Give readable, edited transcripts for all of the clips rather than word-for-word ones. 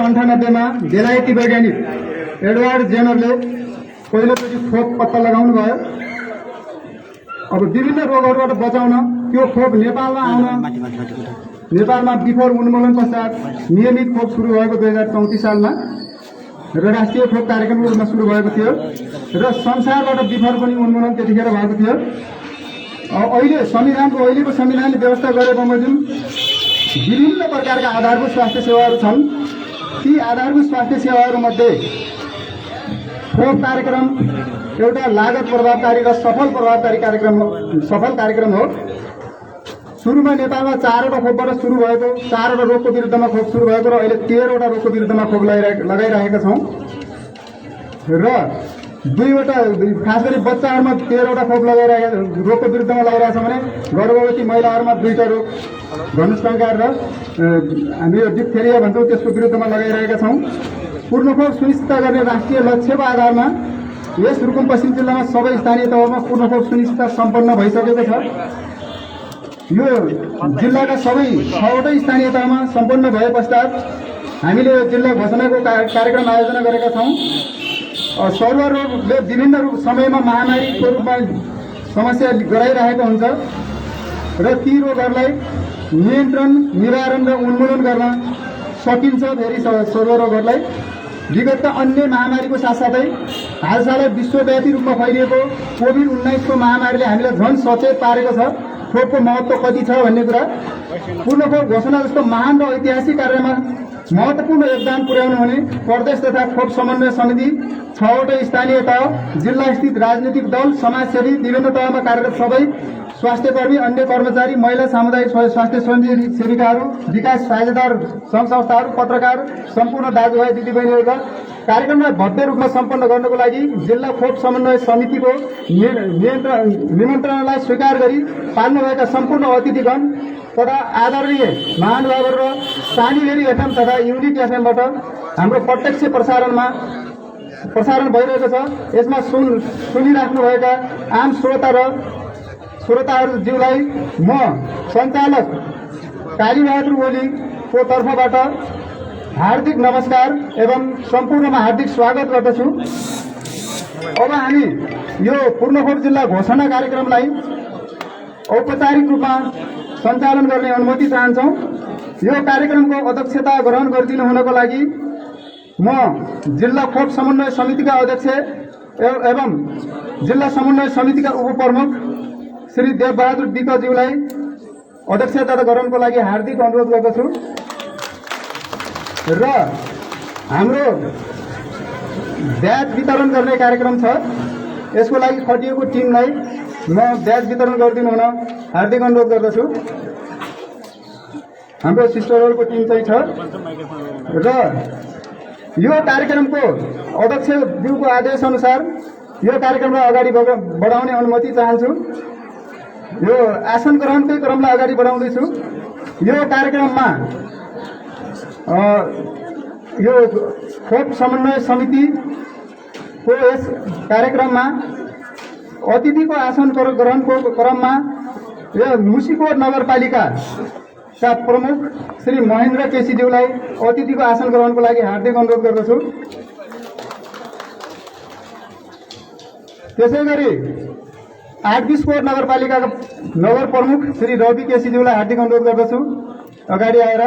98 में बेलायती वैज्ञानिक एडवर्ड जेनरले पहिलोचोटि खोप पत्ता लगाउनु भयो। अब विभिन्न रोगहरूबाट बचाउन त्यो खोप नेपालमा नेपालमा बिफोर उन्मूलन पश्चात नियमित खोप सुरु भएको 2034 सालमा र राष्ट्रिय खोप कार्यक्रमको रूपमा सुरु भएको थियो र संसारबाट बिफोर पनि उन्मूलन त्यतिखेर भएको थियो। अहिलेको संविधानले व्यवस्था गरे बमोजिम विभिन्न प्रकारका आधारभूत स्वास्थ्य सेवाहरू छन्। ती आधारभूत स्वास्थ्य सेवाहरूमध्ये खोप कार्यक्रम एउटा लागत प्रभावकारी र सफल कार्यक्रम हो। सुरुमा नेपालमा 4वटा खोपबाट सुरु भएको 4वटा रोगको विरुद्धमा खोप सुरु भएको र अहिले 13वटा रोगको विरुद्धमा खोप लगाइरहेका छौँ र 2वटा खास गरी बच्चाहरूमा 13वटा खोप रोगको विरुद्धमा लगाइरहेका छौँ भने गर्भवती महिलाहरूमा 2टा रोग धनुष्काङ्कार र हामीले डिप्थेरिया भन्छौँ त्यसको विरुद्धमा लगाइरहेका छौँ। पूर्ण खोप सुनिश्चित गर्ने राष्ट्रिय लक्ष्यको आधारमा यस रुकुम पश्चिम जिल्लामा सबै स्थानीय तहमा पूर्ण खोप सुनिश्चित सम्पन्न भइसकेको छ। यो जिल्लाका सबै 6वटै स्थानीय तहमा सम्पन्न भए पश्चात हामीले जिल्ला घोषणाको कार्यक्रम आयोजना गरेका छौँ। सर्वरोगले विभिन्न समयमा महामारीको रूपमा समस्या गराइरहेको हुन्छ र ती रोगहरूलाई नियन्त्रण, निवारण र उन्मूलन गर्न सकिन्छ। फेरि सर्वरोगहरूलाई विगतका अन्य महामारीको साथसाथै हालसालै विश्वव्यापी रूपमा फैलिएको कोभिड-19 को महामारीले हामीलाई झन् सचेत पारेको छ खोपको महत्त्व कति छ भन्ने कुरा। पूर्ण खोप घोषणा जस्तो महान र ऐतिहासिक कार्यमा महत्त्वपूर्ण योगदान पुर्याउनु हुने प्रदेश तथा खोप समन्वय समिति, 6वटै स्थानीय तह, जिल्ला स्थित राजनीतिक दल, समाजसेवी, विभिन्न तहमा कार्यरत सबै स्वास्थ्यकर्मी, अन्य कर्मचारी, महिला सामुदायिक स्वास्थ्य सेविकाहरू, विकास साझेदार सङ्घ संस्थाहरू, पत्रकार, सम्पूर्ण दाजुभाइ दिदीबहिनीहरूका कार्यक्रमलाई भव्य रूपमा सम्पन्न गर्नको लागि जिल्ला खोप समन्वय समितिको निमन्त्रणालाई स्वीकार गरी पाल्नुभएका सम्पूर्ण अतिथिगण तथा आदरणीय महानुभावहरू र सानीभेरी एफएम तथा युनिक एफएमबाट हाम्रो प्रत्यक्ष प्रसारण भइरहेको छ। यसमा सुनिराख्नुभएका आम श्रोताहरूज्यूलाई म सञ्चालक कालीबहादुर ओलीको तर्फबाट हार्दिक नमस्कार एवं सम्पूर्णमा हार्दिक स्वागत गर्दछु। अब हामी यो पूर्ण खोप जिल्ला घोषणा कार्यक्रमलाई औपचारिक रूपमा सञ्चालन गर्ने अनुमति चाहन्छौँ। यो कार्यक्रमको अध्यक्षता ग्रहण गरिदिनु हुनको लागि म जिल्ला खोप समन्वय समितिका अध्यक्ष एवं जिल्ला समन्वय समितिका उपप्रमुख श्री देवबहादुर विकज्यूलाई अध्यक्षता गराउनको लागि हार्दिक अनुरोध गर्दछु र हाम्रो ब्याज वितरण गर्ने कार्यक्रम छ। यसको लागि खटिएको टिमलाई म ब्याज वितरण गरिदिनु हुन हार्दिक अनुरोध गर्दछु। हाम्रो सिस्टरहरूको टिम चाहिँ छ र यो कार्यक्रमको अध्यक्षज्यूको आदेश अनुसार यो कार्यक्रमलाई अगाडि बढाउने अनुमति चाहन्छु। यो आसन ग्रहणकै क्रमलाई अगाडि बढाउँदैछु। यो कार्यक्रममा यो खोप समन्वय समितिको यस कार्यक्रममा अतिथिको आसन ग्रहणको क्रममा यो मुसिकोट नगरपालिकाका प्रमुख श्री महेन्द्र केसीज्यूलाई अतिथिको आसन ग्रहणको लागि हार्दिक अनुरोध गर्दछु। त्यसै गरी 8 बिस्कोट नगरपालिकाका नगर प्रमुख श्री रवि केसीज्यूलाई हार्दिक अनुरोध गर्दछु अगाडि आएर।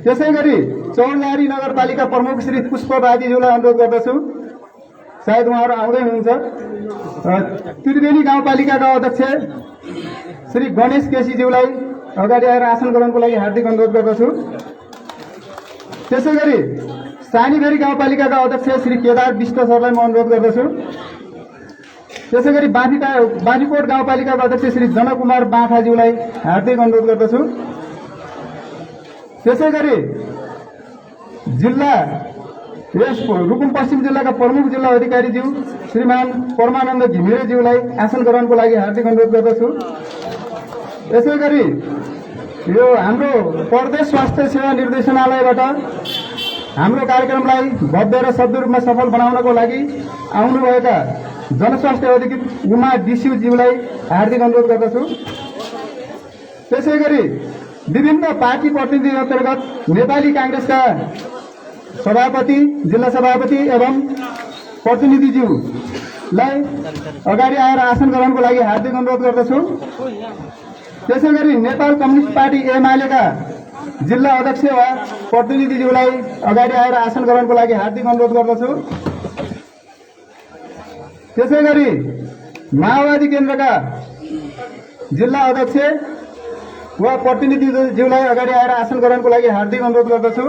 त्यसै गरी चौरबारी नगरपालिका प्रमुख श्री पुष्प बादीज्यूलाई अनुरोध गर्दछु, सायद उहाँहरू आउँदै हुनुहुन्छ। त्रिवेणी गाउँपालिकाका अध्यक्ष श्री गणेश केसीज्यूलाई अगाडि आएर आसन ग्रहणको लागि हार्दिक अनुरोध गर्दछु। त्यसै गरी सानीभेरी गाउँपालिकाका अध्यक्ष श्री केदार विष्ट सरलाई म अनुरोध गर्दछु। त्यसै गरी बाँधीकोट गाउँपालिकाका अध्यक्ष श्री जनकुमार बाँठाज्यूलाई हार्दिक अनुरोध गर्दछु। त्यसै गरी यस रुकुम पश्चिम जिल्लाका प्रमुख जिल्ला अधिकारीज्यू श्रीमान परमानन्द घिमिरेज्यूलाई आसन ग्रहणको लागि हार्दिक अनुरोध गर्दछु। यसै गरी यो हाम्रो प्रदेश स्वास्थ्य सेवा निर्देशनालयबाट हाम्रो कार्यक्रमलाई भव्य र सभ्य रूपमा सफल बनाउनको लागि आउनुभएका जनस्वास्थ्य अधिकृत उमा डिस्युज्यूलाई हार्दिक अनुरोध गर्दछु। त्यसै गरी विभिन्न पार्टी प्रतिनिधि अन्तर्गत नेपाली कांग्रेसका सभापति, जिल्ला सभापति एवं प्रतिनिधिज्यूलाई अगाडि आएर आसन ग्रहणको लागि हार्दिक अनुरोध गर्दछु। त्यसैगरी नेपाल कम्युनिस्ट पार्टी एमालेका जिल्ला अध्यक्ष वा प्रतिनिधिज्यूलाई अगाडि आएर आसन ग्रहणको लागि हार्दिक अनुरोध गर्दछु। त्यसैगरी माओवादी केन्द्रका जिल्ला अध्यक्ष वा प्रतिनिधिज्यूलाई अगाडि आएर आसन ग्रहणको लागि हार्दिक अनुरोध गर्दछु।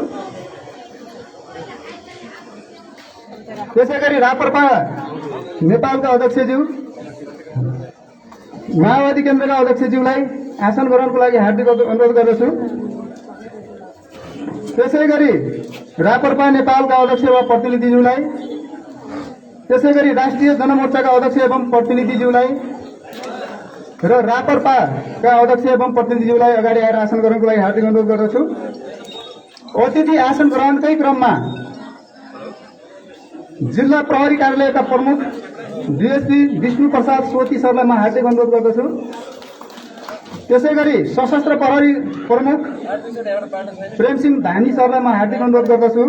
त्यसैगरी राप्रपा नेपालका अध्यक्षज्यू, माओवादी केन्द्रका अध्यक्षज्यूलाई आसन ग्रहणको लागि हार्दिक अनुरोध गर्दछु। त्यसैगरी राप्रपा नेपालका अध्यक्ष वा प्रतिनिधिज्यूलाई, त्यसैगरी राष्ट्रिय जनमोर्चाका अध्यक्ष एवं प्रतिनिधिज्यूलाई र राप्रपाका अध्यक्ष एवं प्रतिनिधिज्यूलाई अगाडि आएर आसन ग्रहणको लागि हार्दिक अनुरोध गर्दछु। अतिथि आसन ग्रहणकै क्रममा जिल्ला प्रहरी कार्यालयका प्रमुख डीएसपी विष्णु प्रसाद सोती सरलाई म हार्दिक अनुरोध गर्दछु। त्यसैगरी सशस्त्र प्रहरी प्रमुख प्रेमसिंह धामी सरलाई म हार्दिक अनुरोध गर्दछु।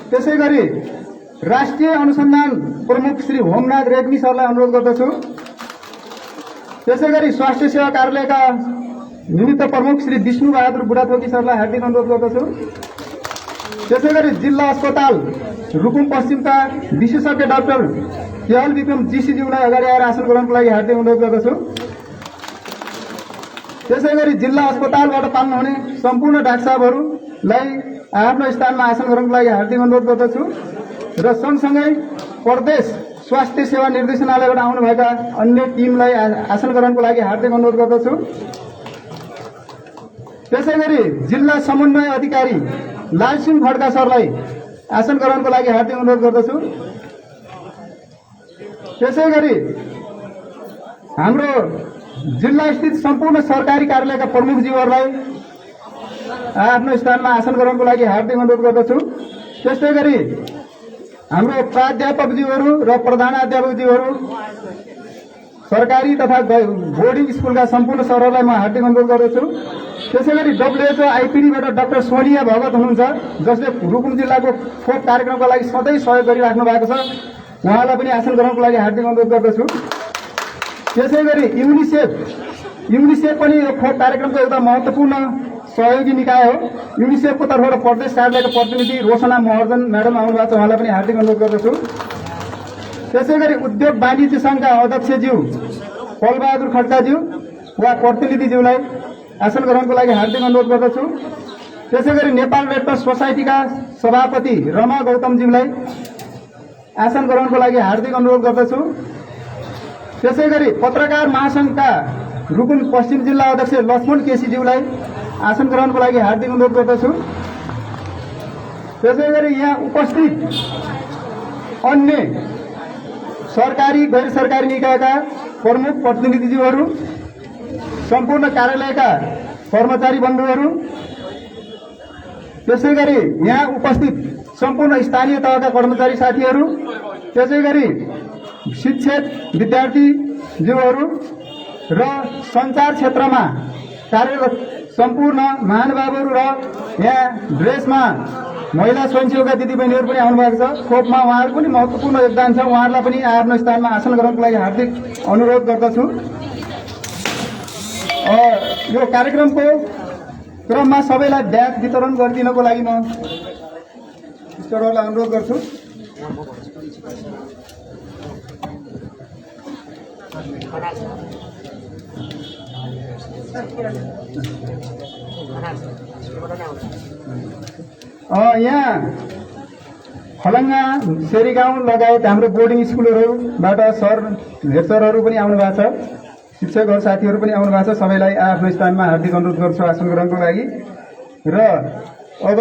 त्यसैगरी राष्ट्रिय अनुसन्धान प्रमुख श्री होमनाथ रेग्मी सरलाई अनुरोध गर्दछु। त्यसैगरी स्वास्थ्य सेवा कार्यालयका निमित्त प्रमुख श्री विष्णु बहादुर बुढाथोकी सरलाई हार्दिक अनुरोध गर्दछु। त्यसैगरी जिल्ला अस्पताल रुकुम पश्चिमका विशेषज्ञ डाक्टर केएल विक्रम जीसीज्यूलाई अगाडि आएर आसन ग्रहणको लागि हार्दिक अनुरोध गर्दछु। त्यसैगरी जिल्ला अस्पतालबाट पाल्नुहुने सम्पूर्ण डाक्टर साहबहरूलाई आफ्नो स्थानमा आसन ग्रहणको लागि हार्दिक अनुरोध गर्दछु र सँगसँगै प्रदेश स्वास्थ्य सेवा निर्देशनालयबाट आउनुभएका अन्य टिमलाई आसन ग्रहणको लागि हार्दिक अनुरोध गर्दछु। त्यसैगरी जिल्ला समन्वय अधिकारी लालसिंह खड्का सरलाई आसन ग्रहणको लागि हार्दिक अनुरोध गर्दछु। त्यसैगरी हाम्रो जिल्ला स्थित सम्पूर्ण सरकारी कार्यालयका प्रमुखज्यूहरूलाई आफ्नो स्थानमा आसन ग्रहणको लागि हार्दिक अनुरोध गर्दछु। त्यसैगरी हाम्रो प्राध्यापकज्यूहरू र प्रधानाध्यापकज्यूहरू, सरकारी तथा बोर्डिङ स्कुलका सम्पूर्ण सरहरूलाई म हार्दिक अनुरोध गर्दछु। त्यसैगरी डब्ल्युएचओ आइपिडीबाट डाक्टर सोनिया भगत हुनुहुन्छ, जसले रुकुम जिल्लाको खोप कार्यक्रमका लागि सधैँ सहयोग गरिराख्नु भएको छ, उहाँलाई पनि आसन ग्रहणको लागि हार्दिक अनुरोध गर्दछु। त्यसैगरी युनिसेफ पनि यो खोप कार्यक्रमको एउटा महत्त्वपूर्ण सहयोगी निकाय हो। युनिसेफको तर्फबाट प्रदेश कार्यालयका प्रतिनिधि रोशना महर्जन म्याडम आउनुभएको छ, उहाँलाई पनि हार्दिक अनुरोध गर्दछु। त्यसैगरी उद्योग वाणिज्य संघका अध्यक्षज्यू पलबहादुर खड्काज्यू वा प्रतिनिधिज्यूलाई आसन ग्रहणको लागि हार्दिक अनुरोध गर्दछु। त्यसैगरी नेपाल रेड क्रस सोसाइटीका सभापति रमा गौतमज्यूलाई आसन ग्रहणको लागि हार्दिक अनुरोध गर्दछु। त्यसैगरी पत्रकार महासंघका रुकुम पश्चिम जिल्ला अध्यक्ष लक्ष्मण केसीज्यूलाई आसन ग्रहणको लागि हार्दिक अनुरोध गर्दछु। त्यसैगरी यहाँ उपस्थित अन्य सरकारी गैर सरकारी निकायका प्रमुख प्रतिनिधिज्यूहरू, सम्पूर्ण कार्यालयका कर्मचारी बन्धुहरू, त्यसैगरी यहाँ उपस्थित सम्पूर्ण स्थानीय तहका कर्मचारी साथीहरू, त्यसैगरी शिक्षक विद्यार्थीज्यूहरू र सञ्चार क्षेत्रमा कार्यरत सम्पूर्ण महानुभावहरू र यहाँ ड्रेसमा महिला स्वयंसेवका दिदीबहिनीहरू पनि आउनुभएको छ। खोपमा उहाँहरूको पनि महत्त्वपूर्ण योगदान छ, उहाँहरूलाई पनि आफ्नो स्थानमा आसन ग्रहणको लागि हार्दिक अनुरोध गर्दछु। यो कार्यक्रमको क्रममा सबैलाई ब्याग वितरण गरिदिनको लागि म ईश्वरलाई अनुरोध गर्छु। यहाँ खलङ्गा सेरीगाउँ लगायत हाम्रो बोर्डिङ स्कुलहरूबाट हेड सरहरू पनि आउनु भएको छ, शिक्षकहरू साथीहरू पनि आउनु भएको छ। सबैलाई आफ्नो स्थानमा हार्दिक अनुरोध गर्छु आसन ग्रहणको लागि। र अब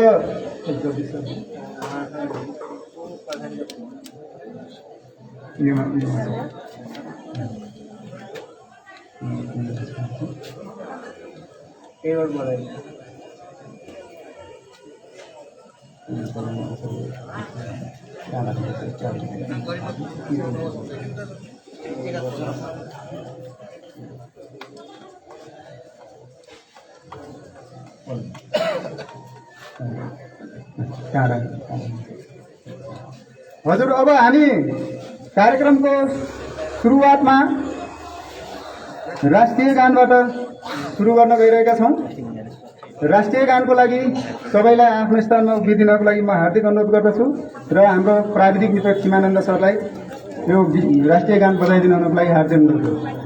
हजुर, अब हामी कार्यक्रमको सुरुवातमा राष्ट्रिय गानबाट सुरु गर्न गइरहेका छौँ। राष्ट्रिय गानको लागि सबैलाई आफ्नो स्थानमा उभिदिनको लागि म हार्दिक अनुरोध गर्दछु र हाम्रो प्राविधिक मित्र सीमानन्द सरलाई यो राष्ट्रिय गान बजाइदिनको लागि हार्दिक अनुरोध गर्छु।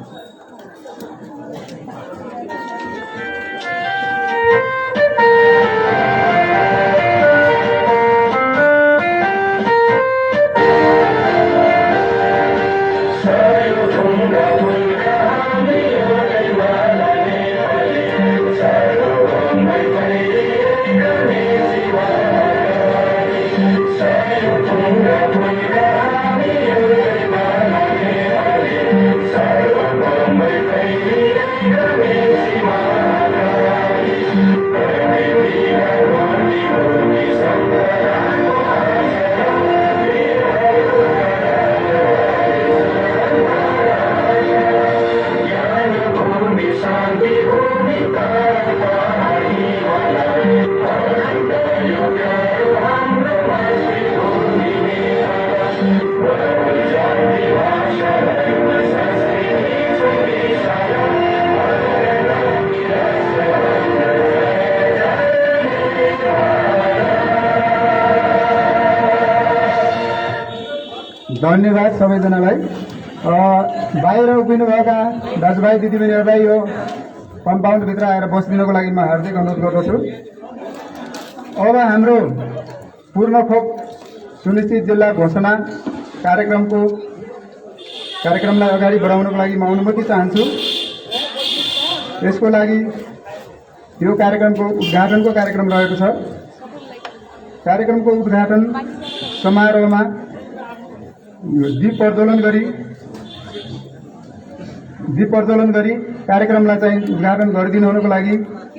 धन्यवाद सबैजनालाई। बाहिर उभिनुभएका दाजुभाइ दिदीबहिनीहरूलाई यो कम्पाउन्डभित्र आएर बसिदिनको लागि म हार्दिक अनुरोध गर्दछु। अब हाम्रो पूर्ण खोप सुनिश्चित जिल्ला घोषणा कार्यक्रमलाई अगाडि बढाउनको लागि म अनुमति चाहन्छु। यसको लागि यो कार्यक्रमको उद्घाटनको कार्यक्रम रहेको छ। कार्यक्रमको उद्घाटन समारोहमा दीप प्रज्वलन गरी कार्यक्रमलाई चाहिँ उद्घाटन गरिदिनुको लागि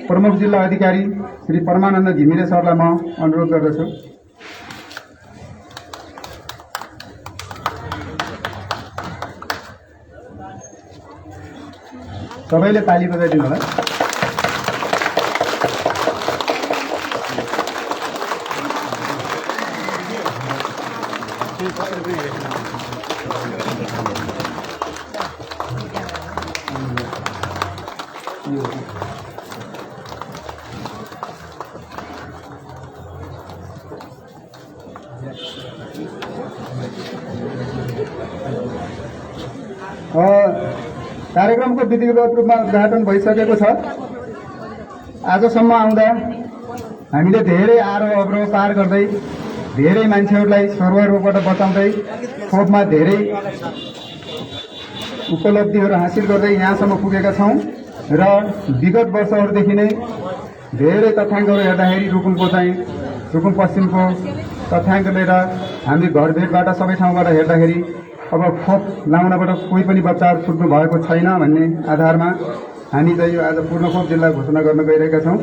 प्रमुख जिल्ला अधिकारी श्री परमानन्द घिमिरे सरलाई म अनुरोध गर्दछु। सबैले ताली बजाइदिनु होला। कार्यक्रमको विधिवत रूपमा उद्घाटन भइसकेको छ। आजसम्म आउँदा हामीले धेरै आरोह अवरोह पार गर्दै धेरै मान्छेहरूलाई सर्वरोगबाट बचाउँदै खोपमा धेरै उपलब्धिहरू हासिल गर्दै यहाँसम्म पुगेका छौँ र विगत वर्षहरूदेखि नै धेरै तथ्याङ्कहरू हेर्दाखेरि रुकुम पश्चिमको तथ्याङ्क लिएर हामी घर भेटबाट सबै ठाउँबाट हेर्दाखेरि अब खोप लाउनबाट कोही पनि बच्चाहरू छुट्नु भएको छैन भन्ने आधारमा हामी चाहिँ यो आज पूर्ण खोप जिल्ला घोषणा गर्न गइरहेका छौँ।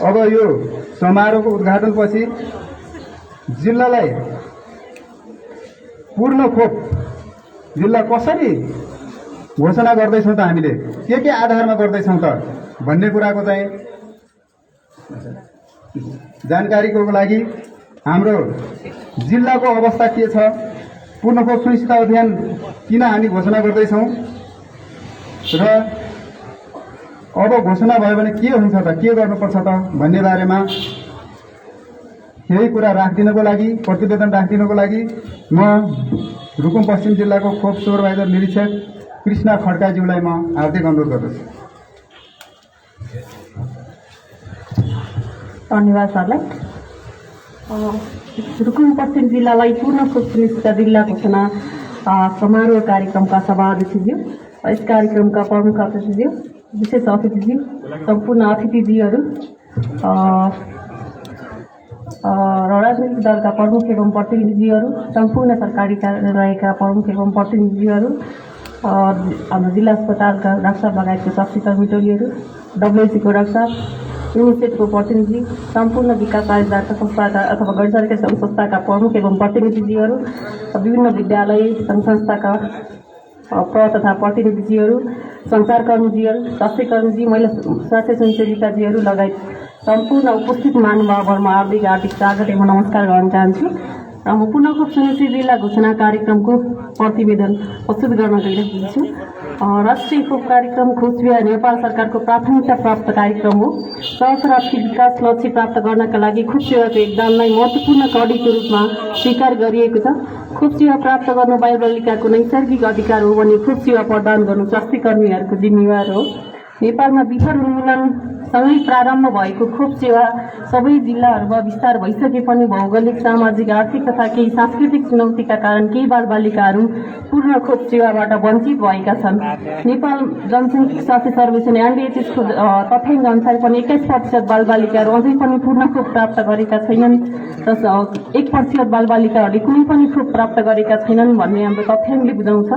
अब यो समारोहको उद्घाटनपछि जिल्लालाई पूर्ण खोप जिल्ला कसरी घोषणा गर्दैछौँ त हामीले के आधारमा गर्दैछौँ त भन्ने कुराको चाहिँ जानकारीको लागि हाम्रो जिल्लाको अवस्था के छ, पूर्ण खोप सुनिश्चित अभियान किन हामी घोषणा गर्दैछौँ र अब घोषणा भयो भने के हुन्छ त, के गर्नुपर्छ त भन्ने बारेमा केही कुरा राखिदिनको लागि, प्रतिवेदन राखिदिनको लागि म रुकुम पश्चिम जिल्लाको खोप सुपरभाइजर निरीक्षक कृष्ण खड्काज्यूलाई म हार्दिक अनुरोध गर्दछु। धन्यवाद सरलाई। रुकुम पश्चिम जिल्लालाई पूर्ण खोप सुनिश्चित जिल्ला घोषणा समारोह कार्यक्रमका सभाध्यक्षज्यू, यस कार्यक्रमका प्रमुख अतिथिज्यू, विशेष अतिथिज्यू, सम्पूर्ण अतिथिज्यूहरू, राजनीतिक दलका प्रमुख एवं प्रतिनिधिहरू, सम्पूर्ण सरकारी कार्यालयका प्रमुख एवं प्रतिनिधिहरू, हाम्रो जिल्ला अस्पतालका डाक्टर लगायतका स्वास्थ्य कर्मी टोलीहरू, डब्ल्युएचसीको डाक्टर, युनिसेफको प्रतिनिधि, सम्पूर्ण विकास आयोजकका संस्थाका अथवा गैर सरकारी सङ्घ संस्थाका प्रमुख एवं प्रतिनिधिहरू, विभिन्न विद्यालय सङ्घ संस्थाका तथा प्रतिनिधिहरू, सञ्चारकर्मीजीहरू, स्वास्थ्य कर्मीजी, महिला स्वास्थ्य स्वयंसेविकाजीहरू लगायत सम्पूर्ण उपस्थित महानुभावहरूमा हार्दिक स्वागत एवं नमस्कार गर्न चाहन्छु र म पुनः खोप सुनिश्चित जिल्ला घोषणा कार्यक्रमको प्रतिवेदन प्रस्तुत गर्न गइरहेको छु। राष्ट्रिय खोप कार्यक्रम खोजबिहार नेपाल सरकारको प्राथमिकता प्राप्त कार्यक्रम हो। सहर आर्थिक विकास लक्ष्य प्राप्त गर्नका लागि खोप सेवाको योगदानलाई महत्त्वपूर्ण कडीको रूपमा स्वीकार गरिएको छ। खोप सेवा प्राप्त गर्नु बालबालिकाको नैसर्गिक अधिकार हो भने खोप सेवा प्रदान गर्नु स्वास्थ्य कर्मीहरूको जिम्मेवार हो। नेपालमा विफल उन्मूलनसँगै प्रारम्भ भएको खोप सेवा सबै जिल्लाहरूमा विस्तार भइसके पनि भौगोलिक सामाजिक आर्थिक तथा केही सांस्कृतिक चुनौतीका कारण केही बालबालिकाहरू पूर्ण खोप सेवाबाट वञ्चित भएका छन्। नेपाल जनसङ्ख्या स्वास्थ्य सर्वेक्षण एनडीएचएसको तथ्याङ्क अनुसार पनि 21% बालबालिकाहरू अझै पनि पूर्ण खोप प्राप्त गरेका छैनन् र 1% बालबालिकाहरूले कुनै पनि खोप प्राप्त गरेका छैनन् भन्ने हाम्रो तथ्याङ्कले बुझाउँछ।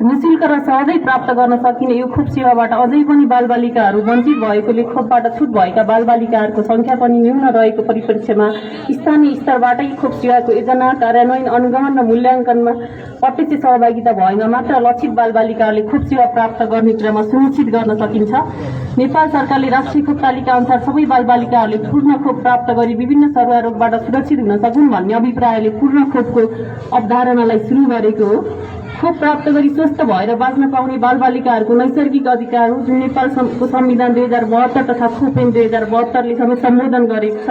निःशुल्क र सहजै प्राप्त गर्न सकिने यो खोप सेवाबाट अझै पनि बालबालिकाहरू वञ्चित भएकोले खोपबाट छुट भएका बालबालिकाहरूको संख्या पनि न्यून रहेको परिप्रेक्ष्यमा स्थानीय स्तरबाटै खोप सेवाको योजना कार्यान्वयन अनुगमन र मूल्याङ्कनमा प्रत्यक्ष सहभागिता भएमा मात्र लक्षित बालबालिकाहरूले खोप सेवा प्राप्त गर्ने क्रममा सुनिश्चित गर्न सकिन्छ। नेपाल सरकारले राष्ट्रिय खोप तालिका अनुसार सबै बालबालिकाहरूले पूर्ण खोप प्राप्त गरी विभिन्न सरुवा रोगबाट सुरक्षित हुन सकुन् भन्ने अभिप्रायले पूर्ण खोपको अवधारणालाई सुरु गरेको हो। खोप प्राप्त गरी स्वस्थ भएर बाँच्न पाउने बालबालिकाहरूको नैसर्गिक अधिकार हो जुन नेपालको संविधान 2072 तथा खोप ऐन 2072ले समेत सम्बोधन गरेको छ।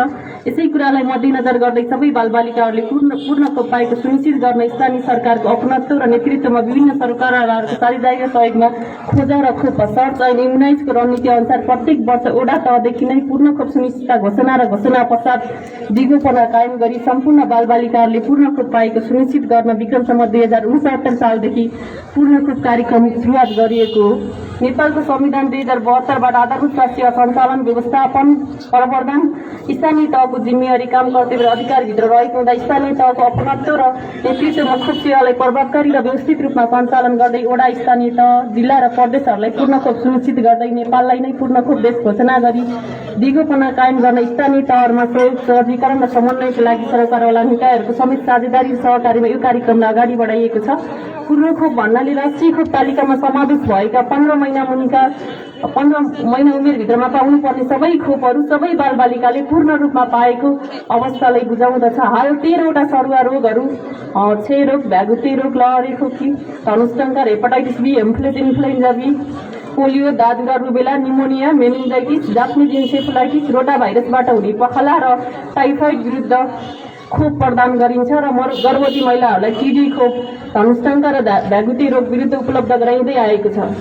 यसै कुरालाई मध्यनजर गर्दै सबै बालबालिकाहरूले पूर्ण खोप पाएको सुनिश्चित गर्न स्थानीय सरकारको अपनत्व र नेतृत्वमा विभिन्न सरकारहरूको साझेदारी र सहयोगमा खोज र खोप सर्च ऐन इम्युनाइजको रणनीति अनुसार प्रत्येक वर्ष ओडा तहदेखि नै पूर्ण खोप सुनिश्चितता घोषणा र घोषणा पश्चात दिगोपना कायम गरी सम्पूर्ण बालबालिकाहरूले पूर्ण खोप पाएको सुनिश्चित गर्न विक्रमसम्म 2069 सालदेखि पूर्ण खोप कार्यक्रम सुरुवात गरिएको हो। नेपालको संविधान 2072बाट आधारभूत स्वास्थ्य सेवा सञ्चालन व्यवस्थापन प्रवर्धन स्थानीय तहको जिम्मेवारी काम कर्तव्य र अधिकारभित्र रहेको हुँदा स्थानीय तहको अपनत्व र नेतृत्वमा खोप सेवालाई प्रभावकारी र व्यवस्थित रूपमा सञ्चालन गर्दै वडा स्थानीय तह जिल्ला र प्रदेशहरूलाई पूर्ण खोप सुनिश्चित गर्दै नेपाललाई नै पूर्ण खोप देश घोषणा गरी दिगोपना कायम गर्न स्थानीय तहहरूमा सहयोग सहजीकरण र समन्वयको लागि सरकारवाला निकायहरूको समेत साझेदारी र सहकारीमा यो कार्यक्रमलाई अगाडि बढाइएको छ। पूर्ण खोप भन्नाले राष्ट्रिय खोप तालिकामा समावेश भएका 15 महिना उमेरभित्रमा पाउनुपर्ने सबै खोपहरू सबै बालबालिकाले पूर्ण रूपमा पाएको अवस्थालाई बुझाउँदछ। हाल 13 वटा सरुवा रोगहरू क्षयरोग, भ्यागुते रोग, लहरे खोकी, धनुष्टङ्कार, hepatitis B, haemophilus influenza B, polio, दादुरा, rubella, pneumonia, meningitis, Japanese encephalitis, rota भाइरसबाट हुने पखाला र टाइफाइड विरुद्ध खोप प्रदान गरिन्छ र गर्भवती महिलाहरूलाई टिडी खोप, धनुष्टङ्कार र भ्यागुते रोग विरुद्ध उपलब्ध गराइँदै आएको छ।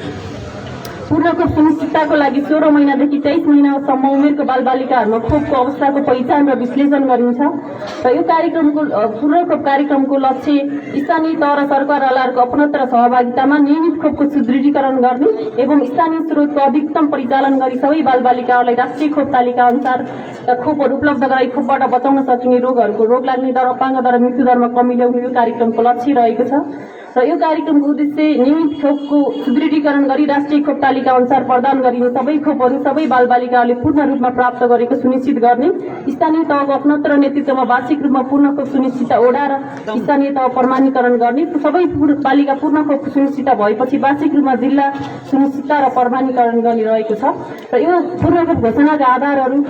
पूर्ण खोप सुनिश्चितताको लागि 16 महिनादेखि 23 महिनासम्म उमेरको बालबालिकाहरूमा खोपको अवस्थाको पहिचान र विश्लेषण गरिन्छ र यो कार्यक्रमको पूर्ण खोप कार्यक्रमको लक्ष्य स्थानीय तह र सरकारवालाहरूको अपनत्व र सहभागितामा नियमित खोपको सुदृढीकरण गर्ने एवं स्थानीय स्रोतको अधिकतम परिचालन गरी सबै बालबालिकाहरूलाई राष्ट्रिय खोप तालिका अनुसार खोपहरू उपलब्ध गराई खोपबाट बचाउन सकिने रोगहरूको रोग लाग्ने दर, अपाङ्ग दर र मृत्यु दरमा कमी ल्याउने यो कार्यक्रमको लक्ष्य रहेको छ र यो कार्यक्रमको उद्देश्य नियमित खोपको सुदृढीकरण गरी राष्ट्रिय खोप तालिका अनुसार प्रदान गरिने सबै खोपहरू सबै बालबालिकाहरूले पूर्ण रूपमा प्राप्त गरेको सुनिश्चित गर्ने, स्थानीय तहको अपनत्व र नेतृत्वमा वार्षिक रूपमा पूर्ण खोप सुनिश्चितता ओडा र स्थानीय तह प्रमाणीकरण गर्ने, सबै बालिका पूर्ण खोप सुनिश्चितता भएपछि वार्षिक रूपमा जिल्ला सुनिश्चितता र प्रमाणीकरण गर्ने रहेको छ र यो पूर्ण खोप घोषणाका आधारहरू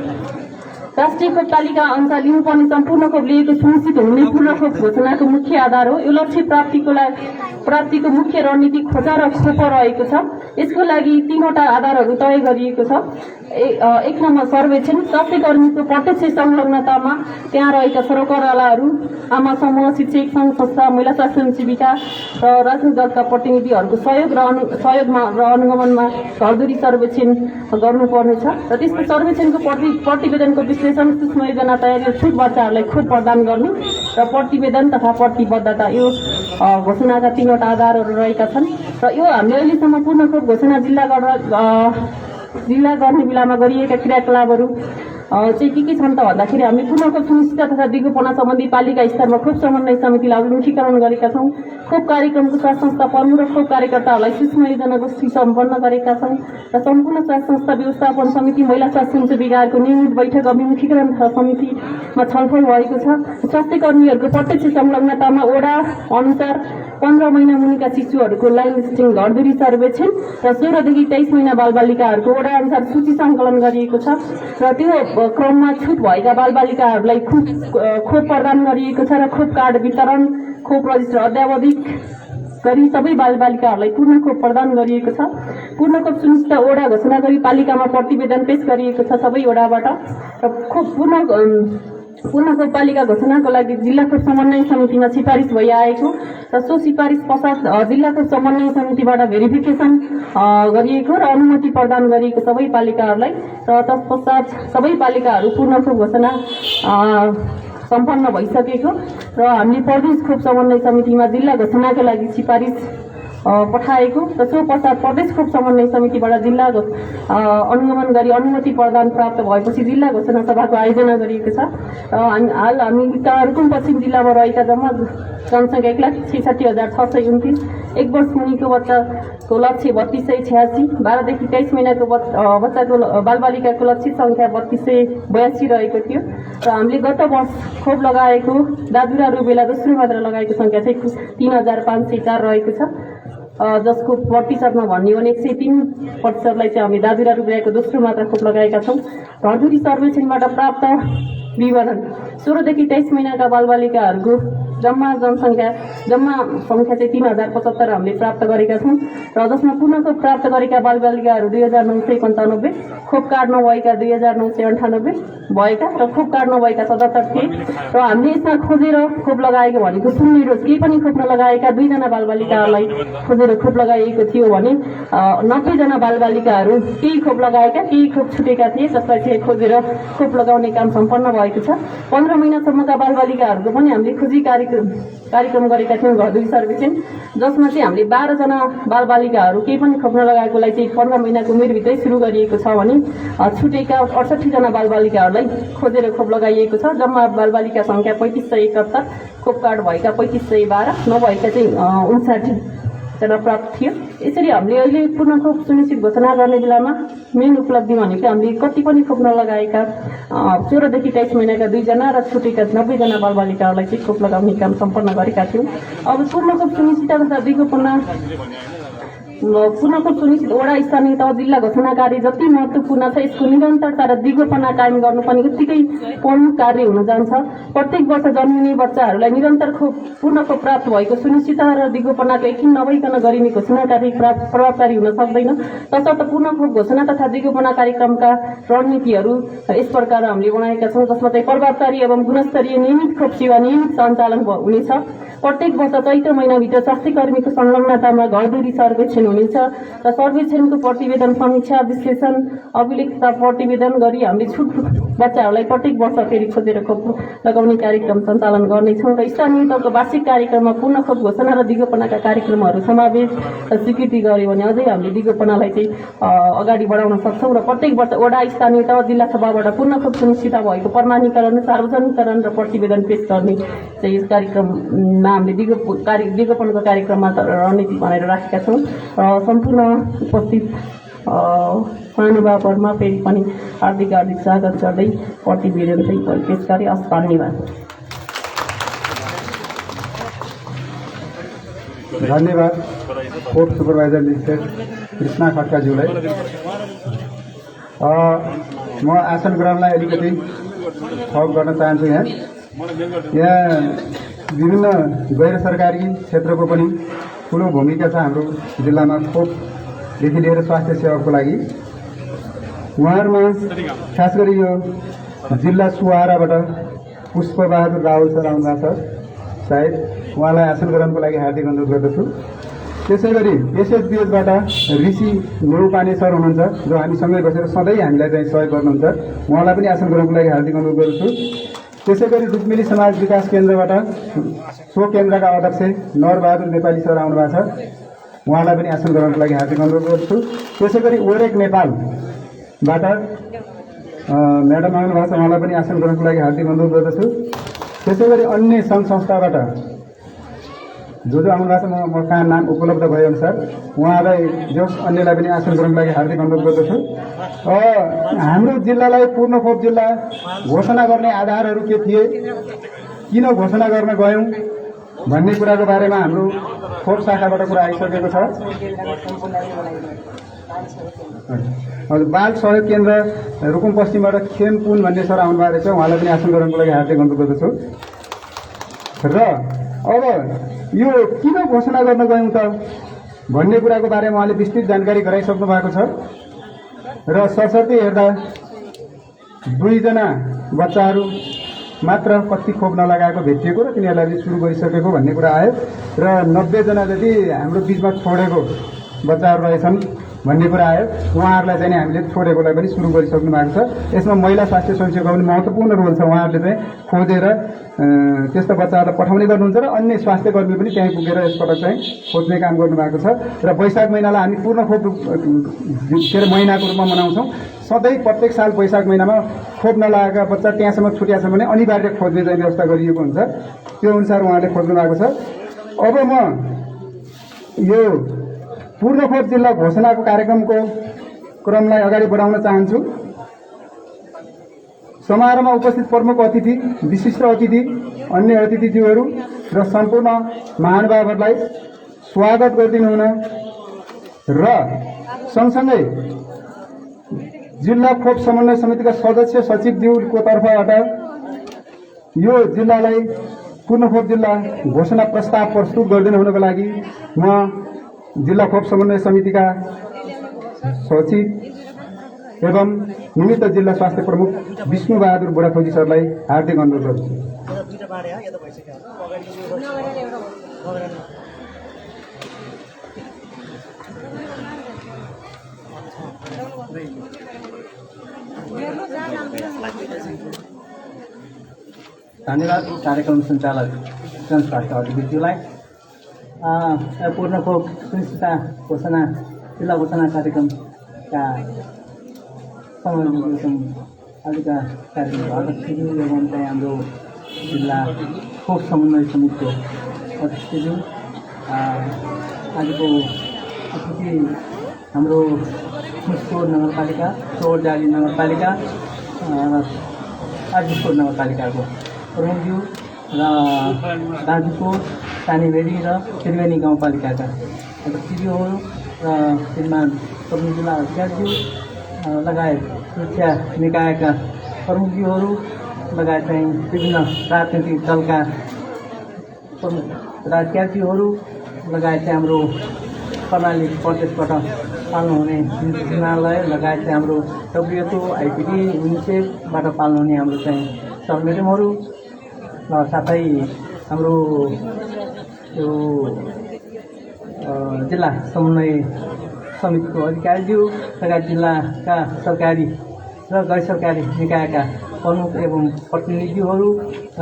राष्ट्रिय खोप तालिका अनुसार लिनुपर्ने सम्पूर्ण खोप लिएको सुनिश्चित हुने पूर्ण खोप घोषणाको मुख्य आधार हो। यो लक्ष्य प्राप्तिको मुख्य रणनीति खोजा र खोप रहेको छ। यसको लागि 3वटा आधारहरू तय गरिएको छ। एक नम्बर सर्वेक्षण, स्वास्थ्य कर्मीको प्रत्यक्ष संलग्नतामा त्यहाँ रहेका सरकारवालाहरू, आमा समूह, शिक्षक सङ्घ संस्था, महिला स्वास्थ्य सेविका र राजनीतिक दलका प्रतिनिधिहरूको सहयोगमा र अनुगमनमा घरधुरी सर्वेक्षण गर्नुपर्नेछ र त्यसको सर्वेक्षणको प्रतिवेदनको विश्लेषण, सूक्ष्म योजना तयारी र छुट बच्चाहरूलाई खोप प्रदान गर्ने र प्रतिवेदन तथा प्रतिबद्धता यो घोषणाका 3वटा आधारहरू रहेका छन् र यो हामीले अहिलेसम्म पूर्ण खोप घोषणा जिल्ला गर्ने बेलामा गरिएका क्रियाकलापहरू चाहिँ के छन् त भन्दाखेरि हामी पूर्ण खोप सुनिश्चितता तथा दिगोपना सम्बन्धी पालिका स्तरमा खोप समन्वय समितिलाई अभिमुखीकरण गरेका छौँ। खोप कार्यक्रमको स्वास्थ्य संस्था प्रमुख र खोप कार्यकर्ताहरूलाई सूक्ष्म योजना गोष्ठी सम्पन्न गरेका छौँ र सम्पूर्ण स्वास्थ्य संस्था व्यवस्थापन समिति, महिला स्वास्थ्य सेविकाहरूको नियमित बैठक अभिमुखीकरण समितिमा छलफल भएको छ। स्वास्थ्य कर्मीहरूको प्रत्यक्ष संलग्नतामा ओडा अनुसार 15 महिना मुनिका शिशुहरूको लाइन लिस्टिङ घरधुरी सर्वेक्षण र 16 देखि 23 महिना बालबालिकाहरूको वडा अनुसार सूची सङ्कलन गरिएको छ र त्यो क्रममा छुट भएका बालबालिकाहरूलाई खोप प्रदान गरिएको छ र खोप कार्ड वितरण खोप रजिस्टर अद्यावधिक गरी सबै बालबालिकाहरूलाई पूर्ण खोप प्रदान गरिएको छ। पूर्ण खोप सुनिश्चित ओडा घोषणा गरी पालिकामा प्रतिवेदन पेश गरिएको छ सबै ओडाबाट र पूर्ण खोप पालिका घोषणाको लागि जिल्ला खोप समन्वय समितिमा सिफारिस भइआएको र सो सिफारिस पश्चात जिल्ला खोप समन्वय समितिबाट भेरिफिकेसन गरिएको र अनुमति प्रदान गरिएको सबै पालिकाहरूलाई र तत्पश्चात सबै पालिकाहरू पूर्ण खोप घोषणा सम्पन्न भइसकेको र हामीले प्रदेश खोप समन्वय समितिमा जिल्ला घोषणाका लागि सिफारिस पठाएको र सो पश्चात प्रदेश खोप समन्वय समितिबाट जिल्ला अनुगमन गरी अनुमति प्रदान प्राप्त भएपछि जिल्ला घोषणा सभाको आयोजना गरिएको छ र हाल हामी रुकुम पश्चिम जिल्लामा रहेका जम्मा जनसङ्ख्या 1,66,629 1 वर्ष मुनिको बच्चाको लक्ष्य 3286 12 देखि 23 महिनाको बच्चाको बालबालिकाको लक्ष्य सङ्ख्या 3282 रहेको थियो र हामीले गत वर्ष खोप लगाएको दादुरा रुबेला दोस्रो मात्रा लगाएको सङ्ख्या चाहिँ 3504 रहेको छ जसको प्रतिशतमा भन्ने हो भने 103%लाई चाहिँ हामी दादुरा रुबेलाको दोस्रो मात्रा खोप लगाएका छौँ। घरधुरी सर्वेक्षणबाट प्राप्त विवरण 16 देखि 23 महिनाका बालबालिकाहरूको जम्मा सङ्ख्या चाहिँ 3075 हामीले प्राप्त गरेका छौँ र जसमा पूर्ण खोप प्राप्त गरेका बालबालिकाहरू 2995 खोप कार्ड नभएका 2998 भएका र खोप कार्ड नभएका 77 थिए र हामीले यसमा खोजेर खोप लगाएको भनेको सुन्ने रोज केही पनि खोप नलगाएका 2 जना बालबालिकाहरूलाई खोजेर खोप लगाइएको थियो भने 90 जना बालबालिकाहरू केही खोप लगाएका केही खोप छुटेका थिए जसलाई चाहिँ खोजेर खोप लगाउने काम सम्पन्न भएको छ। 15 महिनासम्मका बालबालिकाहरूको पनि हामीले खोजी कार्यक्रम गरेका थियौँ घरधुरी सर्वेक्षण जसमा चाहिँ हामीले 12 जना बालबालिकाहरू केही पनि खोप नलगाएकोलाई चाहिँ 15 महिनाको उमेरभित्रै सुरु गरिएको छ भने छुटेका 68 जना बालबालिकाहरूलाई खोजेर खोप लगाइएको छ। जम्मा बालबालिका सङ्ख्या 3571 खोप कार्ड भएका 3512 नभएका चाहिँ 59 जना प्राप्त थियो। यसरी हामीले अहिले पूर्ण खोप सुनिश्चित घोषणा गर्ने बेलामा मेन उपलब्धि भनेको हामीले कति पनि खोप नलगाएका 16 देखि 23 महिनाका 2 जना र छुटेका 90 जना बालबालिकाहरूलाई चाहिँ खोप लगाउने काम सम्पन्न गरेका थियौँ। अब पूर्ण खोप सुनिश्चित तथा पूर्ण खोप सुनिश्चित वडा स्थानीय तह जिल्ला घोषणा कार्य जति महत्त्वपूर्ण छ यसको निरन्तरता र दिगोपना कायम गर्नुपर्ने उत्तिकै प्रमुख कार्य हुन जान्छ। प्रत्येक वर्ष जन्मिने बच्चाहरूलाई निरन्तर पूर्ण खोप प्राप्त भएको सुनिश्चित र दिगोपनाको यकिन नभइकन गरिने घोषणा कार्य प्रभावकारी हुन सक्दैन। तसर्थ पूर्ण खोप घोषणा तथा दिगोपना कार्यक्रमका रणनीतिहरू यस प्रकार हामीले बनाएका छौँ जसमा चाहिँ प्रभावकारी एवं गुणस्तरीय नियमित खोप सेवा नियमित सञ्चालन हुनेछ। प्रत्येक वर्ष चैत्र महिनाभित्र स्वास्थ्य कर्मीको संलग्नतामा घरधुरी सर्वेक्षण हुनेछ र सर्वेक्षणको प्रतिवेदन समीक्षा विश्लेषण अभिलेखता प्रतिवेदन गरी हामीले छुट बच्चाहरूलाई प्रत्येक वर्ष फेरि खोजेर खोप लगाउने कार्यक्रम सञ्चालन गर्नेछौँ र स्थानीय तहको वार्षिक कार्यक्रममा पूर्ण खोप घोषणा र दिगोपनाका कार्यक्रमहरू समावेश र स्वीकृति गर्यो भने अझै हामीले दिगोपनालाई चाहिँ अगाडि बढाउन सक्छौँ र प्रत्येक वर्ष वडा स्थानीय तह जिल्ला सभाबाट पूर्ण खोप सुनिश्चित भएको प्रमाणीकरण सार्वजनिकरण र प्रतिवेदन पेश गर्ने चाहिँ यस कार्यक्रममा हामीले दिगोपनको कार्यक्रममा रणनीति भनेर राखेका छौँ। सम्पूर्ण उपस्थित महानुभावहरूमा फेरि पनि हार्दिक स्वागत गर्दै प्रतिवेदन चाहिँ पेश गरे। धन्यवाद। धन्यवाद खोप सुपरभाइजर मिस्टर कृष्णा खड्काज्यूलाई। म आसन ग्रहणलाई अलिकति थप गर्न चाहन्छु। यहाँ विभिन्न गैर सरकारी क्षेत्रको पनि ठुलो भूमिका छ हाम्रो जिल्लामा खोपदेखि लिएर स्वास्थ्य सेवाको लागि। उहाँहरूमा खास गरी यो जिल्ला सुहाराबाट पुष्पबहादुर रावल सर आउनुभएको छ, सायद उहाँलाई आसन ग्रहणको लागि हार्दिक अनुरोध गर्दछु। त्यसै गरी एसएसबिएसबाट ऋषि नेउपाने सर हुनुहुन्छ जो हामीसँगै बसेर सधैँ हामीलाई चाहिँ सहयोग गर्नुहुन्छ, उहाँलाई पनि आसन ग्रहणको लागि हार्दिक अनुरोध गर्दछु। त्यसै गरी रुक्मिनी समाज विकास केन्द्रबाट सो केन्द्रका अध्यक्ष नरबहादुर नेपाली सर आउनुभएको छ, उहाँलाई पनि आसन ग्रहणको लागि हार्दिक अनुरोध गर्दछु। त्यसै गरी ओरेक नेपालबाट म्याडम आउनुभएको छ, उहाँलाई पनि आसन ग्रहणको लागि हार्दिक अनुरोध गर्दछु। त्यसै गरी अन्य सङ्घ संस्थाबाट जो आउनुभएको छ म कहाँ नाम उपलब्ध भएअनुसार उहाँलाई जो अन्यलाई पनि आसन ग्रहणको लागि हार्दिक अनुरोध गर्दछु। हाम्रो जिल्लालाई पूर्ण खोप जिल्ला घोषणा गर्ने आधारहरू के थिए, किन घोषणा गर्न गयौँ भन्ने कुराको बारेमा हाम्रो खोप शाखाबाट कुरा आइसकेको छ। हजुर, बाल सहयोग केन्द्र रुकुम पश्चिमबाट खेम पुन भन्ने सर आउनुभएको रहेछ, उहाँलाई पनि आसन ग्रहणको लागि हार्दिक अनुरोध गर्दछु। र अब यो किन घोषणा गर्न गयौँ त भन्ने कुराको बारेमा उहाँले विस्तृत जानकारी गराइसक्नु भएको छ। र सरसर्ती हेर्दा 2 जना बच्चाहरू मात्र कति खोप नलगाएको भेटिएको र तिनीहरूलाई चाहिँ सुरु गरिसकेको भन्ने कुरा आयो र 90 जना जति हाम्रो बिचमा छोडेको बच्चाहरू रहेछन् भन्ने कुरा आयो। उहाँहरूलाई चाहिँ हामीले छोडेकोलाई पनि सुरु गरिसक्नु भएको छ। यसमा महिला स्वास्थ्य संस्थाको पनि महत्त्वपूर्ण रोल छ। उहाँहरूले चाहिँ खोजेर त्यस्ता बच्चाहरूलाई पठाउने गर्नुहुन्छ र अन्य स्वास्थ्य कर्मी पनि त्यहीँ पुगेर यसपटक चाहिँ खोज्ने काम गर्नुभएको छ। र वैशाख महिनालाई हामी पूर्ण खोप महिनाको रूपमा मनाउँछौँ। सधैँ प्रत्येक साल वैशाख महिनामा खोप नलागेका बच्चा त्यहाँसम्म छुट्या छ भने अनिवार्य खोज्ने चाहिँ व्यवस्था गरिएको हुन्छ। त्यो अनुसार उहाँले खोज्नु भएको छ। अब म यो पूर्ण खोप जिल्ला घोषणाको कार्यक्रमको क्रमलाई अगाडि बढाउन चाहन्छु। समारोहमा उपस्थित प्रमुख अतिथि, विशिष्ट अतिथि, अन्य अतिथिज्यूहरू र सम्पूर्ण महानुभावहरूलाई स्वागत गरिदिनु हुन र सँगसँगै जिल्ला खोप समन्वय समितिका सदस्य सचिवज्यूको तर्फबाट यो जिल्लालाई पूर्ण खोप जिल्ला घोषणा प्रस्ताव प्रस्तुत गरिदिनु हुनको लागि म जिल्ला खोप समन्वय समितिका सचिव एवं निमित्त जिल्ला स्वास्थ्य प्रमुख विष्णुबहादुर बुढाथोकी सरलाई हार्दिक अनुरोध गर्छु। धन्यवाद कार्यक्रम सञ्चालक जनस्वास्थ्य अधिकृतज्यूलाई। पूर्ण खोप सुनिश्चितता घोषणा जिल्ला घोषणा कार्यक्रमका अलिका कार्यक्रम अध्यक्षज्यू एवं चाहिँ हाम्रो जिल्ला खोप समन्वय समितिको अध्यक्षज्यू, आजको अतिथि हाम्रो मुस्कोट नगरपालिका, चौरजाली नगरपालिका र आजपुर नगरपालिकाको प्रमुखज्यू र दाजुकोट, सानीभेडी र त्रिवेणी गाउँपालिकाका अध्यक्षज्यूहरू र श्रीमान प्रमुख जिल्ला अधिकारीज्यू लगायत सुरक्षा निकायका प्रमुखज्यूहरू लगायत चाहिँ विभिन्न राजनैतिक दलका प्रमुख राजनीतिज्यूहरू लगायत चाहिँ हाम्रो कर्णाली प्रदेशबाट पाल्नुहुने निर्देशनालय लगायत चाहिँ हाम्रो WHO, IPD, युनिसेफबाट पाल्नुहुने हाम्रो चाहिँ सर मेडमहरू र साथै हाम्रो यो जिल्ला समन्वय समितिको अधिकारीज्यू लगायत जिल्लाका सरकारी र गैर सरकारी निकायका प्रमुख एवं प्रतिनिधिहरू र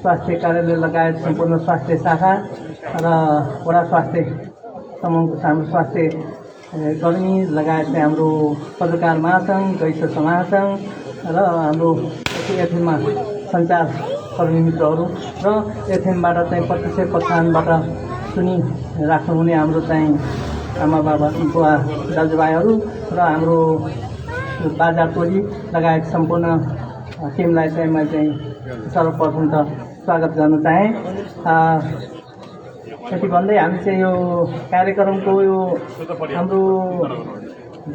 स्वास्थ्य कार्यालय लगायत सम्पूर्ण स्वास्थ्य शाखा र वडा स्वास्थ्य समूहको हाम्रो स्वास्थ्य कर्मी लगायत चाहिँ हाम्रो पत्रकार महासङ्घ, गैर महासङ्घ र हाम्रो एफएममा सञ्चार कर्मी मित्रहरू र एफएमबाट चाहिँ प्रत्यक्ष प्रसारणबाट सुनिराख्नुहुने हाम्रो चाहिँ आमा बाबा बुवा दाजुभाइहरू र हाम्रो बाजा टोली लगायत सम्पूर्ण टिमलाई चाहिँ मैले चाहिँ सर्वप्रथम त स्वागत गर्न चाहेँ। यति भन्दै हामी चाहिँ यो कार्यक्रमको यो हाम्रो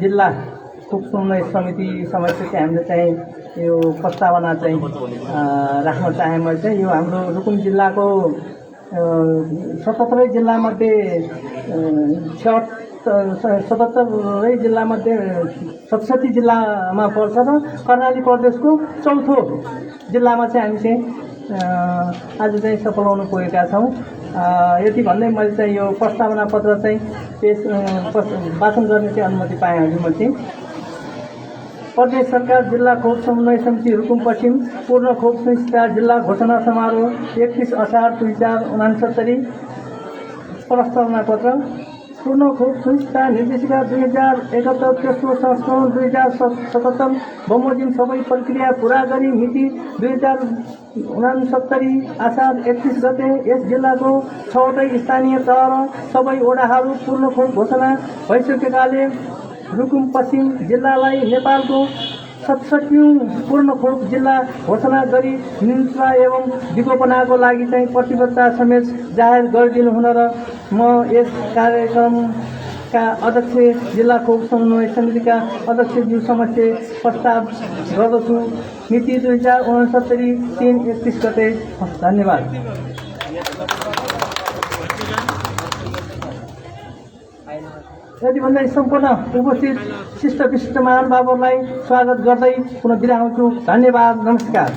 जिल्ला खोप समन्वय समिति समक्ष चाहिँ हामीले चाहिँ यो प्रस्तावना चाहिँ राख्न चाहेँ। मैले चाहिँ यो हाम्रो रुकुम जिल्लाको 77 जिल्लामध्ये 77 जिल्लामध्ये 67 जिल्लामा पर्छ र कर्णाली प्रदेशको चौथो जिल्लामा चाहिँ हामी चाहिँ आज चाहिँ सफल हुन पुगेका छौँ। यति भन्दै मैले चाहिँ यो प्रस्तावना पत्र चाहिँ वाचन गर्ने चाहिँ अनुमति पाएँ। हजुर, म चाहिँ प्रदेश सरकार जिल्ला खोप समन्वय समिति रुकुम पश्चिम पूर्ण खोप सुनिश्चितता जिल्ला घोषणा समारोह 31 असार 2069 प्रस्तावना पत्र पूर्ण खोप सुनिश्चितता निर्देशिका 2071 तेस्रो संस्करण 2077 बमोजिम सबै प्रक्रिया पूरा गरी मिति 2069 असार 31 गते यस जिल्लाको 6वटै स्थानीय तह र सबै वडाहरू पूर्ण खोप घोषणा भइसकेकाले रुकुम पश्चिम जिल्लालाई नेपालको 67औं पूर्ण खोप जिल्ला घोषणा गरी हिंसा एवं विकोपनाको लागि चाहिँ प्रतिबद्धता समेत जाहेर गरिदिनु हुन र म यस कार्यक्रमका अध्यक्ष जिल्ला खोप समन्वय समितिका अध्यक्षज्यू समक्ष प्रस्ताव गर्दछु। मिति 2069-3-31 गते। धन्यवाद। यति भन्दै सम्पूर्ण उपस्थित शिष्ट विशिष्ट महानुभावहरूलाई स्वागत गर्दै पुनः बिदा हुन्छु। धन्यवाद। नमस्कार।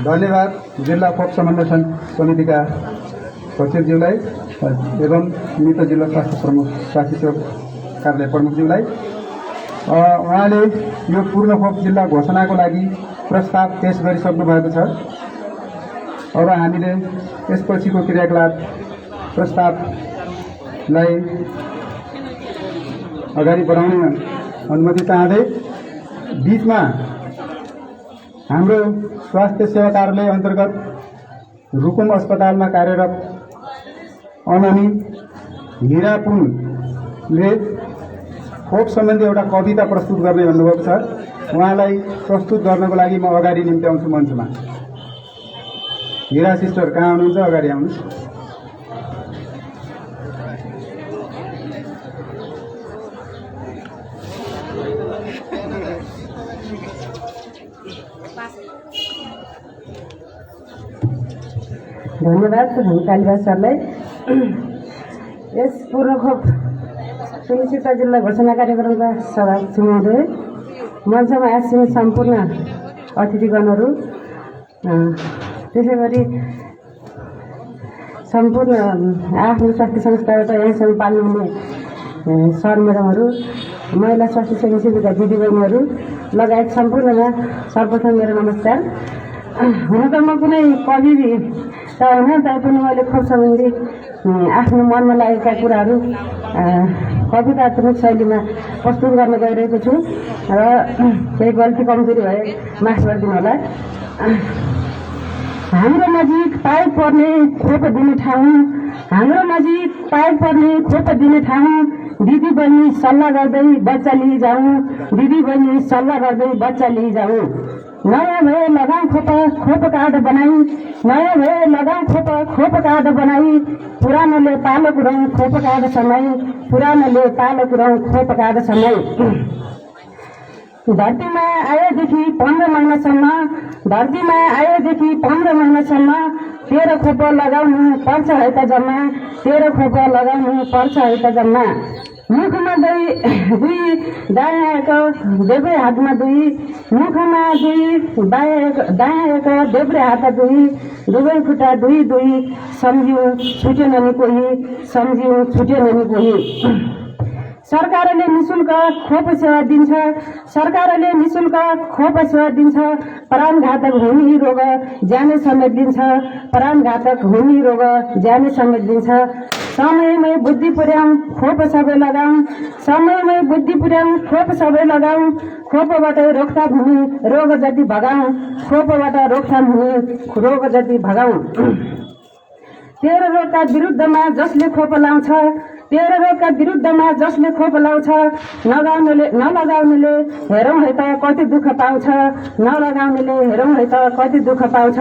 धन्यवाद जिल्ला खोप समन्वय समितिका सचिवज्यूलाई एवं मित्र जिल्ला स्वास्थ्य सेवा कार्यालय प्रमुखज्यूलाई। उहाँले यो पूर्ण खोप जिल्ला घोषणाको लागि प्रस्ताव पेश गरिसक्नु भएको छ। अब हामीले यसपछिको क्रियाकलाप प्रस्तावलाई अगाडि बढाउने अनुमति चाहँदै बीचमा हाम्रो स्वास्थ्य सेवा कार्यालय अन्तर्गत रुकुम अस्पतालमा कार्यरत अननी हिरा पुनले खोप सम्बन्धी एउटा कविता प्रस्तुत गर्ने भन्नुभएको छ। उहाँलाई प्रस्तुत गर्नको लागि म अगाडि निम्त्याउँछु मञ्चमा। हिरा सिस्टर कहाँ हुनुहुन्छ? अगाडि आउनुहोस्। धन्यवाद कालिदास सरलाई। यस पूर्ण खोप सुनिश्चितता जिल्ला घोषणा कार्यक्रमका सभासद महोदय, मञ्चमा आसीन सम्पूर्ण अतिथिगणहरू, त्यसै गरी सम्पूर्ण आफ्नो स्वास्थ्य संस्थाबाट यहाँसम्म पाल्नुहुने सर म्याडमहरू, महिला स्वास्थ्य स्वयंसेवीका दिदीबहिनीहरू लगायत सम्पूर्णमा सर्वप्रथम मेरो नमस्कार। हुन त म कुनै कवि त होइन, तैपनि मैले खोप सम्बन्धी आफ्नो मनमा लागेका कुराहरू कवितात्मक शैलीमा प्रस्तुत गर्न गइरहेको छु र केही गल्ती कमजोरी भए माफ गरिदिनु होला। हाम्रो नजिक पाइ पर्ने खोप दिने ठाउँ, हाम्रो नजिक पाइ पर्ने खोप दिने ठाउँ, दिदी बहिनी सल्लाह गर्दै बच्चा लिइजाउँ, दिदी बहिनी सल्लाह गर्दै बच्चा लिइजाउँ। नयाँ भए लगाउँ खोप कार्ड बनाई, नयाँ भए लगाउँ खोप कार्ड बनाई, पुरानोले पालो कुराउँ खोप कार्ड समय, पुरानोले पालो कुराउँ खोप कार्ड समय। धरतीमा आएदेखि 15 महिनासम्म, धरतीमा आएदेखि 15 महिनासम्म 13 खोप लगाउनु पर्छ है त जम्मा, 13 खोप लगाउनु पर्छ है त जम्मा। मुखमा दुई दायाँ एक देब्रे हातमा दुई, मुखमा दुई दायाँ एक देब्रे हात दुई, दुवै खुट्टा दुई दुई, सम्झियो छुट्यो ननि कोही, सम्झियो छुट्यो ननि कोही। सरकारले निशुल्क खोप सेवा दिन्छ, सरकारले निशुल्क खोप सेवा दिन्छ, प्राणघातक हुने रोग ज्यानै समेत दिन्छ, प्राणघातक हुने रोग ज्यानै समेत दिन्छ। समयमै बुद्धि पुर्याउँ खोप सबै लगाउँ, समयमै बुद्धि पुर्याउँ खोप सबै लगाउँ, खोपबाट रोकथाम हुने रोग जति भगाउँ, खोपबाट रोकथाम हुने रोग जति भगाउँ। 13 रोगका विरुद्धमा जसले खोप लाउँछ, 13 रोगका विरुद्धमा जसले खोप लाउँछ, नलगाउनेले हेरौँ है त कति दुःख पाउँछ, नलगाउनेले हेरौँ है त कति दुःख पाउँछ।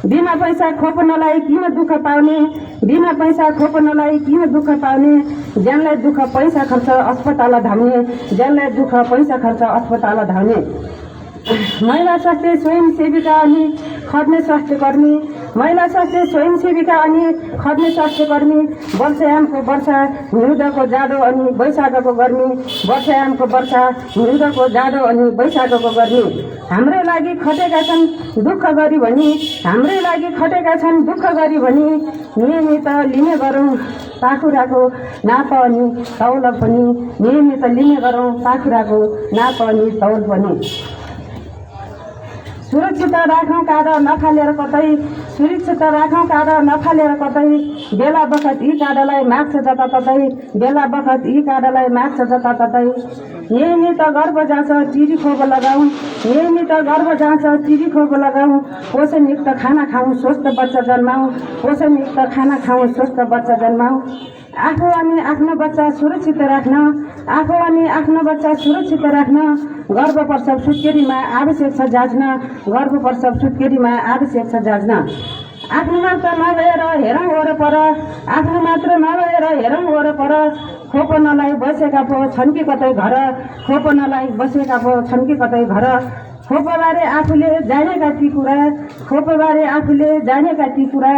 बिना पैसा खोप नलाई किन दुःख पाउने, बिना पैसा खोप नलाई किन दुःख पाउने, ज्यानलाई दुःख पैसा खर्च अस्पताल धाउने, ज्यानलाई दुःख पैसा खर्च अस्पताल धाउने। महिला स्वास्थ्य स्वयंसेविका अनि खट्ने स्वास्थ्यकर्मी, महिला स्वास्थ्य स्वयंसेविका अनि खट्ने स्वास्थ्यकर्मी, वर्षायामको वर्षा हिउँदको जाडो अनि वैशाखको गर्मी, वर्षायामको वर्षा हिउँदको जाडो अनि वैशाखको गर्मी। हाम्रै लागि खटेका छन् दुःख गरी भनी, हाम्रै लागि खटेका छन् दुःख गरी भनी, नियमित लिने गरौँ पाखुराको नाप अनि तौल पनि, नियमित लिने गरौँ पाखुराको नाप अनि तौल पनि। सुरक्षित राखौँ काँडा नफालेर कतै, सुरक्षित राखौँ काँडा नफालेर कतै, बेला बखत यी काँडालाई माग्छ जताततै, बेला बखत यी काँडालाई माग्छ जताततै। नियमित गर्भ जाँच टिरी खोप लगाउँ, नियमित गर्भ जाँच टिरी खोप लगाउँ, पोषणयुक्त खाना खाउँ स्वस्थ बच्चा जन्माउँ, पोषणयुक्त खाना खाउँ स्वस्थ बच्चा जन्माउँ। आफू अनि आफ्नो बच्चा सुरक्षित राख्न गर्भ प्रसव सुत्केरीमा आवश्यक छ जाँच्न आफ्नो मात्र नभएर खोप नलाइ बसेका पो छन् कि कतै घर खोपबारे आफूले जानेका ती कुरा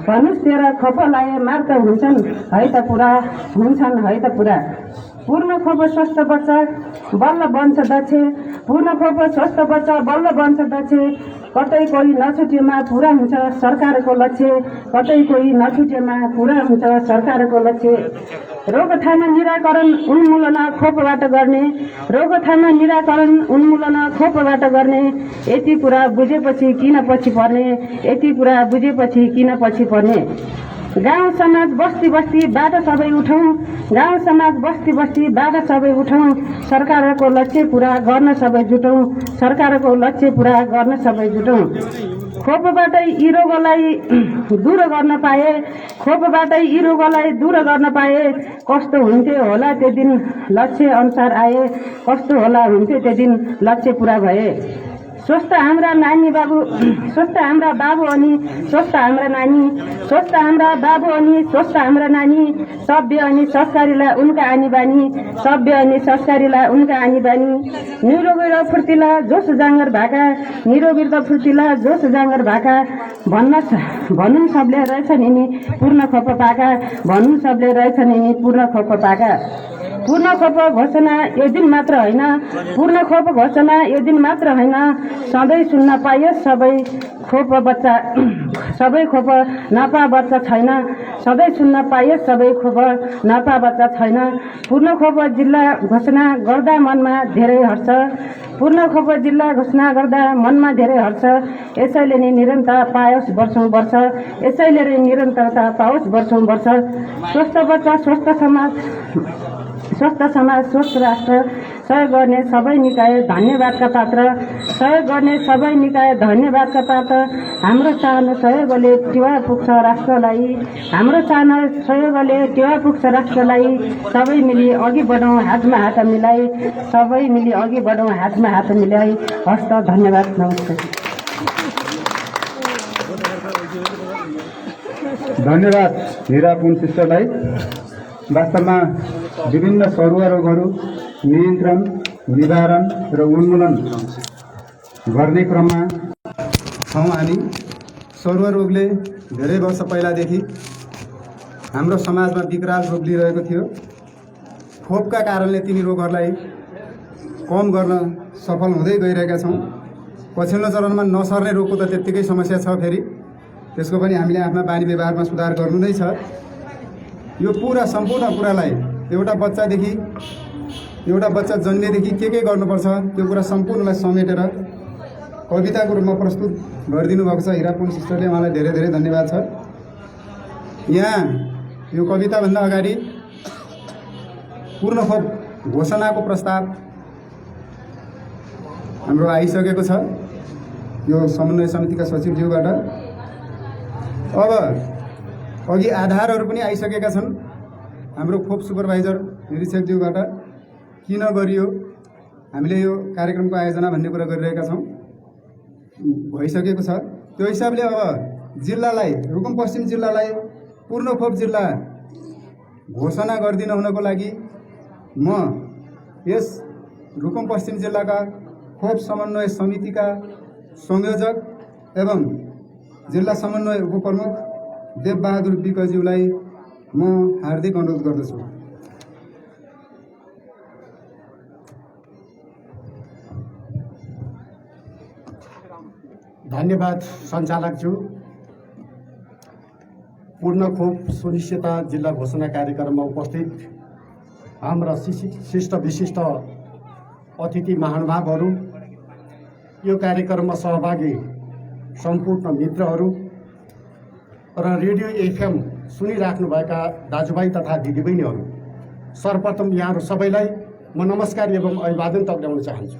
धनुष तेह्र खोप लाए मार्क हुन्छन् है त पुरा पूर्ण खोप स्वस्थ बच्चा बल्ल बन्छ दक्ष कतै कोही नछुटेमा पूरा हुन्छ सरकारको लक्ष्य रोगथाम निराकरण उन्मूलन खोपबाट गर्ने यति कुरा बुझेपछि किन पछि पर्ने गाउँ समाज बस्ती बस्तीबाट सबै उठौँ सरकारको लक्ष्य पूरा गर्न सबै जुटौँ खोपबाटै यी रोगलाई दूर गर्न पाए कस्तो हुन्थ्यो होला त्यो दिन लक्ष्य अनुसार आए लक्ष्य पूरा भए स्वस्थ हाम्रा बाबु अनि स्वस्थ हाम्रा नानी सभ्य अनि संस्कारीलाई उनका आनी बानी निरोगी र फुर्तिला जोस जाँगर भाका भनुन् सबले रहेछन् यिनी पूर्ण खोप पाका पूर्ण खोप घोषणा यो दिन मात्र होइन सधैँ सुन्न पाइयो सबै खोप नपा बच्चा छैन पूर्ण खोप जिल्ला घोषणा गर्दा मनमा धेरै हर्ष यसैले नै निरन्तरता पाओस् वर्षौं स्वस्थ बच्चा स्वस्थ समाज स्वस्थ राष्ट्र सहयोग गर्ने सबै निकाय धन्यवादका पात्र हाम्रो चाहना सहयोगले टेवा पुग्छ राष्ट्रलाई सबै मिली अघि बढौँ हातमा हात मिलाई हस्त धन्यवाद नमस्ते धन्यवाद हीरा पुन सिस्टरलाई। वास्तवमा विभिन्न सरुवा रोगहरू नियन्त्रण निवारण र उन्मूलन गर्ने क्रममा छौँ हामी। सरुवा रोगले धेरै वर्ष पहिलादेखि हाम्रो समाजमा विकराल रूप लिइरहेको थियो। खोपका कारणले तिनी रोगहरूलाई कम गर्न सफल हुँदै गइरहेका छौँ। पछिल्लो चरणमा नसर्ने रोगको त त्यत्तिकै समस्या छ, फेरि त्यसको पनि हामीले आफ्ना बानी व्यवहारमा सुधार गर्नु नै छ। यो पूरा सम्पूर्ण कुरालाई एउटा बच्चा जन्मेदेखि के गर्नुपर्छ त्यो कुरा सम्पूर्णलाई समेटेर कविताको रूपमा प्रस्तुत गरिदिनु भएको छ हिरापुन सिस्टरले, उहाँलाई धेरै धेरै धन्यवाद छ। यहाँ यो कविताभन्दा अगाडि पूर्ण खोप घोषणाको प्रस्ताव हाम्रो आइसकेको छ यो समन्वय समितिका सचिवज्यूबाट। अब अघि आधारहरू पनि आइसकेका छन् हाम्रो खोप सुपरभाइजर निरीक्षकज्यूबाट। किन गरियो हामीले यो कार्यक्रमको आयोजना भन्ने कुरा गरिरहेका छौँ, भइसकेको छ। त्यो हिसाबले अब जिल्लालाई, रुकुम पश्चिम जिल्लालाई पूर्ण खोप जिल्ला घोषणा गरिदिन हुनको लागि म यस रुकुम पश्चिम जिल्लाका खोप समन्वय समितिका संयोजक एवं जिल्ला समन्वय उपप्रमुख देवबहादुर विकज्यूलाई म हार्दिक अनुरोध गर्दछु। धन्यवाद सञ्चालकज्यू। पूर्ण खोप सुनिश्चितता जिल्ला घोषणा कार्यक्रममा उपस्थित हाम्रा शिष्ट विशिष्ट अतिथि महानुभावहरू, यो कार्यक्रममा सहभागी सम्पूर्ण मित्रहरू र रेडियो एफएम सुनिराख्नुभएका दाजुभाइ तथा दिदीबहिनीहरू, सर्वप्रथम यहाँहरू सबैलाई म नमस्कार एवं अभिवादन टक्राउन चाहन्छु।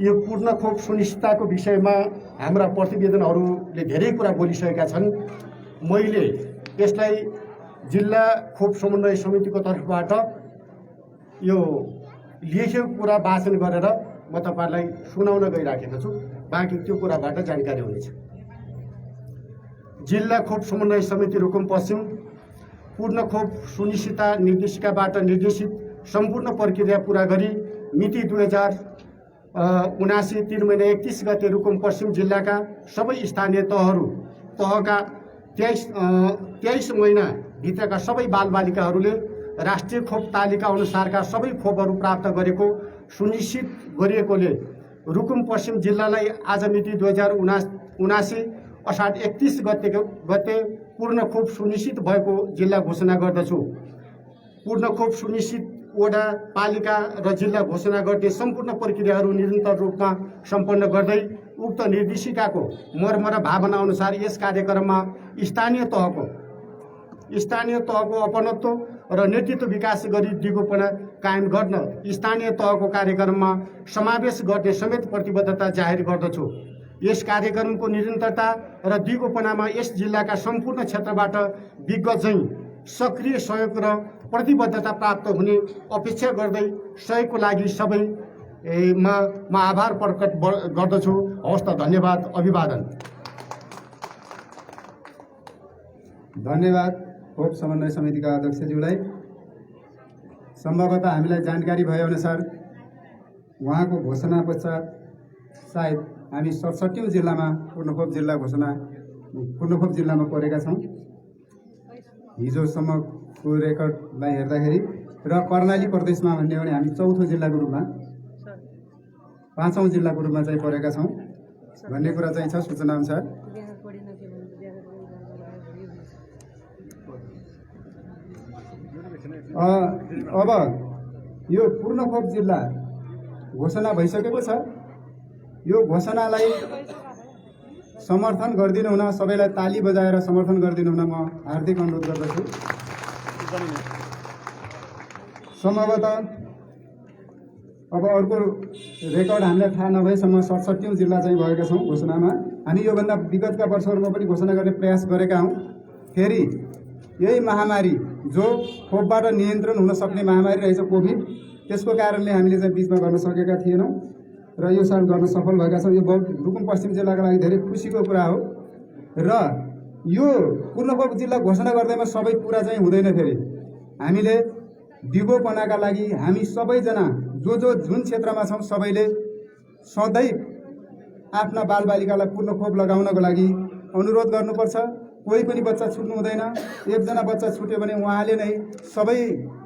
यो पूर्ण खोप सुनिश्चितताको विषयमा हाम्रा प्रतिवेदनहरूले धेरै कुरा बोलिसकेका छन्। मैले त्यसलाई जिल्ला खोप समन्वय समितिको तर्फबाट यो लेखेको कुरा वाचन गरेर म तपाईँहरूलाई सुनाउन गइराखेको छु। बाँकी त्यो कुराबाट जानकारी हुनेछ। जिल्ला खोप समन्वय समिति रुकुम पश्चिम पूर्ण खोप सुनिश्चितता निर्देशिकाबाट निर्देशित सम्पूर्ण प्रक्रिया पूरा गरी मिति 2079 3 महिना 31 गते रुकुम पश्चिम जिल्लाका सबै स्थानीय तहका 23 महिना भित्रका सबै बालबालिकाहरूले राष्ट्रिय खोप तालिका अनुसारका सबै खोपहरू प्राप्त गरेको सुनिश्चित गरिएकोले रुकुम पश्चिम जिल्लालाई आज मिति 2079 असाढ 31 गते पूर्ण खोप सुनिश्चित भएको जिल्ला घोषणा गर्दछु। पूर्ण खोप सुनिश्चित वडा पालिका र जिल्ला घोषणा गर्ने सम्पूर्ण प्रक्रियाहरू निरन्तर रूपमा सम्पन्न गर्दै उक्त निर्देशिकाको मर्म र भावना अनुसार यस कार्यक्रममा स्थानीय तहको अपनत्व र नेतृत्व विकास गरी दिगोपना कायम गर्न स्थानीय तहको कार्यक्रममा समावेश गर्ने समेत प्रतिबद्धता जाहेर गर्दछु। यस कार्यक्रमको निरन्तरता र दिगोपनामा यस जिल्लाका सम्पूर्ण क्षेत्रबाट विगत झैं सक्रिय सहयोग र प्रतिबद्धता प्राप्त हुने अपेक्षा गर्दै सहयोगको लागि सबैमा म आभार प्रकट गर्दछु। हवस् त, धन्यवाद, अभिवादन। धन्यवाद खोप समन्वय समितिका अध्यक्षज्यूलाई। सम्भवतः हामीलाई जानकारी भएअनुसार उहाँको घोषणा पश्चात सायद हामी 67औं जिल्लामा पूर्ण खोप जिल्लामा परेका छौँ हिजोसम्मको रेकर्डलाई हेर्दाखेरि, र कर्णाली प्रदेशमा भन्ने हो भने हामी 4औं जिल्लाको रूपमा 5औं जिल्लाको रूपमा चाहिँ परेका छौँ भन्ने कुरा चाहिँ छ सूचना अनुसार। अब यो पूर्ण खोप जिल्ला घोषणा भइसकेको छ। यो घोषणालाई समर्थन गरिदिनु हुन, सबैलाई ताली बजाएर समर्थन गरिदिनु हुन म हार्दिक अनुरोध गर्दछु। सम्भवतः अब अर्को रेकर्ड हामीलाई थाहा नभएसम्म 67औं जिल्ला चाहिँ भएका छौँ घोषणामा। हामी योभन्दा विगतका वर्षहरूमा पनि घोषणा गर्ने प्रयास गरेका हौँ। फेरि यही महामारी जो खोपबाट नियन्त्रण हुन सक्ने महामारी रहेछ कोभिड, त्यसको कारणले हामीले चाहिँ बिचमा गर्न सकेका थिएनौँ र यो साल गर्न सफल भएका छौँ। यो बहुत रुकुम पश्चिम जिल्लाका लागि धेरै खुसीको कुरा हो। र यो पूर्ण खोप जिल्ला घोषणा गर्दैमा सबै कुरा चाहिँ हुँदैन। फेरि हामीले दिगोपनाका लागि हामी सबैजना जुन क्षेत्रमा छौँ सबैले सधैँ आफ्ना बालबालिकालाई पूर्ण खोप लगाउनको लागि अनुरोध गर्नुपर्छ। कोही पनि बच्चा छुट्नु हुँदैन। एकजना बच्चा छुट्यो भने उहाँले नै सबै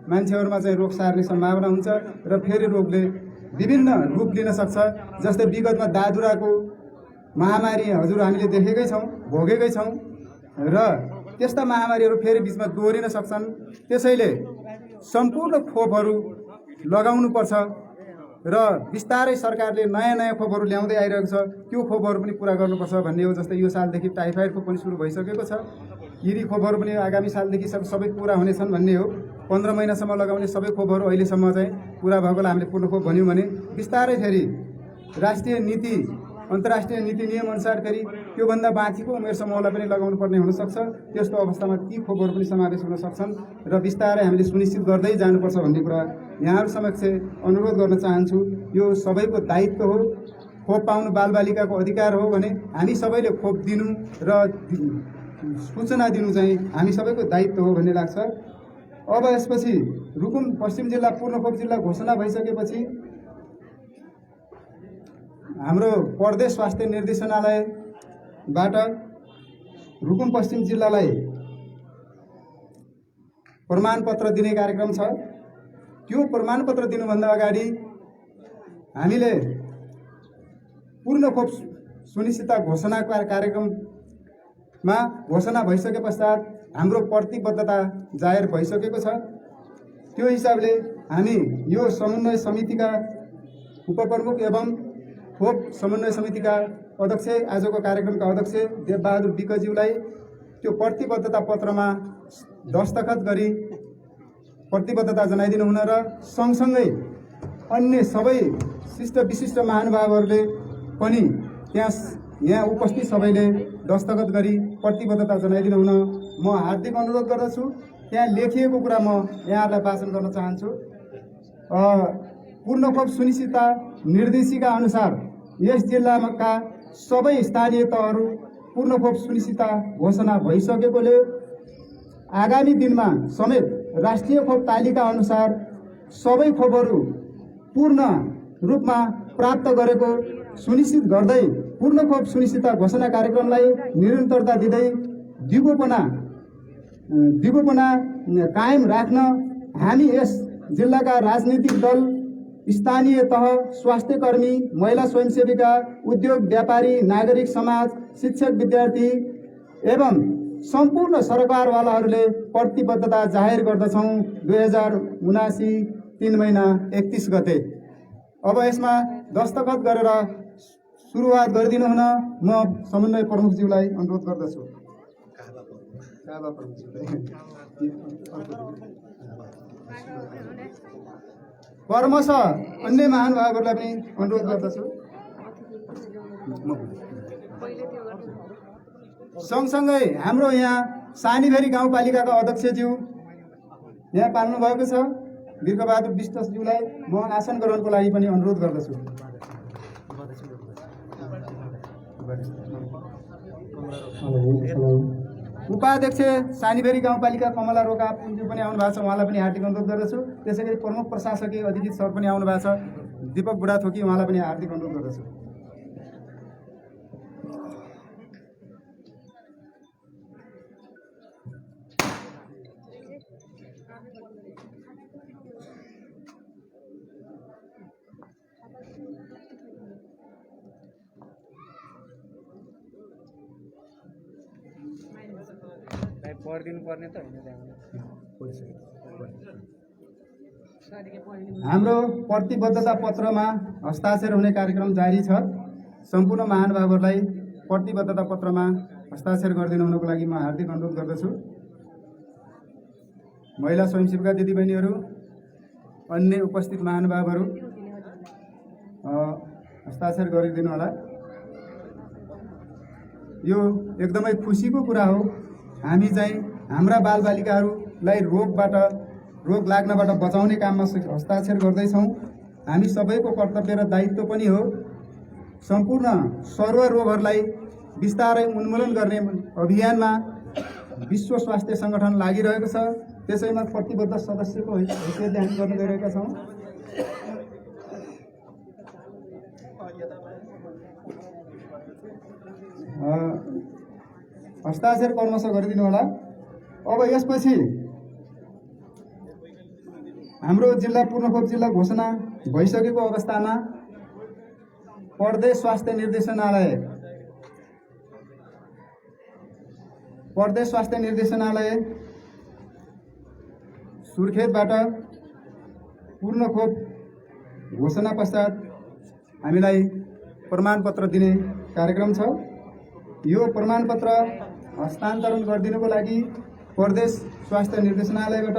मान्छेहरूमा चाहिँ रोग सार्ने सम्भावना हुन्छ र फेरि रोगले विभिन्न रूप लिन सक्छ। जस्तै विगतमा दादुराको महामारी हजुर हामीले देखेकै छौँ, भोगेकै छौँ र त्यस्ता महामारीहरू फेरि बिचमा दोहोरिन सक्छन्। त्यसैले सम्पूर्ण खोपहरू लगाउनुपर्छ र बिस्तारै सरकारले नयाँ खोपहरू ल्याउँदै आइरहेको छ, त्यो खोपहरू पनि पुरा गर्नुपर्छ भन्ने हो। जस्तै यो सालदेखि टाइफाइड खोप पनि सुरु भइसकेको छ। यी खोपहरू पनि आगामी सालदेखि सबै पुरा हुनेछन् भन्ने हो। 15 महिनासम्म लगाउने सबै खोपहरू अहिलेसम्म चाहिँ पुरा भएकोलाई हामीले पूर्ण खोप भन्यौँ भने बिस्तारै फेरि राष्ट्रिय नीति अन्तर्राष्ट्रिय नीति नियम अनुसार फेरि त्योभन्दा माथिको उमेर समूहलाई पनि लगाउनु पर्ने हुनसक्छ। त्यस्तो अवस्थामा ती खोपहरू पनि समावेश हुन सक्छन् र बिस्तारै हामीले सुनिश्चित गर्दै जानुपर्छ भन्ने कुरा यहाँहरू समक्ष अनुरोध गर्न चाहन्छु। यो सबैको दायित्व हो। खोप पाउनु बालबालिकाको अधिकार हो भने हामी सबैले खोप दिनु र सूचना दिनु चाहिँ हामी सबैको दायित्व हो भन्ने लाग्छ। अब यसपछि रुकुम पश्चिम जिल्ला पूर्ण खोप जिल्ला घोषणा भइसकेपछि हाम्रो प्रदेश स्वास्थ्य निर्देशनालयबाट रुकुम पश्चिम जिल्लालाई प्रमाणपत्र दिने कार्यक्रम छ। त्यो प्रमाणपत्र दिनुभन्दा अगाडि हामीले पूर्ण खोप सुनिश्चितता घोषणा कार्यक्रममा घोषणा भइसके पश्चात हाम्रो प्रतिबद्धता जाहेर भइसकेको छ। त्यो हिसाबले हामी यो समन्वय समितिका उपप्रमुख एवं खोप समन्वय समितिका अध्यक्ष, आजको कार्यक्रमका अध्यक्ष देवबहादुर विकज्यूलाई त्यो प्रतिबद्धता पत्रमा दस्तखत गरी प्रतिबद्धता जनाइदिनु हुन र सँगसँगै अन्य सबै शिष्ट विशिष्ट महानुभावहरूले पनि त्यहाँ यहाँ उपस्थित सबैले दस्तखत गरी प्रतिबद्धता जनाइदिनु हुन म हार्दिक अनुरोध गर्दछु। त्यहाँ लेखिएको कुरा म यहाँहरूलाई वाचन गर्न चाहन्छु। पूर्ण खोप सुनिश्चितता निर्देशिका अनुसार यस जिल्लाका सबै स्थानीय तहहरू पूर्ण खोप सुनिश्चितता घोषणा भइसकेकोले आगामी दिनमा समेत राष्ट्रिय खोप तालिका अनुसार सबै खोपहरू पूर्ण रूपमा प्राप्त गरेको सुनिश्चित गर्दै पूर्ण खोप सुनिश्चितता घोषणा कार्यक्रमलाई निरन्तरता दिँदै दिगोपना कायम राख्न हामी यस जिल्लाका राजनीतिक दल, स्थानीय तह, स्वास्थ्य कर्मी, महिला स्वयंसेविका, उद्योग व्यापारी, नागरिक समाज, शिक्षक, विद्यार्थी एवं सम्पूर्ण सरकारवालाहरूले प्रतिबद्धता जाहेर गर्दछौँ 2079 3 महिना 31 गते। अब यसमा दस्तखत गरेर सुरुवात गरिदिनु हुन म समन्वय प्रमुखज्यूलाई अनुरोध गर्दछु। क्रमशः अन्य महानुभावहरूलाई पनि अनुरोध गर्दछु। सँगसँगै हाम्रो यहाँ सानीभेरी गाउँपालिकाका अध्यक्षज्यू यहाँ पाल्नु भएको छ, बिर्खबहादुर विष्टज्यूलाई म आसन ग्रहणको लागि पनि अनुरोध गर्दछु। उपाध्यक्ष सानीभेरी गाउँपालिका कमला रोका ज्यू पनि आउनु भएको छ, उहाँलाई पनि हार्दिक अनुरोध गर्दछु। त्यसै गरी प्रमुख प्रशासकीय अधिकृत सर पनि आउनु भएको छ, दीपक बुढाथोकी, उहाँलाई पनि हार्दिक अनुरोध गर्दछु। हाम्रो प्रतिबद्धता पत्रमा हस्ताक्षर हुने कार्यक्रम जारी छ। सम्पूर्ण महानुभावहरूलाई प्रतिबद्धता पत्रमा हस्ताक्षर गरिदिनु हुनको लागि म हार्दिक अनुरोध गर्दछु। महिला स्वयंसेविका दिदीबहिनीहरू, अन्य उपस्थित महानुभावहरू हस्ताक्षर गरिदिनु होला। यो एकदमै खुसीको कुरा हो। हामी चाहिँ हाम्रा बालबालिकाहरूलाई रोग लाग्नबाट बचाउने काममा हस्ताक्षर गर्दैछौँ। हामी सबैको कर्तव्य र दायित्व पनि हो। सम्पूर्ण सर्व रोगहरूलाई बिस्तारै उन्मूलन गर्ने अभियानमा विश्व स्वास्थ्य सङ्गठन लागिरहेको छ। त्यसैमा प्रतिबद्ध सदस्यको हैसियतले हामी गर्न गइरहेका छौँ। हस्ताक्षर क्रमशः गरिदिनु होला। अब यसपछि हाम्रो जिल्ला पूर्ण खोप जिल्ला घोषणा भइसकेको अवस्थामा प्रदेश स्वास्थ्य निर्देशनालय सुर्खेतबाट पूर्ण खोप घोषणा पश्चात हामीलाई प्रमाणपत्र दिने कार्यक्रम छ। यो प्रमाणपत्र हस्तान्तरण गरिदिनुको लागि प्रदेश स्वास्थ्य निर्देशनालयबाट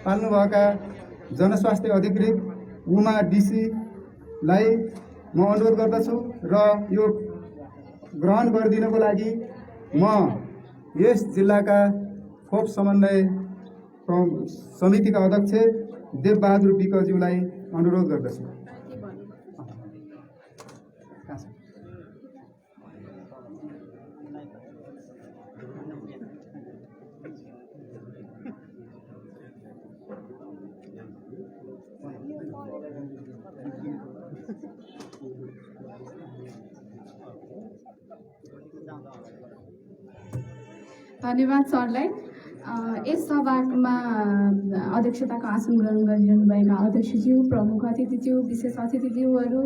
पाल्नुभएका जनस्वास्थ्य अधिकृत उमा डीसीलाई म अनुरोध गर्दछु र यो ग्रहण गरिदिनुको लागि म यस जिल्लाका खोप समन्वय समितिका अध्यक्ष देवबहादुर विकज्यूलाई अनुरोध गर्दछु। धन्यवाद सरलाई। यस सभामा अध्यक्षताको आसन ग्रहण गरिरहनु भएका अध्यक्षज्यू, प्रमुख अतिथिज्यू, विशेष अतिथिज्यूहरू,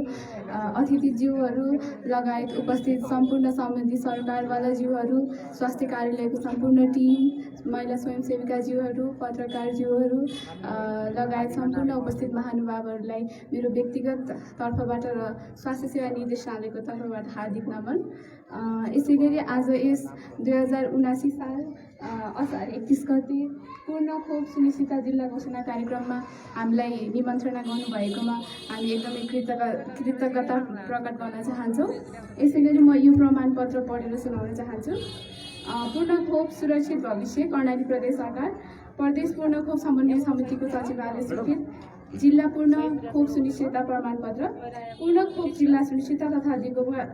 लगायत उपस्थित सम्पूर्ण सम्बन्धित सरकारवालाज्यूहरू, स्वास्थ्य कार्यालयको सम्पूर्ण टिम, महिला स्वयंसेविकाज्यूहरू, पत्रकारज्यूहरू लगायत सम्पूर्ण उपस्थित महानुभावहरूलाई मेरो व्यक्तिगत तर्फबाट र स्वास्थ्य सेवा निर्देशनालयको तर्फबाट हार्दिक नमन। यसै गरी आज यस 2079 साल असार 31 गते पूर्ण खोप सुनिश्चितता जिल्ला घोषणा कार्यक्रममा हामीलाई निमन्त्रणा गर्नुभएकोमा हामी एकदमै कृतज्ञता प्रकट गर्न चाहन्छौँ। यसै गरी म यो प्रमाणपत्र पढेर सुनाउन चाहन्छु। पूर्ण खोप सुरक्षित भविष्य कर्णाली प्रदेश सरकार प्रदेश पूर्ण खोप समन्वय समितिको सचिवालय स्वीकृत जिल्ला पूर्ण खोप सुनिश्चितता प्रमाणपत्र पूर्ण खोप जिल्ला सुनिश्चितता तथा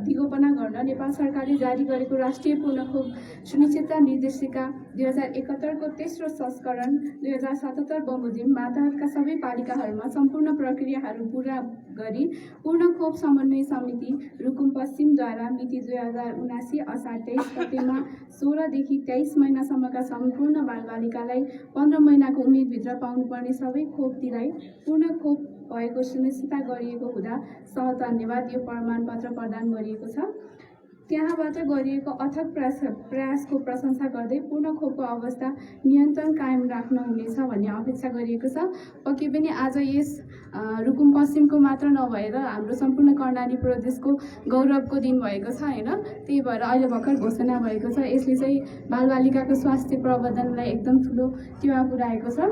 दिगोपना गर्न नेपाल सरकारले जारी गरेको राष्ट्रिय पूर्ण खोप सुनिश्चितता निर्देशिका 2071 को तेस्रो संस्करण 2077 बमोजिम मातहतका सबै पालिकाहरूमा सम्पूर्ण प्रक्रियाहरू पूरा गरी पूर्ण खोप समन्वय समिति रुकुम पश्चिमद्वारा मिति 2079 असार 23 गतेमा 16 देखि 23 महिनासम्मका सम्पूर्ण बालबालिकालाई 15 महिनाको उमेरभित्र पाउनुपर्ने सबै खोप दिलाई पूर्ण खोप भएको सुनिश्चितता गरिएको हुँदा धन्यवाद यो प्रमाणपत्र प्रदान गरिएको छ। त्यहाँबाट गरिएको अथक प्रयासको प्रशंसा गर्दै पूर्ण खोपको अवस्था नियन्त्रण कायम राख्न हुनेछ भन्ने अपेक्षा गरिएको छ। पक्कै पनि आज यस रुकुम पश्चिमको मात्र नभएर हाम्रो सम्पूर्ण कर्णाली प्रदेशको गौरवको दिन भएको छ हैन। त्यही भएर अहिले भर्खर घोषणा भएको छ। यसले चाहिँ बालबालिकाको स्वास्थ्य प्रबन्धनलाई एकदम ठुलो टेवा पुर्याएको छ।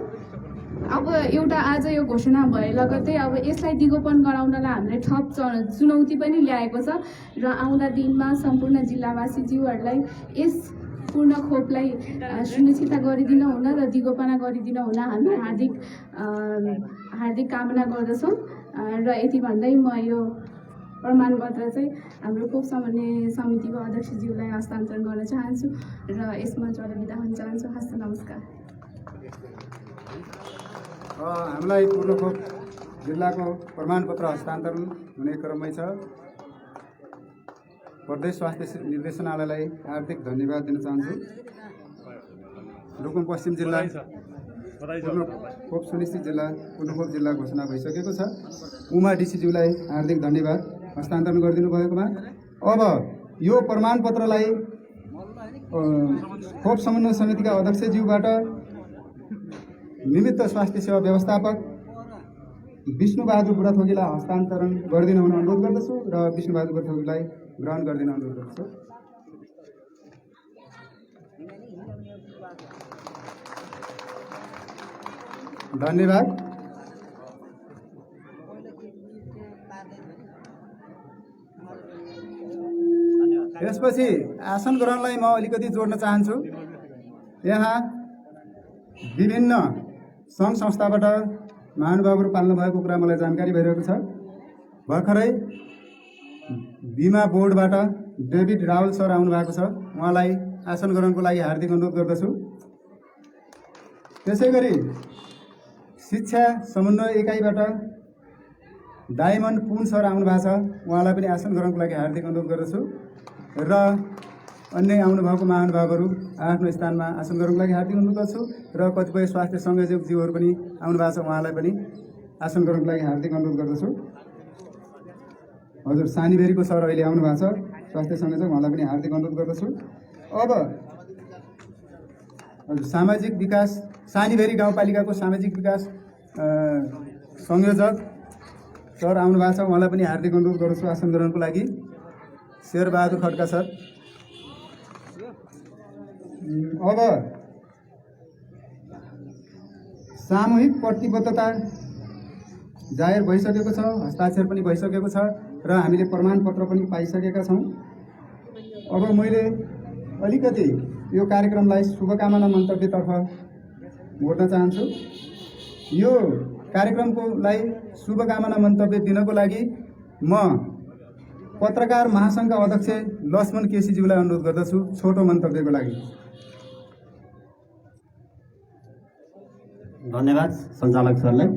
अब एउटा आज यो घोषणा भए लगत्तै अब यसलाई दिगोपन गराउनलाई हामीले थप चुनौती पनि ल्याएको छ र आउँदा दिनमा सम्पूर्ण जिल्लावासी जीवहरूलाई यस पूर्ण खोपलाई सुनिश्चित गरिदिन हुन र दिगोपना गरिदिन हुन हामी हार्दिक कामना गर्दछौँ र यति भन्दै म यो प्रमाणपत्र चाहिँ हाम्रो खोप समन्वय समितिको अध्यक्षज्यूलाई हस्तान्तरण गर्न चाहन्छु र यस मञ्चबाट बिदा हुन चाहन्छु। हस्त नमस्कार। हामीलाई पूर्ण खोप जिल्लाको प्रमाणपत्र हस्तान्तरण हुने क्रममै छ। प्रदेश स्वास्थ्य निर्देशनालयलाई हार्दिक धन्यवाद दिन चाहन्छु। रुकुम पश्चिम जिल्ला पूर्ण खोप सुनिश्चित जिल्ला पूर्ण खोप जिल्ला घोषणा भइसकेको छ। उमा डिसिज्यूलाई हार्दिक धन्यवाद हस्तान्तरण गरिदिनु भएकोमा। अब यो प्रमाणपत्रलाई खोप समन्वय समितिका अध्यक्षज्यूबाट निमित्त स्वास्थ्य सेवा व्यवस्थापक विष्णुबहादुर बुढाथोकीलाई हस्तान्तरण गरिदिन हुन अनुरोध गर्दछु र विष्णुबहादुर बुढाथोकीलाई ग्रहण गरिदिन अनुरोध गर्दछु। धन्यवाद। यसपछि आसन ग्रहणलाई म अलिकति जोड्न चाहन्छु। यहाँ विभिन्न सङ्घ संस्थाबाट महानुभावहरू पाल्नु भएको कुरा मलाई जानकारी भइरहेको छ। भर्खरै बिमा बोर्डबाट डेभिड रावल सर आउनु भएको छ। उहाँलाई आसन ग्रहणको लागि हार्दिक अनुरोध गर्दछु। त्यसै गरी शिक्षा समन्वय एकाइबाट डायमन्ड पुन सर आउनु भएको छ। उहाँलाई पनि आसन ग्रहणको लागि हार्दिक अनुरोध गर्दछु र अन्य आउनुभएको महानुभावहरू आफ्नो स्थानमा आसन ग्रहणको लागि हार्दिक अनुरोध गर्छु र कतिपय स्वास्थ्य संयोजकज्यूहरू पनि आउनु भएको छ। उहाँलाई पनि आसन ग्रहणको लागि हार्दिक अनुरोध गर्दछु। हजुर सानीभेरीको सर अहिले आउनु भएको छ स्वास्थ्य संयोजक, उहाँलाई पनि हार्दिक अनुरोध गर्दछु। अब हजुर सामाजिक विकास सानीभेरी गाउँपालिकाको सामाजिक विकास संयोजक सर आउनु भएको छ। उहाँलाई पनि हार्दिक अनुरोध गर्दछु आसन ग्रहणको लागि। शेरबहादुर खड्का सर। अब सामूहिक प्रतिबद्धता जाहेर भइसकेको छ, हस्ताक्षर पनि भइसकेको छ र हामीले प्रमाणपत्र पनि पाइसकेका छौँ। अब मैले अलिकति यो कार्यक्रमलाई शुभकामना मन्तव्यतर्फ मोड्न चाहन्छु। यो कार्यक्रमकोलाई शुभकामना मन्तव्य दिनको लागि म पत्रकार महासङ्घका अध्यक्ष लक्ष्मण केसीज्यूलाई अनुरोध गर्दछु छोटो मन्तव्यको लागि। धन्यवाद सञ्चालक सरलाई।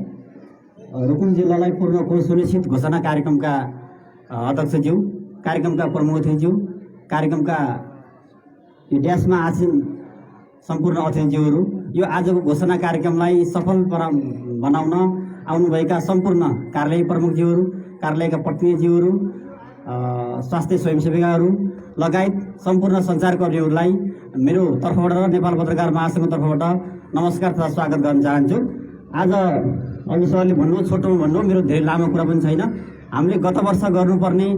रुकुम जिल्लालाई पूर्ण खोप सुनिश्चित घोषणा कार्यक्रमका अध्यक्षज्यू, कार्यक्रमका प्रमुखज्यू, कार्यक्रमका ड्यासमा आसीन सम्पूर्ण अतिथिज्यूहरू, यो आजको घोषणा कार्यक्रमलाई सफल बनाउन आउनुभएका सम्पूर्ण कार्यालय प्रमुखज्यूहरू, कार्यालयका प्रतिनिधिज्यूहरू, स्वास्थ्य स्वयंसेविकाहरू लगायत सम्पूर्ण सञ्चारकर्मीहरूलाई मेरो तर्फबाट र नेपाल पत्रकार महासङ्घको तर्फबाट नमस्कार तथा स्वागत गर्न चाहन्छु। आज अघि सरले भन्नु छोटो भन्नु, मेरो धेरै लामो कुरा पनि छैन। हामीले गत वर्ष गर्नुपर्ने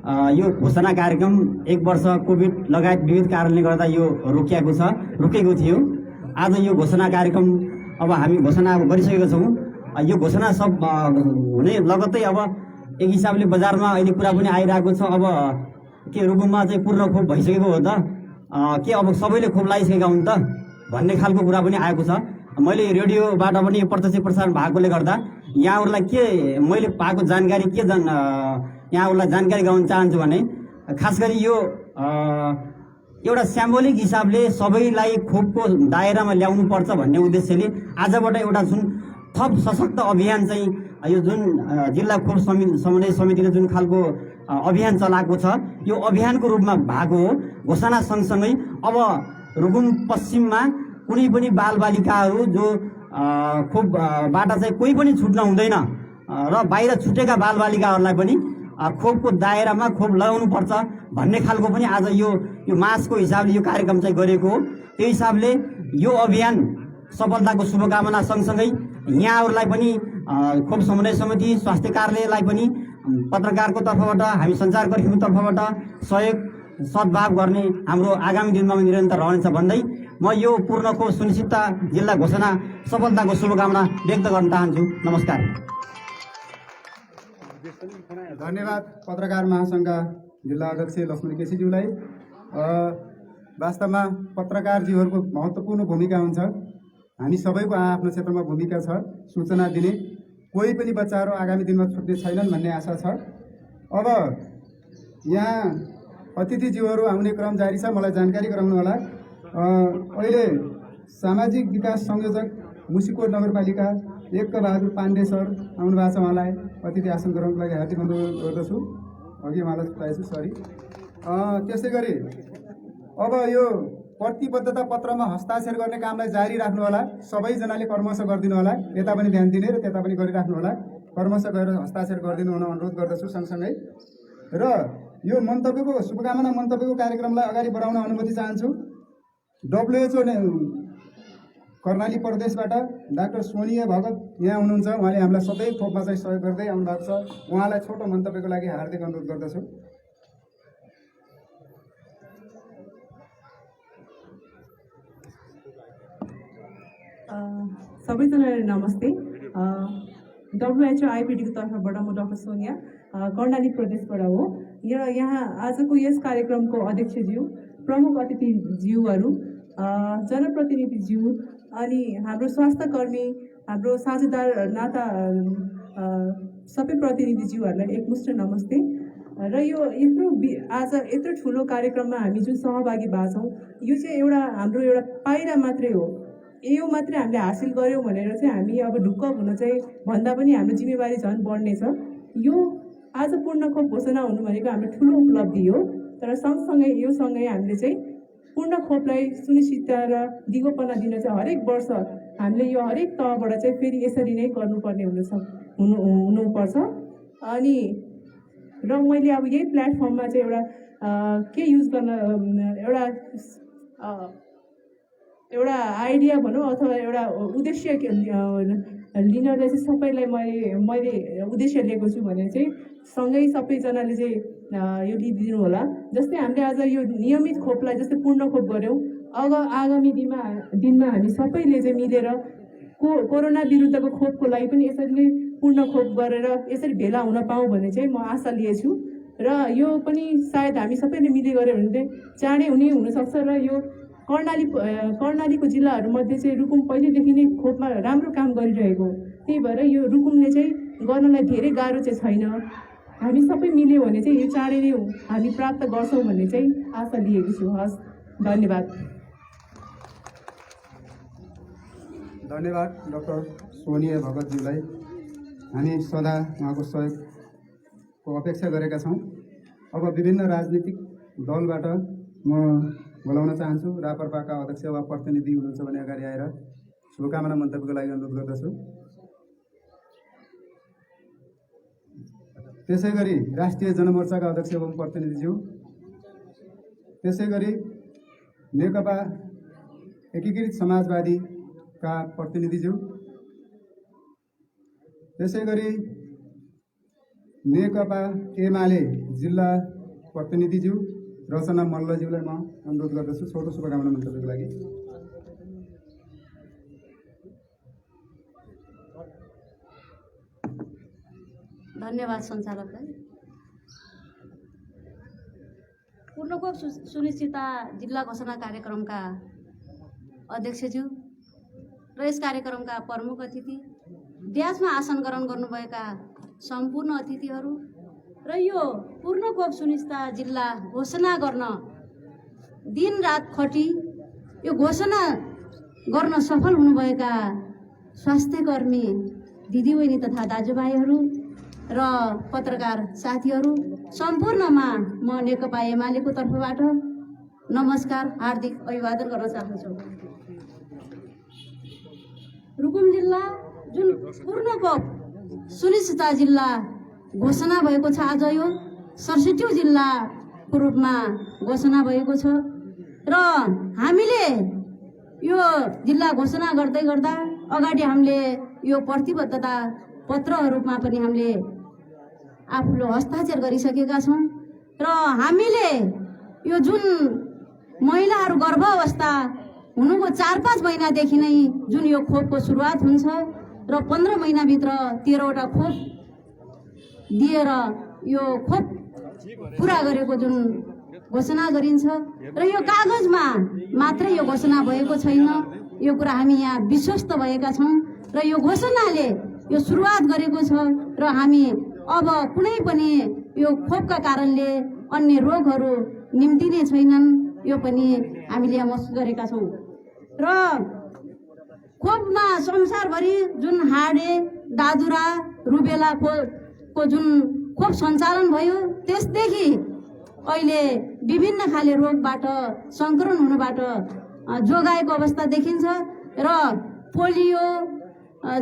यो घोषणा कार्यक्रम 1 वर्ष कोभिड लगायत विविध कारणले गर्दा यो रोकिएको थियो। आज यो घोषणा कार्यक्रम अब हामी घोषणा गरिसकेका छौँ। यो घोषणा सब हुने लगत्तै अब एक हिसाबले बजारमा अहिले कुरा पनि आइरहेको छ, अब के रुकुममा चाहिँ पूर्ण खोप भइसकेको हो त के अब सबैले खोप लगाइसकेका हुन् त भन्ने खालको कुरा पनि आएको छ। मैले रेडियोबाट पनि प्रत्यक्ष प्रसारण भएकोले गर्दा यहाँहरूलाई के मैले पाएको जानकारी यहाँहरूलाई जानकारी गराउन चाहन्छु भने खास गरी यो एउटा सिम्बोलिक हिसाबले सबैलाई खोपको दायरामा ल्याउनु पर्छ भन्ने उद्देश्यले आजबाट एउटा जुन थप सशक्त अभियान चाहिँ यो जुन जिल्ला खोप समन्वय समितिले जुन खालको अभियान चलाएको छ यो अभियानको रूपमा भएको हो। घोषणा सँगसँगै अब रुकुम पश्चिममा कुनै पनि बालबालिकाहरू जो खोपबाट चाहिँ कोही पनि छुट्न हुँदैन र बाहिर छुटेका बालबालिकाहरूलाई पनि खोपको दायरामा खोप लगाउनु पर्छ भन्ने खालको पनि आज यो मासको हिसाबले यो कार्यक्रम चाहिँ गरेको हो। त्यो हिसाबले यो अभियान सफलताको शुभकामना सँगसँगै यहाँहरूलाई पनि खोप समन्वय समिति स्वास्थ्य कार्यालयलाई पनि पत्रकारको तर्फबाट हामी सञ्चारकर्मीको तर्फबाट सहयोग सद्भाव गर्ने हाम्रो आगामी दिनमा निरन्तर रहनेछ भन्दै म यो पूर्ण खोप सुनिश्चितता जिल्ला घोषणा सफलताको शुभकामना व्यक्त गर्न चाहन्छु। नमस्कार। धन्यवाद पत्रकार महासङ्घका जिल्ला अध्यक्ष लक्ष्मण केसीज्यूलाई। वास्तवमा पत्रकारजीहरूको महत्त्वपूर्ण भूमिका हुन्छ। हामी सबैको आफ्नो क्षेत्रमा भूमिका छ, सूचना दिने। कोही पनि बच्चाहरू आगामी दिनमा छुट्ने छैनन् भन्ने आशा छ। अब यहाँ अतिथिज्यूहरू आउने क्रम जारी छ, मलाई जानकारी गराउनु होला। अहिले सामाजिक विकास संयोजक मुसिकोट नगरपालिका 1 बहादुर पाण्डे सर आउनु भएको छ, उहाँलाई अतिथि आसन गराउनको लागि हार्दिक अनुरोध गर्दछु। अघि उहाँलाई पाएछु, सरी। त्यसै गरी अब यो प्रतिबद्धता पत्रमा हस्ताक्षर गर्ने कामलाई जारी राख्नु होला। सबैजनाले कर्मश गरिदिनु होला, यता पनि ध्यान दिने र त्यता पनि गरिराख्नु होला। कर्मश गएर हस्ताक्षर गरिदिनु हुन अनुरोध गर्दछु। सँगसँगै र यो मन्तव्यको शुभकामना मन्तव्यको कार्यक्रमलाई अगाडि बढाउन अनुमति चाहन्छु। WHO कर्णाली प्रदेशबाट डाक्टर सोनिया भगत यहाँ हुनुहुन्छ। उहाँले हामीलाई सधैँ खोपमा चाहिँ सहयोग गर्दै आउनु भएको छ। उहाँलाई छोटो मन्तव्यको लागि हार्दिक अनुरोध गर्दछु। सबैजनालाई नमस्ते। WHO आइपिडीको तर्फबाट म डाक्टर सोनिया कर्णाली प्रदेशबाट हो। यहाँ आजको यस कार्यक्रमको अध्यक्षज्यू, प्रमुख अतिथिज्यूहरू, जनप्रतिनिधिज्यू अनि हाम्रो स्वास्थ्यकर्मी, हाम्रो साझेदार नाता सबै प्रतिनिधिज्यूहरूलाई एकमुष्ट नमस्ते। र यो आज यत्रो ठुलो कार्यक्रममा हामी जुन सहभागी भएको छौँ यो चाहिँ हाम्रो एउटा पाइला मात्रै हो। यो मात्रै हामीले हासिल गऱ्यौँ भनेर चाहिँ हामी अब ढुक्क हुन चाहिँ भन्दा पनि हाम्रो जिम्मेवारी झन् बढ्नेछ। यो आज पूर्ण खोप घोषणा हुनु भनेको हाम्रो ठुलो उपलब्धि हो। तर सँगसँगै हामीले चाहिँ पूर्ण खोपलाई सुनिश्चितता र दिगोपना दिन चाहिँ हरेक वर्ष हामीले यो हरेक तहबाट चाहिँ फेरि यसरी नै गर्नुपर्ने हुनुपर्छ। अनि र मैले अब यही प्लेटफर्ममा चाहिँ के युज गर्न एउटा आइडिया भनौँ अथवा एउटा उद्देश्य लिनलाई चाहिँ सबैलाई मैले उद्देश्य लिएको छु भने चाहिँ सँगै सबैजनाले चाहिँ यो लिइदिनु होला। जस्तै हामीले आज यो नियमित खोपलाई जस्तै पूर्ण खोप गऱ्यौँ, आगामी दिनमा हामी सबैले चाहिँ मिलेर कोरोना विरुद्धको खोपको लागि पनि यसरी नै पूर्ण खोप गरेर यसरी भेला हुन पाऊँ भन्ने चाहिँ म आशा लिएछु। र यो पनि सायद हामी सबैले मिल्दै गऱ्यो भने चाहिँ चाँडै हुनसक्छ। र यो कर्णालीको जिल्लाहरूमध्ये चाहिँ रुकुम पहिलेदेखि नै खोपमा राम्रो काम गरिरहेको, त्यही भएर यो रुकुमले चाहिँ गर्नलाई धेरै गाह्रो चाहिँ छैन। हामी सबै मिल्यो भने चाहिँ यो चाँडै नै हामी प्राप्त गर्छौँ भन्ने चाहिँ आशा लिएको छु। हस्, धन्यवाद। धन्यवाद डाक्टर सोनिया भगतज्यूलाई। हामी सदा उहाँको सहयोगको अपेक्षा गरेका छौँ। अब विभिन्न राजनीतिक दलबाट म बोलाउन चाहन्छु। रापरपाका अध्यक्ष वा प्रतिनिधि हुनुहुन्छ भने अगाडि आएर शुभकामना मन्तव्यको लागि अनुरोध गर्दछु। त्यसै गरी राष्ट्रिय जनमोर्चाका अध्यक्ष एवं प्रतिनिधिज्यू, त्यसै गरी नेकपा एकीकृत समाजवादीका प्रतिनिधिज्यू, त्यसै गरी नेकपा एमाले जिल्ला प्रतिनिधिज्यू रचना मल्लज्यूलाई म अनुरोध गर्दछु छोटो शुभकामना मन्तव्यको लागि। धन्यवाद सञ्चालकलाई। पूर्णकोप सुनिश्चितता जिल्ला घोषणा कार्यक्रमका अध्यक्षज्यू र यस कार्यक्रमका प्रमुख अतिथि, ड्यासमा आसन ग्रहण गर्नुभएका सम्पूर्ण अतिथिहरू र यो पूर्णकोप सुनिश्चितता जिल्ला घोषणा गर्न दिनरात खटी यो घोषणा गर्न सफल हुनुभएका स्वास्थ्यकर्मी दिदीबहिनी तथा दाजुभाइहरू र पत्रकार साथीहरू सम्पूर्णमा म नेकपा एमालेको तर्फबाट नमस्कार हार्दिक अभिवादन गर्न चाहन्छु। रुकुम जिल्ला जुन पूर्णकोप सुनिश्चितता जिल्ला घोषणा भएको छ, आज यो 67औं जिल्लाको रूपमा घोषणा भएको छ र हामीले यो जिल्ला घोषणा गर्दै गर्दा अगाडि हामीले यो प्रतिबद्धता पत्रहरूमा पनि हामीले आफूले हस्ताक्षर गरिसकेका छौँ र हामीले यो जुन महिलाहरू गर्भावस्था हुनुको 4-5 महिनादेखि नै जुन यो खोपको सुरुवात हुन्छ र 15 महिनाभित्र 13वटा खोप दिएर यो खोप पुरा गरेको जुन घोषणा गरिन्छ र यो कागजमा मात्रै यो घोषणा भएको छैन, यो कुरा हामी यहाँ विश्वस्त भएका छौँ र यो घोषणाले यो सुरुवात गरेको छ र हामी अब कुनै पनि यो खोपका कारणले अन्य रोगहरू निम्तिने छैनन्, यो पनि हामीले यहाँ महसुस गरेका छौँ र खोपमा संसारभरि जुन हाडे दादुरा रुबेलाको जुन खोप सञ्चालन भयो त्यसदेखि अहिले विभिन्न खाले रोगबाट सङ्क्रमण हुनबाट जोगाएको अवस्था देखिन्छ र पोलियो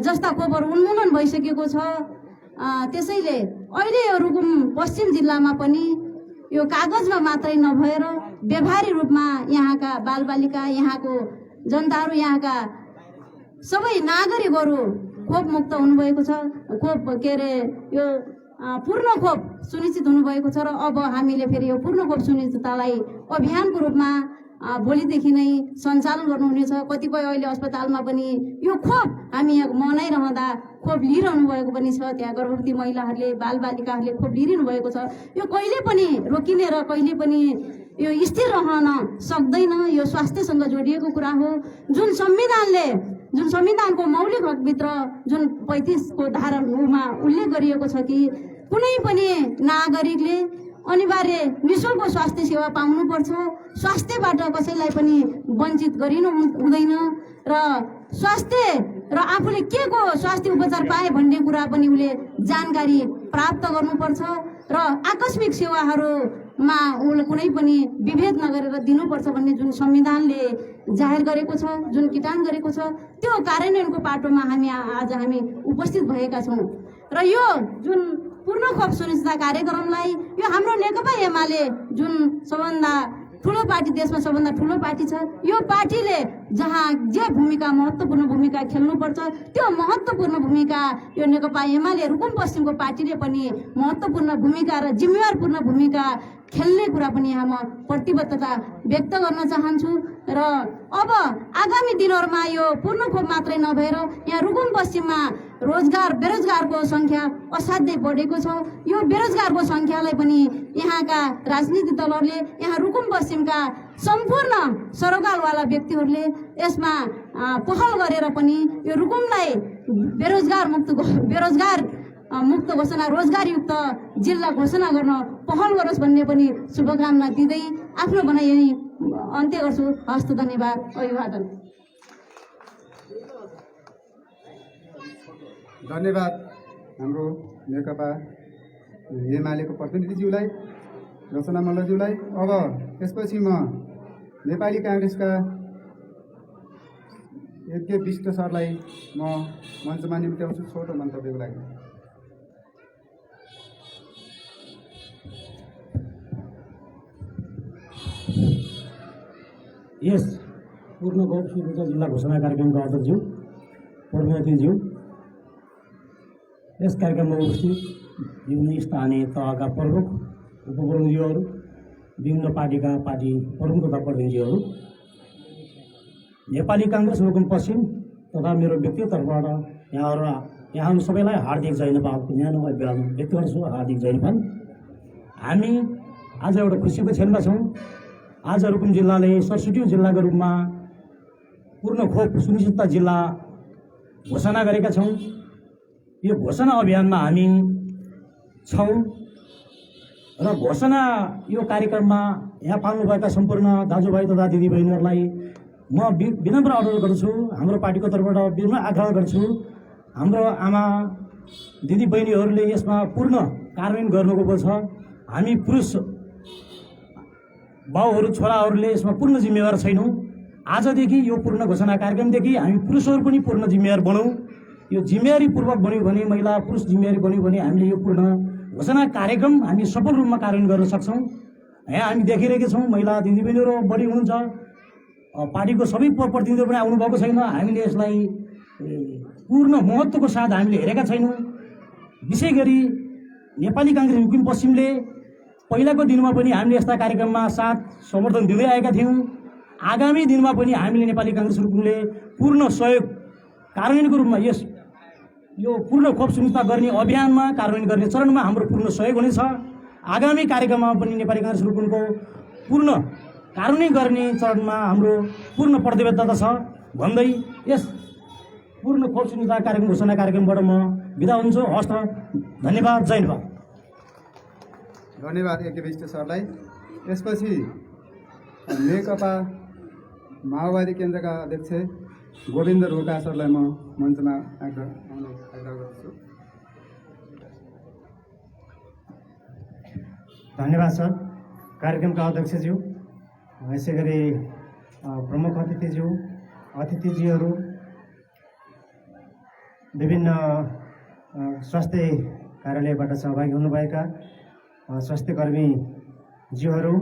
जस्ता खोपहरू उन्मूलन भइसकेको छ। त्यसैले अहिले यो रुकुम पश्चिम जिल्लामा पनि यो कागजमा मात्रै नभएर व्यवहारिक रूपमा यहाँका बालबालिका, यहाँको जनताहरू, यहाँका सबै नागरिकहरू खोप मुक्त हुनुभएको छ, खोप यो पूर्ण खोप सुनिश्चित हुनुभएको छ र अब हामीले फेरि यो पूर्ण खोप सुनिश्चिततालाई अभियानको रूपमा भोलिदेखि नै सञ्चालन गर्नुहुनेछ। कतिपय अहिले अस्पतालमा पनि यो खोप हामी यहाँ मनाइरहँदा खोप लिइरहनु भएको पनि छ, त्यहाँ गर्भवती महिलाहरूले बालबालिकाहरूले खोप लिइरहनु भएको छ। यो कहिले पनि रोकिने र कहिले पनि यो स्थिर रहन सक्दैन, यो स्वास्थ्यसँग जोडिएको कुरा हो। जुन संविधानको मौलिक हकभित्र जुन 35 को धारामा उल्लेख गरिएको छ कि कुनै पनि नागरिकले अनिवार्य निःशुल्क स्वास्थ्य सेवा पाउनुपर्छ, स्वास्थ्यबाट कसैलाई पनि वञ्चित गरिनु हुँदैन र स्वास्थ्य र आफूले के को स्वास्थ्य उपचार पाए भन्ने कुरा पनि उसले जानकारी प्राप्त गर्नुपर्छ र आकस्मिक सेवाहरूमा उसले कुनै पनि विभेद नगरेर दिनुपर्छ भन्ने जुन संविधानले जाहेर गरेको छ, जुन किटान गरेको छ, त्यो कार्यान्वयनको पाटोमा आज हामी उपस्थित भएका छौँ र यो जुन पूर्ण खोप सुनिश्चितता कार्यक्रमलाई यो हाम्रो नेकपा एमाले जुन सबभन्दा ठुलो पार्टी, देशमा सबभन्दा ठुलो पार्टी छ, यो पार्टीले जहाँ जे भूमिका महत्त्वपूर्ण भूमिका खेल्नुपर्छ त्यो महत्त्वपूर्ण भूमिका यो नेकपा एमाले रुकुम पश्चिमको पार्टीले पनि महत्त्वपूर्ण भूमिका र जिम्मेवारपूर्ण भूमिका खेल्ने कुरा पनि यहाँ म प्रतिबद्धता व्यक्त गर्न चाहन्छु र अब आगामी दिनहरूमा यो पूर्ण खोप मात्रै नभएर यहाँ रुकुम पश्चिममा बेरोजगारको सङ्ख्या असाध्यै बढेको छ। यो बेरोजगारको सङ्ख्यालाई पनि यहाँका राजनीतिक दलहरूले, यहाँ रुकुम पश्चिमका सम्पूर्ण सरोकारवाला व्यक्तिहरूले यसमा पहल गरेर पनि यो रुकुमलाई बेरोजगार मुक्त घोषणा, रोजगारयुक्त जिल्ला घोषणा गर्न पहल गरोस् भन्ने पनि शुभकामना दिँदै आफ्नो भनाइ यही अन्त्य गर्छु। हस्त, धन्यवाद, अभिवादन। धन्यवाद हाम्रो नेकपा एमालेको प्रतिनिधिज्यूलाई, रचना मल्लज्यूलाई। अब त्यसपछि म नेपाली काङ्ग्रेसका यज्ञ विष्ट सरलाई म मञ्चमा निम्त्याउँछु छोटो मन्तव्यको लागि। यस पूर्ण खोप सुनिश्चितता जिल्ला घोषणा कार्यक्रमका अध्यक्षज्यू, प्रमुख अतिथिज्यू, यस कार्यक्रममा उपस्थित विभिन्न स्थानीय तहका प्रमुख उपप्रमुखज्यूहरू, विभिन्न पार्टीका पार्टी प्रमुख तथा प्रतिनिधिहरू, नेपाली काङ्ग्रेस रुकुम पश्चिम तथा मेरो व्यक्तिगत तर्फबाट यहाँहरू सबैलाई हार्दिक जय नेपाल न्यानो अभियान व्यक्त गर्छु। हार्दिक जय नेपाल। हामी आज एउटा खुसीको क्षणमा छौँ। आज रुकुम जिल्लाले 67औं जिल्लाको रूपमा पूर्ण खोप सुनिश्चितता जिल्ला घोषणा गरेका छौँ। यो घोषणा अभियानमा हामी छौँ र घोषणा यो कार्यक्रममा यहाँ पाल्नुभएका सम्पूर्ण दाजुभाइ तथा दिदीबहिनीहरूलाई म विनम्र अनुरोध गर्छु, हाम्रो पार्टीको तर्फबाट विनम्र आग्रह गर्छु, हाम्रो आमा दिदीबहिनीहरूले यसमा पूर्ण कार्यान्वयन गर्नुको छ। हामी पुरुष बाउहरू छोराहरूले यसमा पूर्ण जिम्मेवार छैनौँ। आजदेखि यो पूर्ण घोषणा कार्यक्रमदेखि हामी पुरुषहरू पनि पूर्ण जिम्मेवार बनौँ। यो जिम्मेवारीपूर्वक बन्यो भने, महिला पुरुष जिम्मेवारी बन्यो भने हामीले यो पूर्ण घोषणा कार्यक्रम हामी सफल रूपमा कार्यान्वयन गर्न सक्छौँ। यहाँ हामी देखिरहेका छौँ महिला दिदीबहिनीहरू बढी हुनुहुन्छ, पार्टीको सबै प्रतिनिधिहरू पनि आउनुभएको छैन। हामीले यसलाई पूर्ण महत्त्वको साथ हामीले हेरेका छैनौँ। विशेष गरी नेपाली काङ्ग्रेस रुकुम पश्चिमले पहिलाको दिनमा पनि हामीले यस्ता कार्यक्रममा साथ समर्थन दिँदै आएका थियौँ। आगामी दिनमा पनि हामीले नेपाली काङ्ग्रेस रुकुमले पूर्ण सहयोग कार्यान्वयनको रूपमा यो पूर्ण खोप सुनिश्चित गर्ने अभियानमा कार्यान्वयन गर्ने चरणमा हाम्रो पूर्ण सहयोग हुनेछ। आगामी कार्यक्रममा पनि नेपाली काङ्ग्रेस रुकुमको पूर्ण कार्यान्वयन गर्ने चरणमा हाम्रो पूर्ण प्रतिबद्धता छ भन्दै यस पूर्ण खोप सुनिश्चितता कार्यक्रम घोषणा कार्यक्रमबाट म बिदा हुन्छु। हस्त, धन्यवाद, जय नेपाल। धन्यवाद एके विष्ट सरलाई। त्यसपछि नेकपा माओवादी केन्द्रका अध्यक्ष गोविन्द रोका सरलाई म मञ्चमा आग्रह गर्छु। धन्यवाद सर। कार्यक्रमका अध्यक्षज्यू, यसै गरी प्रमुख अतिथिज्यूहरू, विभिन्न स्वास्थ्य कार्यालयबाट सहभागी हुनुभएका स्वास्थ्यकर्मीज्यूहरू,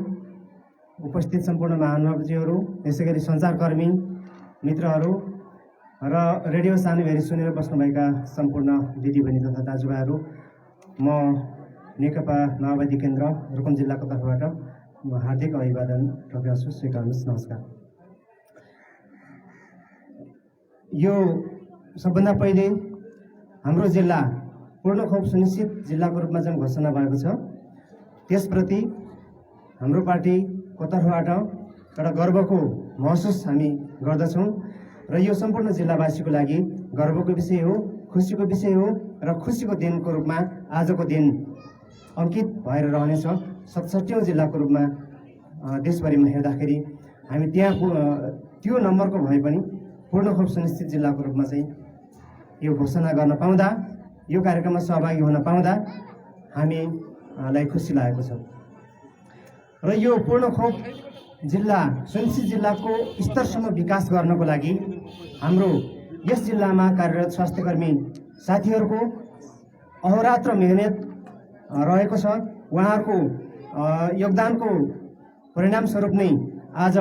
उपस्थित सम्पूर्ण महानुभावज्यूहरू, यसै गरी सञ्चारकर्मी मित्रहरू र रेडियो सानोभरि सुनेर बस्नुभएका सम्पूर्ण दिदीबहिनी तथा दाजुभाइहरू, म नेकपा माओवादी केन्द्र रुकुम जिल्लाको तर्फबाट म हार्दिक अभिवादन टक्राउँछु। स्वीकार्नुहोस्। नमस्कार। यो सबभन्दा पहिले हाम्रो जिल्ला पूर्ण खोप सुनिश्चित जिल्लाको रूपमा जुन घोषणा भएको छ, त्यसप्रति हाम्रो पार्टीको तर्फबाट एउटा गर्वको महसुस हामी गर्दछौँ र यो सम्पूर्ण जिल्लावासीको लागि गर्वको विषय हो, खुसीको विषय हो र खुसीको दिनको रूपमा आजको दिन अंकित भएर रहनेछ। 67औं जिल्लाको रूपमा देशभरिमा हेर्दाखेरि हामी त्यहाँ त्यो नम्बरको भए पनि पूर्ण खोप सुनिश्चित जिल्लाको रूपमा चाहिँ यो घोषणा गर्न पाउँदा, यो कार्यक्रममा सहभागी हुन पाउँदा हामीलाई खुसी लागेको छ। र यो पूर्ण खोप जिल्ला सुनिश्चित जिल्लाको स्तरसम्म विकास गर्नको लागि हाम्रो यस जिल्लामा कार्यरत स्वास्थ्यकर्मी साथीहरूको अहोरात्र मेहनत रहेको छ। उहाँहरूको योगदानको परिणामस्वरूप नै आज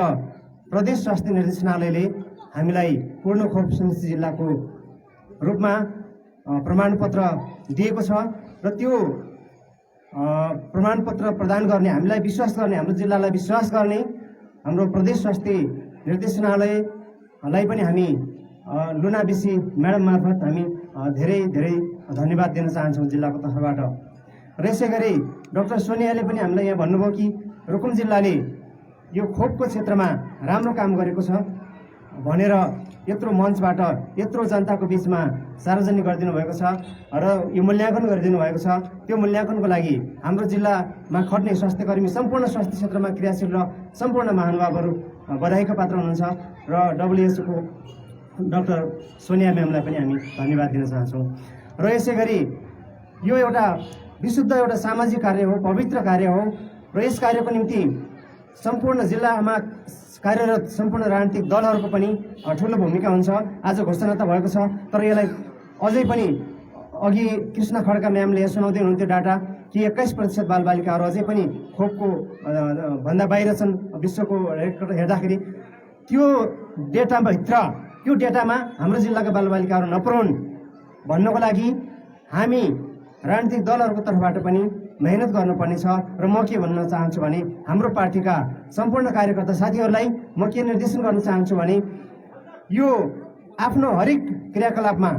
प्रदेश स्वास्थ्य निर्देशनालयले हामीलाई पूर्ण खोप सुनिश्चित जिल्लाको रूपमा प्रमाणपत्र दिएको छ र त्यो प्रमाणपत्र प्रदान गर्ने, हामीलाई विश्वास गर्ने, हाम्रो जिल्लालाई विश्वास गर्ने हाम्रो प्रदेश स्वास्थ्य निर्देशनालयलाई पनि हामी लुना बिसी म्याडम मार्फत हामी धेरै धेरै धन्यवाद दिन चाहन्छौँ जिल्लाको तर्फबाट। र यसै गरी डाक्टर सोनियाले पनि हामीलाई यहाँ भन्नुभयो कि रुकुम जिल्लाले यो खोपको क्षेत्रमा राम्रो काम गरेको छ भनेर यत्रो मञ्चबाट यत्रो जनताको बिचमा सार्वजनिक गरिदिनु भएको छ र यो मूल्याङ्कन गरिदिनु भएको छ। त्यो मूल्याङ्कनको लागि हाम्रो जिल्लामा खट्ने स्वास्थ्यकर्मी, सम्पूर्ण स्वास्थ्य क्षेत्रमा क्रियाशील र सम्पूर्ण महानुभावहरू बधाईका पात्र हुनुहुन्छ र WHO को डाक्टर सोनिया म्यामलाई पनि हामी धन्यवाद दिन चाहन्छौँ। र यसै गरी यो एउटा विशुद्ध एउटा सामाजिक कार्य हो, पवित्र कार्य हो र यस कार्यको निम्ति सम्पूर्ण जिल्लामा कार्यरत सम्पूर्ण राजनीतिक दलहरूको पनि ठुलो भूमिका हुन्छ। आज घोषणा त भएको छ, तर यसलाई अझै पनि अघि कृष्ण खड्का म्यामले सुनाउँदै हुनुहुन्थ्यो डाटा कि 21% बालबालिकाहरू अझै पनि खोपको भन्दा बाहिर छन्। विश्वको रेकर्ड हेर्दाखेरि त्यो डेटामा हाम्रो जिल्लाका बालबालिकाहरू नपुर्याउन् भन्नको लागि हामी राजनीतिक दलहरूको तर्फबाट पनि मेहनत गर्नुपर्ने छ। र म के भन्न चाहन्छु भने हाम्रो पार्टीका सम्पूर्ण कार्यकर्ता साथीहरूलाई म के निर्देशन गर्न चाहन्छु भने यो आफ्नो हरेक क्रियाकलापमा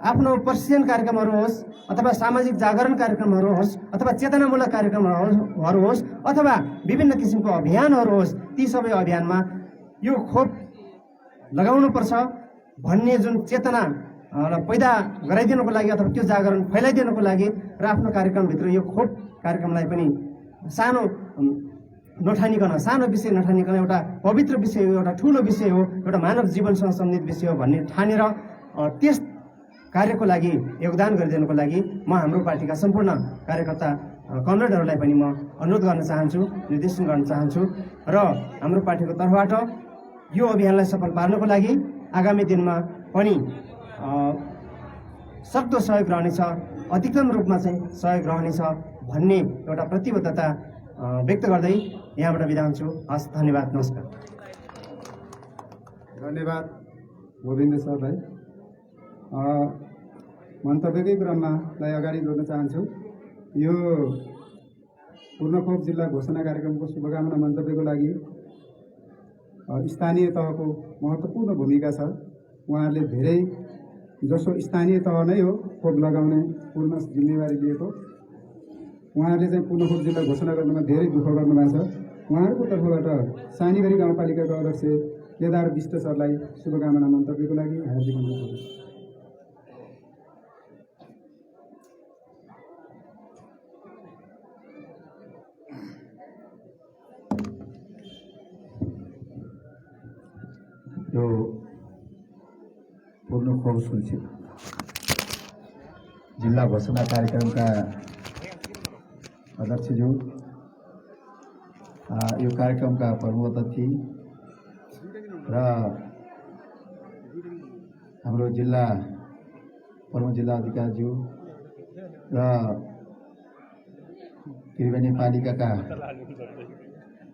आफ्नो प्रशिक्षण कार्यक्रमहरू होस् अथवा सामाजिक जागरण कार्यक्रमहरू होस् अथवा चेतनामूलक कार्यक्रमहरू होस् अथवा विभिन्न किसिमको अभियानहरू होस्, ती सबै अभियानमा यो खोप लगाउनुपर्छ भन्ने जुन चेतना पैदा गराइदिनको लागि अथवा त्यो जागरण फैलाइदिनको लागि र आफ्नो कार्यक्रमभित्र यो खोप कार्यक्रमलाई पनि सानो नठानिकन, सानो विषय नठानिकन एउटा पवित्र विषय हो, एउटा ठुलो विषय हो, एउटा मानव जीवनसँग सम्बन्धित विषय हो भन्ने ठानेर त्यस कार्यको लागि योगदान गरिदिनुको लागि म हाम्रो पार्टीका सम्पूर्ण कार्यकर्ता कमरेडहरूलाई पनि म अनुरोध गर्न चाहन्छु, निर्देशन गर्न चाहन्छु र हाम्रो पार्टीको तर्फबाट यो अभियानलाई सफल पार्नको लागि आगामी दिनमा पनि सक्दो सहयोग रहनेछ, अधिकतम रूपमा चाहिँ सहयोग रहनेछ भन्ने एउटा प्रतिबद्धता व्यक्त गर्दै यहाँबाट बिदा हुन्छु। हस्, धन्यवाद, नमस्कार। धन्यवाद गोविन्द सरलाई। मन्तव्यकै क्रममा अगाडि जोड्न चाहन्छु। यो पूर्णखोप जिल्ला घोषणा कार्यक्रमको शुभकामना मन्तव्यको लागि स्थानीय तहको महत्त्वपूर्ण भूमिका छ। उहाँहरूले धेरै जसो स्थानीय तह नै हो खोप लगाउने पूर्ण जिम्मेवारी लिएको, उहाँहरूले चाहिँ पूर्णखोप जिल्ला घोषणा गर्नुमा धेरै दुःख गर्नुभएको छ। उहाँहरूको तर्फबाट सानीगढी गाउँपालिकाका अध्यक्ष केदार विष्ट सरलाई शुभकामना मन्तव्यको लागि हार्दिक अनुरोध गर्छु। यो पूर्णखोप सुनिश्चित जिल्ला घोषणा कार्यक्रमका अध्यक्षज्यू, यो कार्यक्रमका प्रमुख अतिथि र हाम्रो जिल्ला प्रमुख जिल्ला अधिकारीज्यू र त्रिवेणी पालिकाका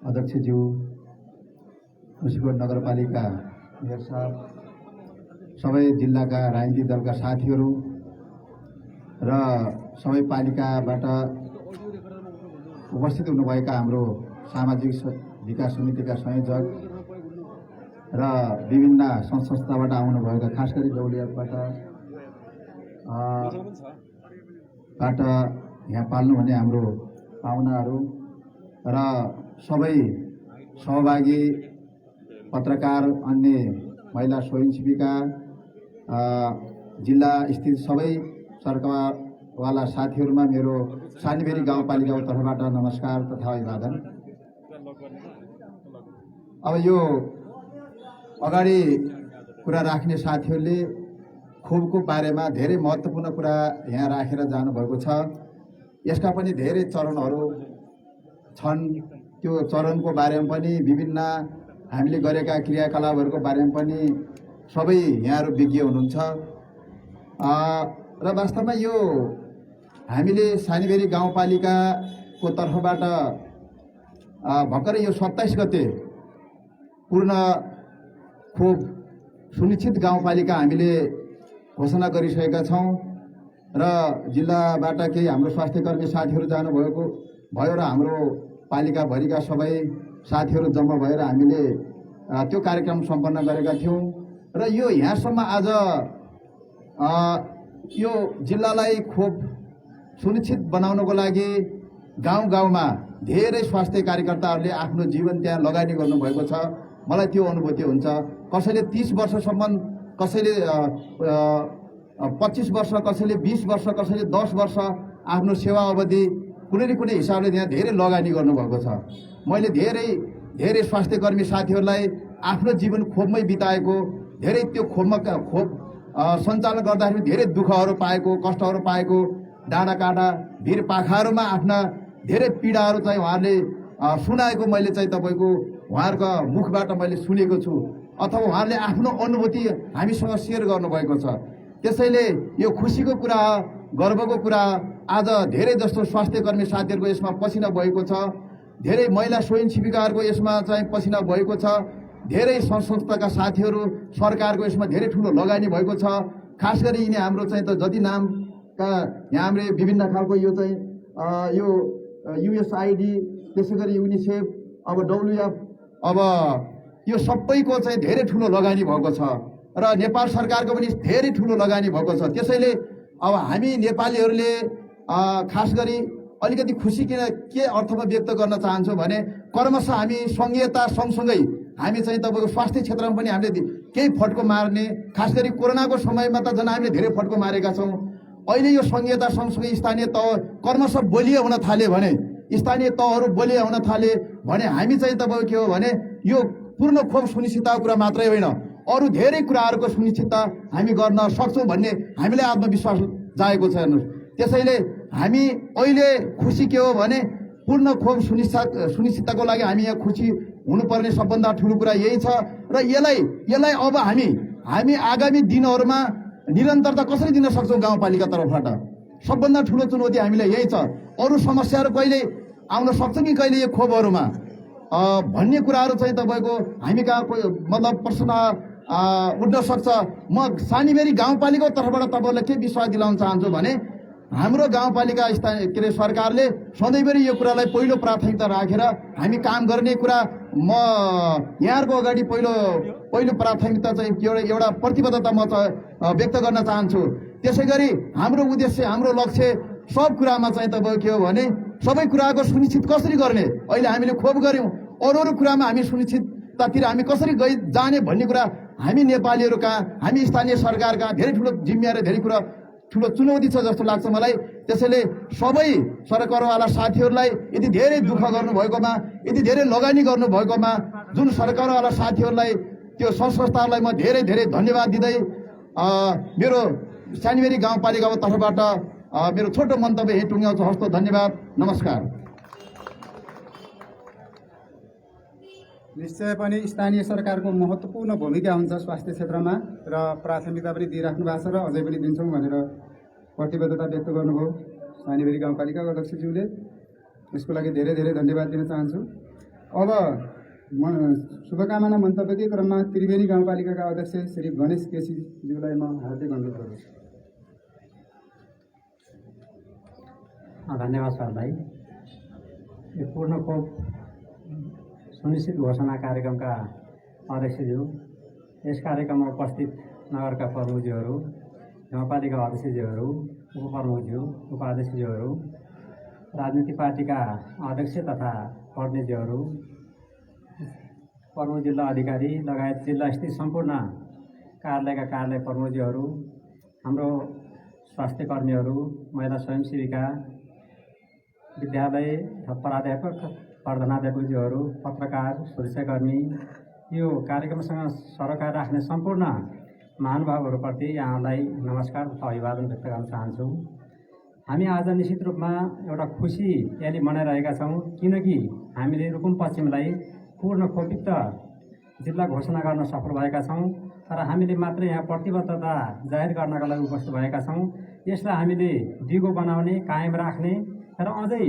अध्यक्षज्यू, मुसिकोट नगरपालिका मेयर साहब, सबै जिल्लाका राजनीतिक दलका साथीहरू र सबै पालिकाबाट उपस्थित हुनुभएका हाम्रो सामाजिक विकास समितिका संयोजक र विभिन्न संस्थाबाट आउनुभएका, खास गरी दौलियाबाट यहाँ पाल्नुहुने हाम्रो पाहुनाहरू र सबै सहभागी पत्रकार, अन्य महिला स्वयंसेविका, जिल्ला स्थित सबै सरकारवाला साथीहरूमा मेरो सानीबेरी गाउँपालिकाको तर्फबाट नमस्कार तथा अभिवादन। अब यो अगाडि कुरा राख्ने साथीहरूले खोपको बारेमा धेरै महत्त्वपूर्ण कुरा यहाँ राखेर जानुभएको छ। यसका पनि धेरै चरणहरू छन्। त्यो चरणको बारेमा पनि विभिन्न हामीले गरेका क्रियाकलापहरूको बारेमा पनि सबै यहाँहरू विज्ञ हुनुहुन्छ। र वास्तवमा यो हामीले सानीबेरी गाउँपालिकाको तर्फबाट भर्खरै यो 27 गते पूर्ण खोप सुनिश्चित गाउँपालिका हामीले घोषणा गरिसकेका छौँ र जिल्लाबाट केही हाम्रो स्वास्थ्यकर्मी साथीहरू भयो र हाम्रो पालिकाभरिका सबै साथीहरू जम्मा भएर हामीले त्यो कार्यक्रम सम्पन्न गरेका थियौँ। र यो यहाँसम्म आज यो जिल्लालाई खोप सुनिश्चित बनाउनको लागि गाउँ गाउँमा धेरै स्वास्थ्य कार्यकर्ताहरूले आफ्नो जीवन त्यहाँ लगानी गर्नुभएको छ। मलाई त्यो अनुभूति हुन्छ। कसैले 30 वर्षसम्म, कसैले 25 वर्ष, कसैले 20 वर्ष, कसैले 10 वर्ष आफ्नो सेवा अवधि कुनै न कुनै हिसाबले त्यहाँ धेरै लगानी गर्नुभएको छ। मैले धेरै स्वास्थ्यकर्मी साथीहरूलाई आफ्नो जीवन खोपमै बिताएको, धेरै त्यो खोप सञ्चालन गर्दाखेरि धेरै दुःखहरू पाएको, कष्टहरू पाएको, डाँडा काँडा भिर पाखाहरूमा आफ्ना धेरै पीडाहरू चाहिँ उहाँहरूले सुनाएको मैले चाहिँ तपाईँको उहाँहरूको मुखबाट मैले सुनेको छु, अथवा उहाँहरूले आफ्नो अनुभूति हामीसँग सेयर गर्नुभएको छ। त्यसैले यो खुसीको कुरा, गर्वको कुरा, आज धेरै जस्तो स्वास्थ्यकर्मी साथीहरूको यसमा पसिना भएको छ, धेरै महिला स्वयंसेविकाहरूको यसमा चाहिँ पसिना भएको छ, धेरै संस्थाका साथीहरू, सरकारको यसमा धेरै ठुलो लगानी भएको छ। खास गरी यिनी हाम्रो चाहिँ त जति नाम का यहाँ हामीले विभिन्न खालको यो चाहिँ यो युएसआइडी त्यसै गरी युनिसेफ अब डब्लुएफ अब यो सबैको चाहिँ धेरै ठुलो लगानी भएको छ र नेपाल सरकारको पनि धेरै ठुलो लगानी भएको छ। त्यसैले अब हामी नेपालीहरूले खास गरी अलिकति खुसी के अर्थमा व्यक्त गर्न चाहन्छौँ भने क्रमशः हामी सङ्घीयता सँगसँगै हामी चाहिँ तपाईँको स्वास्थ्य क्षेत्रमा पनि हामीले केही फड्को मार्ने, खास गरी कोरोनाको समयमा त झन् हामीले धेरै फड्को मारेका छौँ। अहिले यो सङ्घीयता सँगसँगै स्थानीय तह क्रमशः बलियो हुन थाल्यो भने, स्थानीय तहहरू बलियो हुन थाले भने हामी चाहिँ तपाईँको के हो भने यो पूर्ण खोप सुनिश्चितताको कुरा मात्रै होइन, अरू धेरै कुराहरूको सुनिश्चितता हामी गर्न सक्छौँ भन्ने हामीलाई आत्मविश्वास जागेको छ। हेर्नुहोस्, त्यसैले हामी अहिले खुसी के हो भने पूर्ण खोप सुनिश्चितताको लागि हामी यहाँ खुसी हुनुपर्ने सबभन्दा ठुलो कुरा यही छ र यसलाई अब हामी आगामी दिनहरूमा निरन्तरता कसरी दिन सक्छौँ गाउँपालिका तर्फबाट सबभन्दा ठुलो चुनौती हामीलाई यही छ। अरू समस्याहरू कहिले आउन सक्छ कि कहिले यो खोपहरूमा भन्ने कुराहरू चाहिँ तपाईँको हामी कहाँ मतलब प्रश्न उठ्न सक्छ। म सानीबेरी गाउँपालिकाको तर्फबाट तपाईँहरूलाई के विश्वास दिलाउन चाहन्छु भने हाम्रो गाउँपालिका स्थानीय के अरे सरकारले सधैँभरि यो कुरालाई पहिलो प्राथमिकता राखेर हामी काम गर्ने कुरा म यहाँहरूको अगाडि पहिलो प्राथमिकता चाहिँ एउटा प्रतिबद्धता म व्यक्त गर्न चाहन्छु। त्यसै गरी हाम्रो उद्देश्य, हाम्रो लक्ष्य सब कुरामा चाहिँ तपाईँको के हो भने सबै कुराको सुनिश्चित कसरी गर्ने, अहिले हामीले खोप गऱ्यौँ, अरू कुरामा हामी सुनिश्चिततातिर हामी कसरी जाने भन्ने कुरा हामी नेपालीहरू कहाँ, हामी स्थानीय सरकार कहाँ धेरै ठुलो जिम्मेवारी, धेरै कुरा ठुलो चुनौती छ जस्तो लाग्छ मलाई। त्यसैले सबै सरकारवाला साथीहरूलाई यति धेरै दुःख गर्नुभएकोमा, यति धेरै लगानी गर्नुभएकोमा जुन सरकारवाला साथीहरूलाई, त्यो संस्थाहरूलाई म धेरै धेरै धन्यवाद दिँदै मेरो सानीबेरी गाउँपालिकाको तर्फबाट मेरो छोटो मन्तव्य यही टुङ्ग्याउँछु। हस्त, धन्यवाद, नमस्कार। निश्चय पनि स्थानीय सरकारको महत्त्वपूर्ण भूमिका हुन्छ स्वास्थ्य क्षेत्रमा र प्राथमिकता पनि दिइराख्नु भएको छ र अझै पनि दिन्छौँ भनेर प्रतिबद्धता व्यक्त गर्नुभयो सानीबेरी गाउँपालिकाको अध्यक्षज्यूले। यसको लागि धेरै धेरै धन्यवाद दिन चाहन्छु। अब म शुभकामना मन्तव्य के क्रममा त्रिवेणी गाउँपालिकाका अध्यक्ष श्री गणेश केसीज्यूलाई म हार्दिक अनुरोध गर्छु। धन्यवाद सरलाई। यो पूर्ण खोप सुनिश्चित घोषणा कार्यक्रमका अध्यक्षज्यू, यस कार्यक्रममा उपस्थित नगरका प्रमुखज्यूहरू, गाउँपालिका अध्यक्षज्यूहरू, उपप्रमुखज्यू, उपाध्यक्षज्यूहरू, राजनीतिक पार्टीका अध्यक्ष तथा प्रतिनिधिहरू, प्रमुख जिल्ला अधिकारी लगायत जिल्ला स्थित सम्पूर्ण कार्यालयका कार्यालय प्रमुखज्यूहरू, हाम्रो स्वास्थ्य कर्मीहरू, महिला स्वयंसेविका, विद्यालय प्राध्यापक, प्रधानाध्यापकज्यूहरू, पत्रकार, सुरक्षाकर्मी, यो कार्यक्रमसँग सरोकार राख्ने सम्पूर्ण महानुभावहरूप्रति यहाँलाई नमस्कार तथा अभिवादन व्यक्त गर्न चाहन्छु। हामी आज निश्चित रूपमा एउटा खुसी याली मनाइरहेका छौँ, किनकि हामीले रुकुम पश्चिमलाई पूर्ण खोपयुक्त जिल्ला घोषणा गर्न सफल भएका छौँ र हामीले मात्र यहाँ प्रतिबद्धता जाहेर गर्नका लागि उपस्थित भएका छौँ। यसलाई हामीले दिगो बनाउने, कायम राख्ने र अझै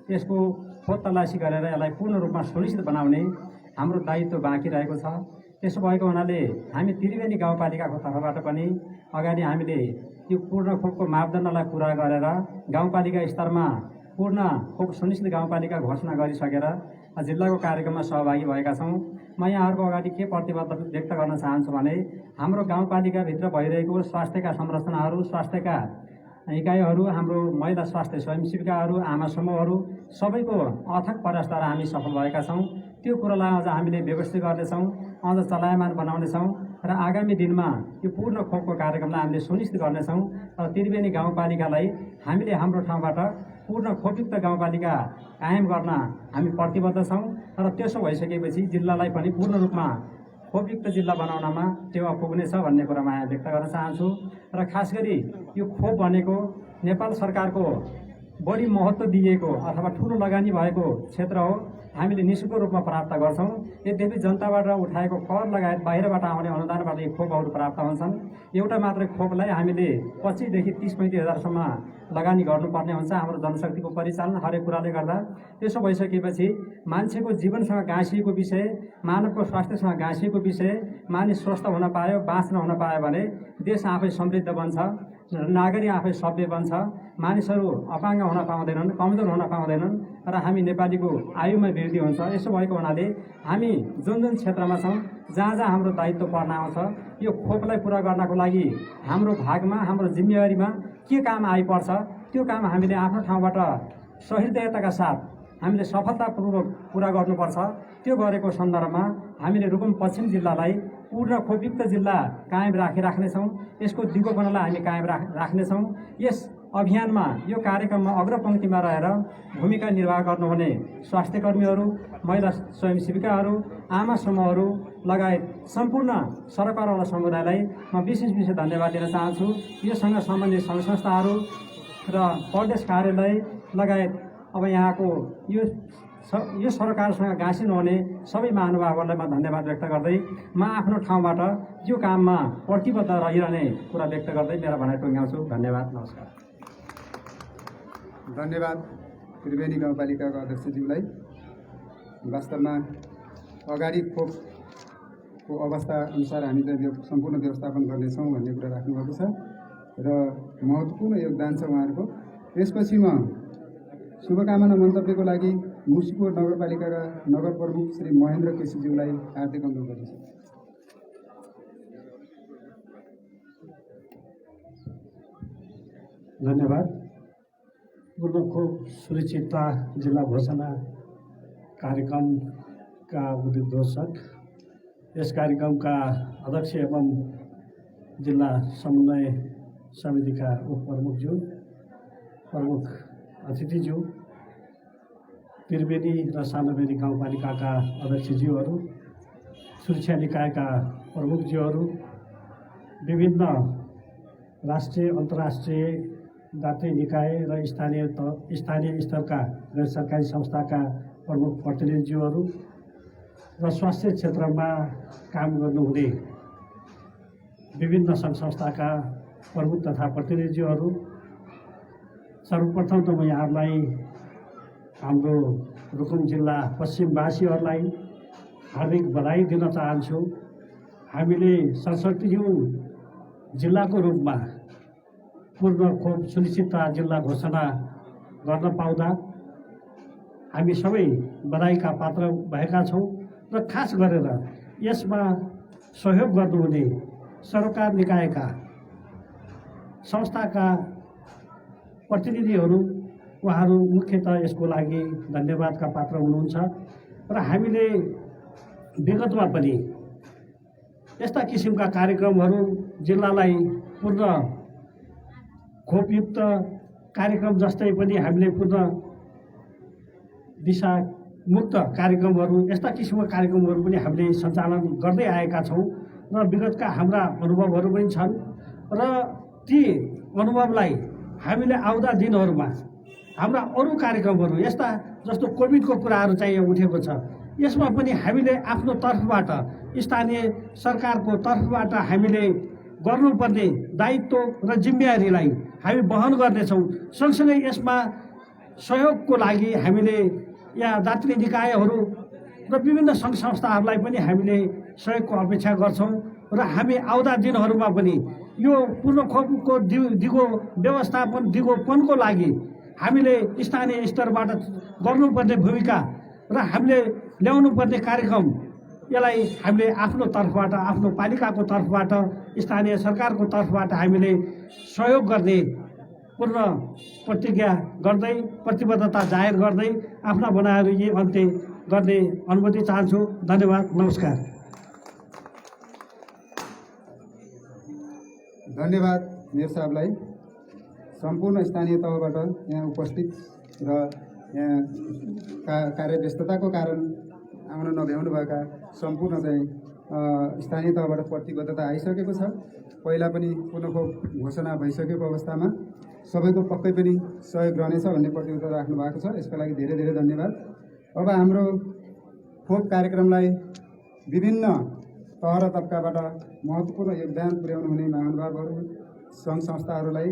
यसको खोज तलासी गरेर यसलाई पूर्ण रूपमा सुनिश्चित बनाउने हाम्रो दायित्व बाँकी रहेको छ। त्यसो भएको हुनाले हामी त्रिवेणी गाउँपालिकाको तर्फबाट पनि अगाडि हामीले यो पूर्ण खोपको मापदण्डलाई पुरा गरेर गाउँपालिका स्तरमा पूर्ण खोप सुनिश्चित गाउँपालिका घोषणा गरिसकेर जिल्लाको कार्यक्रममा सहभागी भएका छौँ। म यहाँहरूको अगाडि के प्रतिबद्धता व्यक्त गर्न चाहन्छु भने हाम्रो गाउँपालिकाभित्र भइरहेको स्वास्थ्यका संरचनाहरू, स्वास्थ्यका इकाइहरू, हाम्रो महिला स्वास्थ्य स्वयंसेविकाहरू, आमा समूहहरू सबैको अथक प्रयासद्वारा हामी सफल भएका छौँ। त्यो कुरालाई अझ हामीले व्यवस्थित गर्नेछौँ, अझ चलायमान बनाउनेछौँ र आगामी दिनमा यो पूर्ण खोपको कार्यक्रमलाई हामीले सुनिश्चित गर्नेछौँ र त्रिवेणी गाउँपालिकालाई हामीले हाम्रो ठाउँबाट पूर्ण खोपयुक्त गाउँपालिका कायम गर्न हामी प्रतिबद्ध छौँ र त्यसो भइसकेपछि जिल्लालाई पनि पूर्ण रूपमा खोपयुक्त जिल्ला बनाउनमा टेवा पुग्नेछ भन्ने कुरा म यहाँ व्यक्त गर्न चाहन्छु। र खास गरी यो खोप भनेको नेपाल सरकारको बढी महत्त्व दिएको अथवा ठुलो लगानी भएको क्षेत्र हो। हामीले निःशुल्क रूपमा प्राप्त गर्छौँ। यद्यपि जनताबाट उठाएको कर लगायत बाहिरबाट आउने अनुदानबाट यो खोपहरू प्राप्त हुन्छन्। एउटा मात्रै खोपलाई हामीले 25 देखि 30-35 हजारसम्म लगानी गर्नुपर्ने हुन्छ हाम्रो जनशक्तिको परिचालन हरेक कुराले गर्दा। त्यसो भइसकेपछि मान्छेको जीवनसँग गाँसिएको विषय, मानवको स्वास्थ्यसँग गाँसिएको विषय, मानिस स्वस्थ हुन पायो, बाँच्न हुन पायो भने देश आफै समृद्ध बन्छ नागरिक आफै सभ्य बन्छ। मानिसहरू अपाङ्ग हुन पाउँदैनन्, कमजोर हुन पाउँदैनन् र हामी नेपालीको आयुमा वृद्धि हुन्छ। यसो भएको हुनाले हामी जुन जुन क्षेत्रमा छौँ, जहाँ जहाँ हाम्रो दायित्व पर्न आउँछ, यो खोपलाई पुरा गर्नको लागि हाम्रो भागमा, हाम्रो जिम्मेवारीमा के काम आइपर्छ, त्यो काम हामीले आफ्नो ठाउँबाट सहृदयताका साथ हामीले सफलतापूर्वक पुरा गर्नुपर्छ। त्यो गरेको सन्दर्भमा हामीले रुकुम पश्चिम जिल्लालाई पूर्ण खोपयुक्त जिल्ला कायम राख्नेछौँ। यसको दिगोपनलाई हामी कायम राख्नेछौँ। यस अभियानमा, यो कार्यक्रममा अग्रपङ्क्तिमा रहेर भूमिका निर्वाह गर्नुहुने स्वास्थ्य कर्मीहरू, महिला स्वयंसेविकाहरू, आमा समूहहरू लगायत सम्पूर्ण सरकारवाला समुदायलाई म विशेष धन्यवाद दिन चाहन्छु। योसँग सम्बन्धित सङ्घ संस्थाहरू र प्रदेश कार्यालय लगायत अब यहाँको यो सरकारसँग गाँसिनुहुने सबै महानुभावहरूलाई म धन्यवाद व्यक्त गर्दै म आफ्नो ठाउँबाट यो काममा प्रतिबद्ध रहिरहने कुरा व्यक्त गर्दै मेरा भनाइ टुङ्ग्याउँछु। धन्यवाद, नमस्कार। धन्यवाद त्रिवेणी गाउँपालिकाको अध्यक्षज्यूलाई। वास्तवमा अगाडि खोपको अवस्था अनुसार हामीले यो सम्पूर्ण व्यवस्थापन गर्नेछौँ भन्ने कुरा राख्नुभएको छ र महत्त्वपूर्ण योगदान छ उहाँहरूको। त्यसपछि म शुभकामना मन्तव्यको लागि मुसिकोट नगरपालिकाका नगर प्रमुख श्री महेन्द्र केसीज्यूलाई हार्दिक अनुरोध गर्दछु। धन्यवाद। पूर्ण खोप सुरक्षितता जिल्ला घोषणा कार्यक्रमका उद्घोषक, यस कार्यक्रमका अध्यक्ष एवं जिल्ला समन्वय समितिका उपप्रमुखज्यू, प्रमुख अतिथिज्यू, त्रिवेणी र सानोबेनी गाउँपालिकाका अध्यक्षज्यूहरू, सुरक्षा निकायका प्रमुखज्यूहरू, विभिन्न राष्ट्रिय अन्तर्राष्ट्रिय जातीय निकाय र स्थानीय स्तरका गैर सरकारी संस्थाका प्रमुख प्रतिनिधिज्यूहरू र स्वास्थ्य क्षेत्रमा काम गर्नुहुने विभिन्न सङ्घ संस्थाका प्रमुख तथा प्रतिनिधिज्यूहरू, सर्वप्रथम त म यहाँहरूलाई हाम्रो रुकुम जिल्ला पश्चिमवासीहरूलाई हार्दिक बधाई दिन चाहन्छु। हामीले 67औं जिल्लाको रूपमा पूर्ण खोप सुनिश्चितता जिल्ला घोषणा गर्न पाउँदा हामी सबै बधाईका पात्र भएका छौँ र खास गरेर यसमा सहयोग गर्नुहुने सरकार निकायका संस्थाका प्रतिनिधिहरू, उहाँहरू मुख्यतः यसको लागि धन्यवादका पात्र हुनुहुन्छ। र हामीले विगतमा पनि यस्ता किसिमका कार्यक्रमहरू जिल्लालाई पूर्ण खोपयुक्त कार्यक्रम जस्तै पनि हामीले पूर्ण दिशामुक्त कार्यक्रमहरू, यस्ता किसिमका कार्यक्रमहरू पनि हामीले सञ्चालन गर्दै आएका छौँ र विगतका हाम्रा अनुभवहरू पनि छन् र ती अनुभवलाई हामीले आउँदा दिनहरूमा हाम्रा अरू कार्यक्रमहरू यस्ता जस्तो कोभिडको कुराहरू चाहिँ उठेको छ, यसमा पनि हामीले आफ्नो तर्फबाट, स्थानीय सरकारको तर्फबाट हामीले गर्नुपर्ने दायित्व र जिम्मेवारीलाई हामी वहन गर्नेछौँ। सँगसँगै यसमा सहयोगको लागि हामीले यहाँ जातीय निकायहरू र विभिन्न सङ्घ संस्थाहरूलाई पनि हामीले सहयोगको अपेक्षा गर्छौँ र हामी आउँदा दिनहरूमा पनि यो पूर्ण खोपको दिगोपनको लागि हामीले स्थानीय स्तरबाट गर्नुपर्ने भूमिका र हामीले ल्याउनुपर्ने कार्यक्रम, यसलाई हामीले आफ्नो तर्फबाट, आफ्नो पालिकाको तर्फबाट, स्थानीय सरकारको तर्फबाट हामीले सहयोग गर्ने पूर्ण प्रतिज्ञा गर्दै, प्रतिबद्धता जाहेर गर्दै आफ्ना भनाइहरू यही अन्त्य गर्ने अनुमति चाहन्छु। धन्यवाद, नमस्कार। धन्यवाद मेयर साहबलाई। सम्पूर्ण स्थानीय तहबाट यहाँ उपस्थित र यहाँ कार्यव्यस्तताको कारण आउन नभ्याउनुभएका सम्पूर्ण चाहिँ स्थानीय तहबाट प्रतिबद्धता आइसकेको छ। पहिला पनि पूर्ण खोप घोषणा भइसकेको अवस्थामा सबैको पक्कै पनि सहयोग रहनेछ भन्ने प्रतिबद्धता राख्नु भएको छ। यसको लागि धेरै धेरै धन्यवाद। अब हाम्रो खोप कार्यक्रमलाई विभिन्न तह र तबकाबाट महत्त्वपूर्ण योगदान पुर्याउनु हुने महानुभावहरू, सङ्घ संस्थाहरूलाई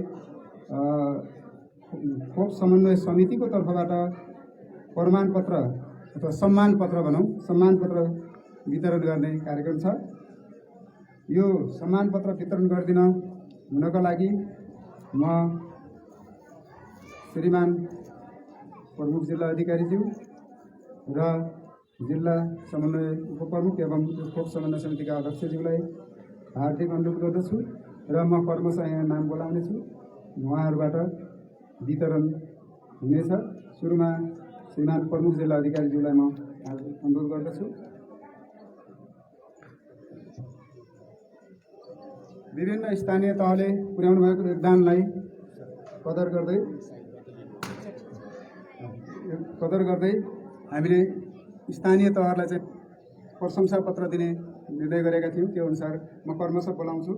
खोप समन्वय समितिको तर्फबाट प्रमाणपत्र अथवा सम्मानपत्र भनौँ, सम्मानपत्र वितरण गर्ने कार्यक्रम छ। यो सम्मानपत्र वितरण गरिदिन हुनको लागि म श्रीमान प्रमुख जिल्ला अधिकारीज्यू र जिल्ला समन्वय उपप्रमुख एवं खोप समन्वय समितिका अध्यक्षज्यूलाई हार्दिक अनुरोध गर्दछु र म कर्मशः यहाँ नाम बोलाउनेछु। उहाँहरूबाट वितरण हुनेछ। सुरुमा श्रीमान प्रमुख जिल्ला अधिकारीज्यूलाई म अनुरोध गर्दछु। विभिन्न स्थानीय तहले पुर्याउनु भएको योगदानलाई कदर गर्दै हामीले स्थानीय तहहरूलाई चाहिँ प्रशंसा पत्र दिने निर्णय गरेका थियौँ। त्यो अनुसार म कर्मशः बोलाउँछु।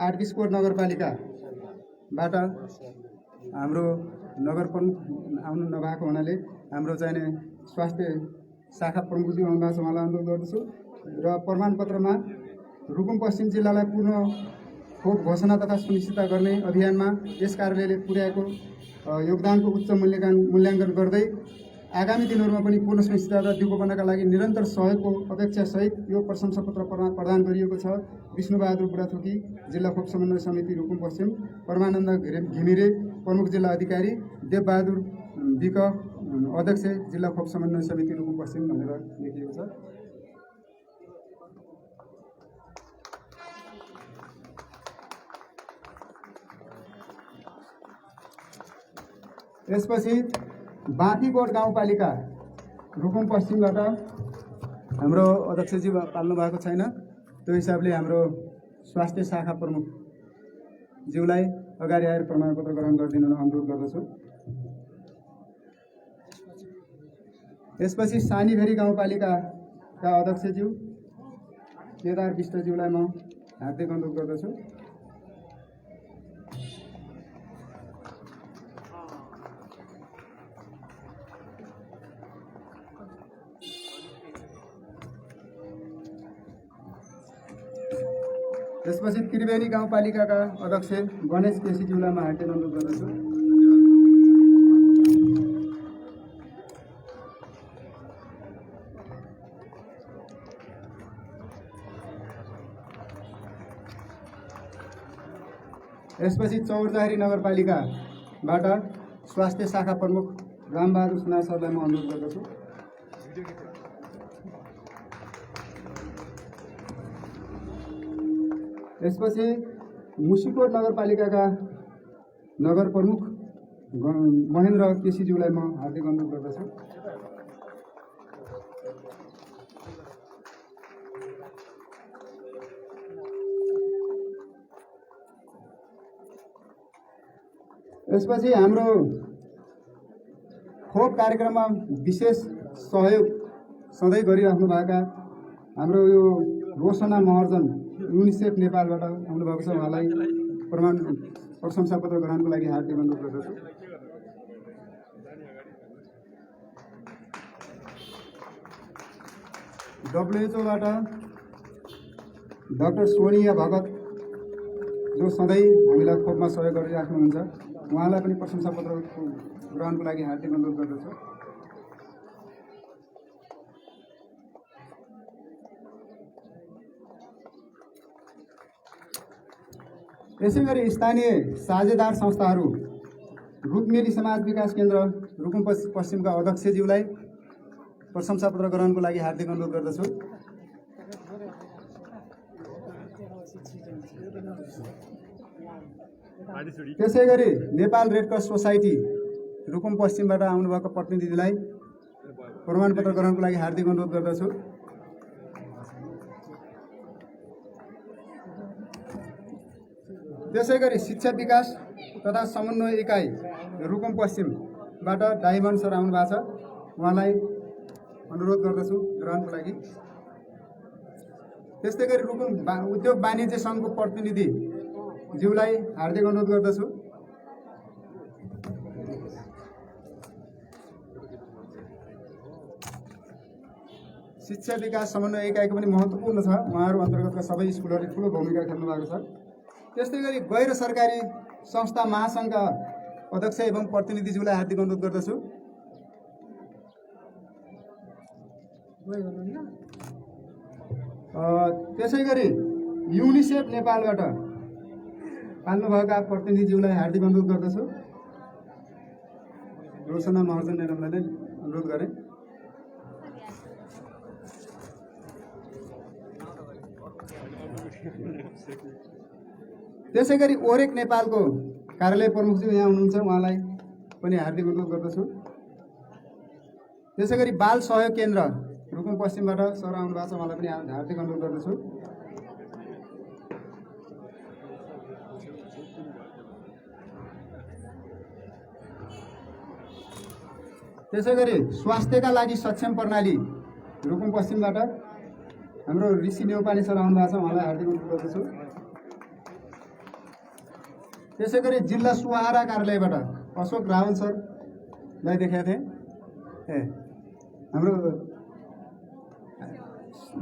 8 बिस्कोट नगरपालिकाबाट हाम्रो नगर प्रमुख आउनु नभएको हुनाले हाम्रो चाहिने स्वास्थ्य शाखा प्रमुखज्यू आउनुभएको छ, उहाँलाई अनुरोध गर्दछु। र प्रमाणपत्रमा रुकुम पश्चिम जिल्लालाई पूर्ण खोप घोषणा तथा सुनिश्चित गर्ने अभियानमा यस कार्यालयले पुर्याएको योगदानको उच्च मूल्याङ्कन गर्दै आगामी दिनहरूमा पनि पूर्ण सुनिश्चितता र दिगोपनाका लागि निरन्तर सहयोगको अपेक्षासहित यो प्रशंसा पत्र प्रदान गरिएको छ। विष्णुबहादुर बुढाथोकी, जिल्ला खोप समन्वय समिति रुकुम पश्चिम, परमानन्द घिमिरे, प्रमुख जिल्ला अधिकारी, देवबहादुर विक, अध्यक्ष, जिल्ला खोप समन्वय समिति रुकुम पश्चिम भनेर लेखिएको छ। यसपछि बाँकीकोट गाउँपालिका रुकुम पश्चिमबाट हाम्रो अध्यक्षज्यू पाल्नु भएको छैन। त्यो हिसाबले हाम्रो स्वास्थ्य शाखा प्रमुख ज्यूलाई अगाडि आएर प्रमाणपत्र ग्रहण गरिदिन अनुरोध गर्दछु। यसपछि सानीभेरी गाउँपालिकाका अध्यक्षज्यू केदार विष्टज्यूलाई म हार्दिक अनुरोध गर्दछु। त्यसपछि त्रिवेणी गाउँपालिकाका अध्यक्ष गणेश केसीज्यूलाई म हार्दिक अनुरोध गर्दछु। यसपछि चौरजारी नगरपालिकाबाट स्वास्थ्य शाखा प्रमुख रामबहादुर सुनार सरलाई म अनुरोध गर्दछु। यसपछि मुसिकोट नगरपालिकाका नगर प्रमुख महेन्द्र केसीज्यूलाई म हार्दिक अनुरोध गर्दछु। यसपछि हाम्रो खोप कार्यक्रममा विशेष सहयोग सधैँ गरिराख्नुभएका हाम्रो यो रोशना महर्जन युनिसेफ नेपालबाट आउनुभएको छ। उहाँलाई प्रशंसा पत्र ग्रहणको लागि हार्दिक अनुरोध गर्दछु। WHO डाक्टर सोनिया भगत जो सधैँ हामीलाई खोपमा सहयोग गरिराख्नुहुन्छ, उहाँलाई पनि प्रशंसा पत्र ग्रहणको लागि हार्दिक अनुरोध गर्दछु। यसै गरी स्थानीय साझेदार संस्थाहरू रुक्मेली समाज विकास केन्द्र रुकुम पश्चिमका अध्यक्षज्यूलाई प्रशंसा पत्र ग्रहणको लागि हार्दिक अनुरोध गर्दछु। त्यसै गरी Nepal red cross society Rukum पश्चिमबाट आउनुभएको प्रतिनिधिलाई प्रमाणपत्र ग्रहणको लागि हार्दिक अनुरोध गर्दछु। त्यसै गरी शिक्षा विकास तथा समन्वय इकाइ रुकुम पश्चिमबाट डायमन्ड सर आउनु भएको छ, उहाँलाई अनुरोध गर्दछु ग्रहणको लागि। त्यस्तै गरी रुकुम उद्योग वाणिज्य सङ्घको प्रतिनिधि ज्यूलाई हार्दिक अनुरोध गर्दछु। शिक्षा विकास समन्वय इकाइको पनि महत्त्वपूर्ण छ, उहाँहरू अन्तर्गतका सबै स्कुलहरूले ठुलो भूमिका खेल्नु भएको छ। त्यस्तै गरी गैर सरकारी संस्था महासङ्घका अध्यक्ष एवं प्रतिनिधिज्यूलाई हार्दिक अनुरोध गर्दछु। त्यसै गरी युनिसेफ नेपालबाट पाल्नुभएका प्रतिनिधिज्यूलाई हार्दिक अनुरोध गर्दछु। रोशना महर्जन म्याडमलाई नै अनुरोध गरेँ। त्यसै गरी ओरेक नेपालको कार्यालय प्रमुखज्यू यहाँ हुनुहुन्छ, उहाँलाई पनि हार्दिक अनुरोध गर्दछु। त्यसै गरी बाल सहयोग केन्द्र रुकुम पश्चिमबाट सर आउनु भएको छ, उहाँलाई पनि हार्दिक अनुरोध गर्दछु। त्यसै गरी स्वास्थ्यका लागि सक्षम प्रणाली रुकुम पश्चिमबाट हाम्रो ऋषि नेउपाने सर आउनु भएको छ, उहाँलाई हार्दिक अनुरोध गर्दछु। त्यसै गरी जिल्ला सुहारा कार्यालयबाट अशोक रावल सरलाई देखाएको थिएँ। हाम्रो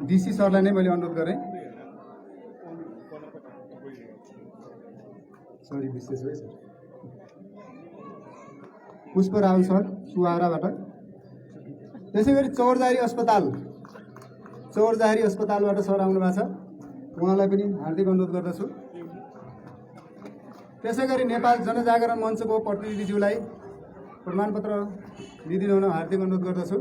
डिसी सरलाई नै मैले अनुरोध गरेँ। सरी विशेष है सर, पुष्प रावल सर सुहाराबाट। त्यसै गरी चौरजारी अस्पतालबाट सर आउनु भएको छ, उहाँलाई पनि हार्दिक अनुरोध गर्दछु। त्यसै गरी नेपाल जनजागरण मञ्चको प्रतिनिधिज्यूलाई प्रमाणपत्र दिदिनु हुन हार्दिक अनुरोध गर्दछु।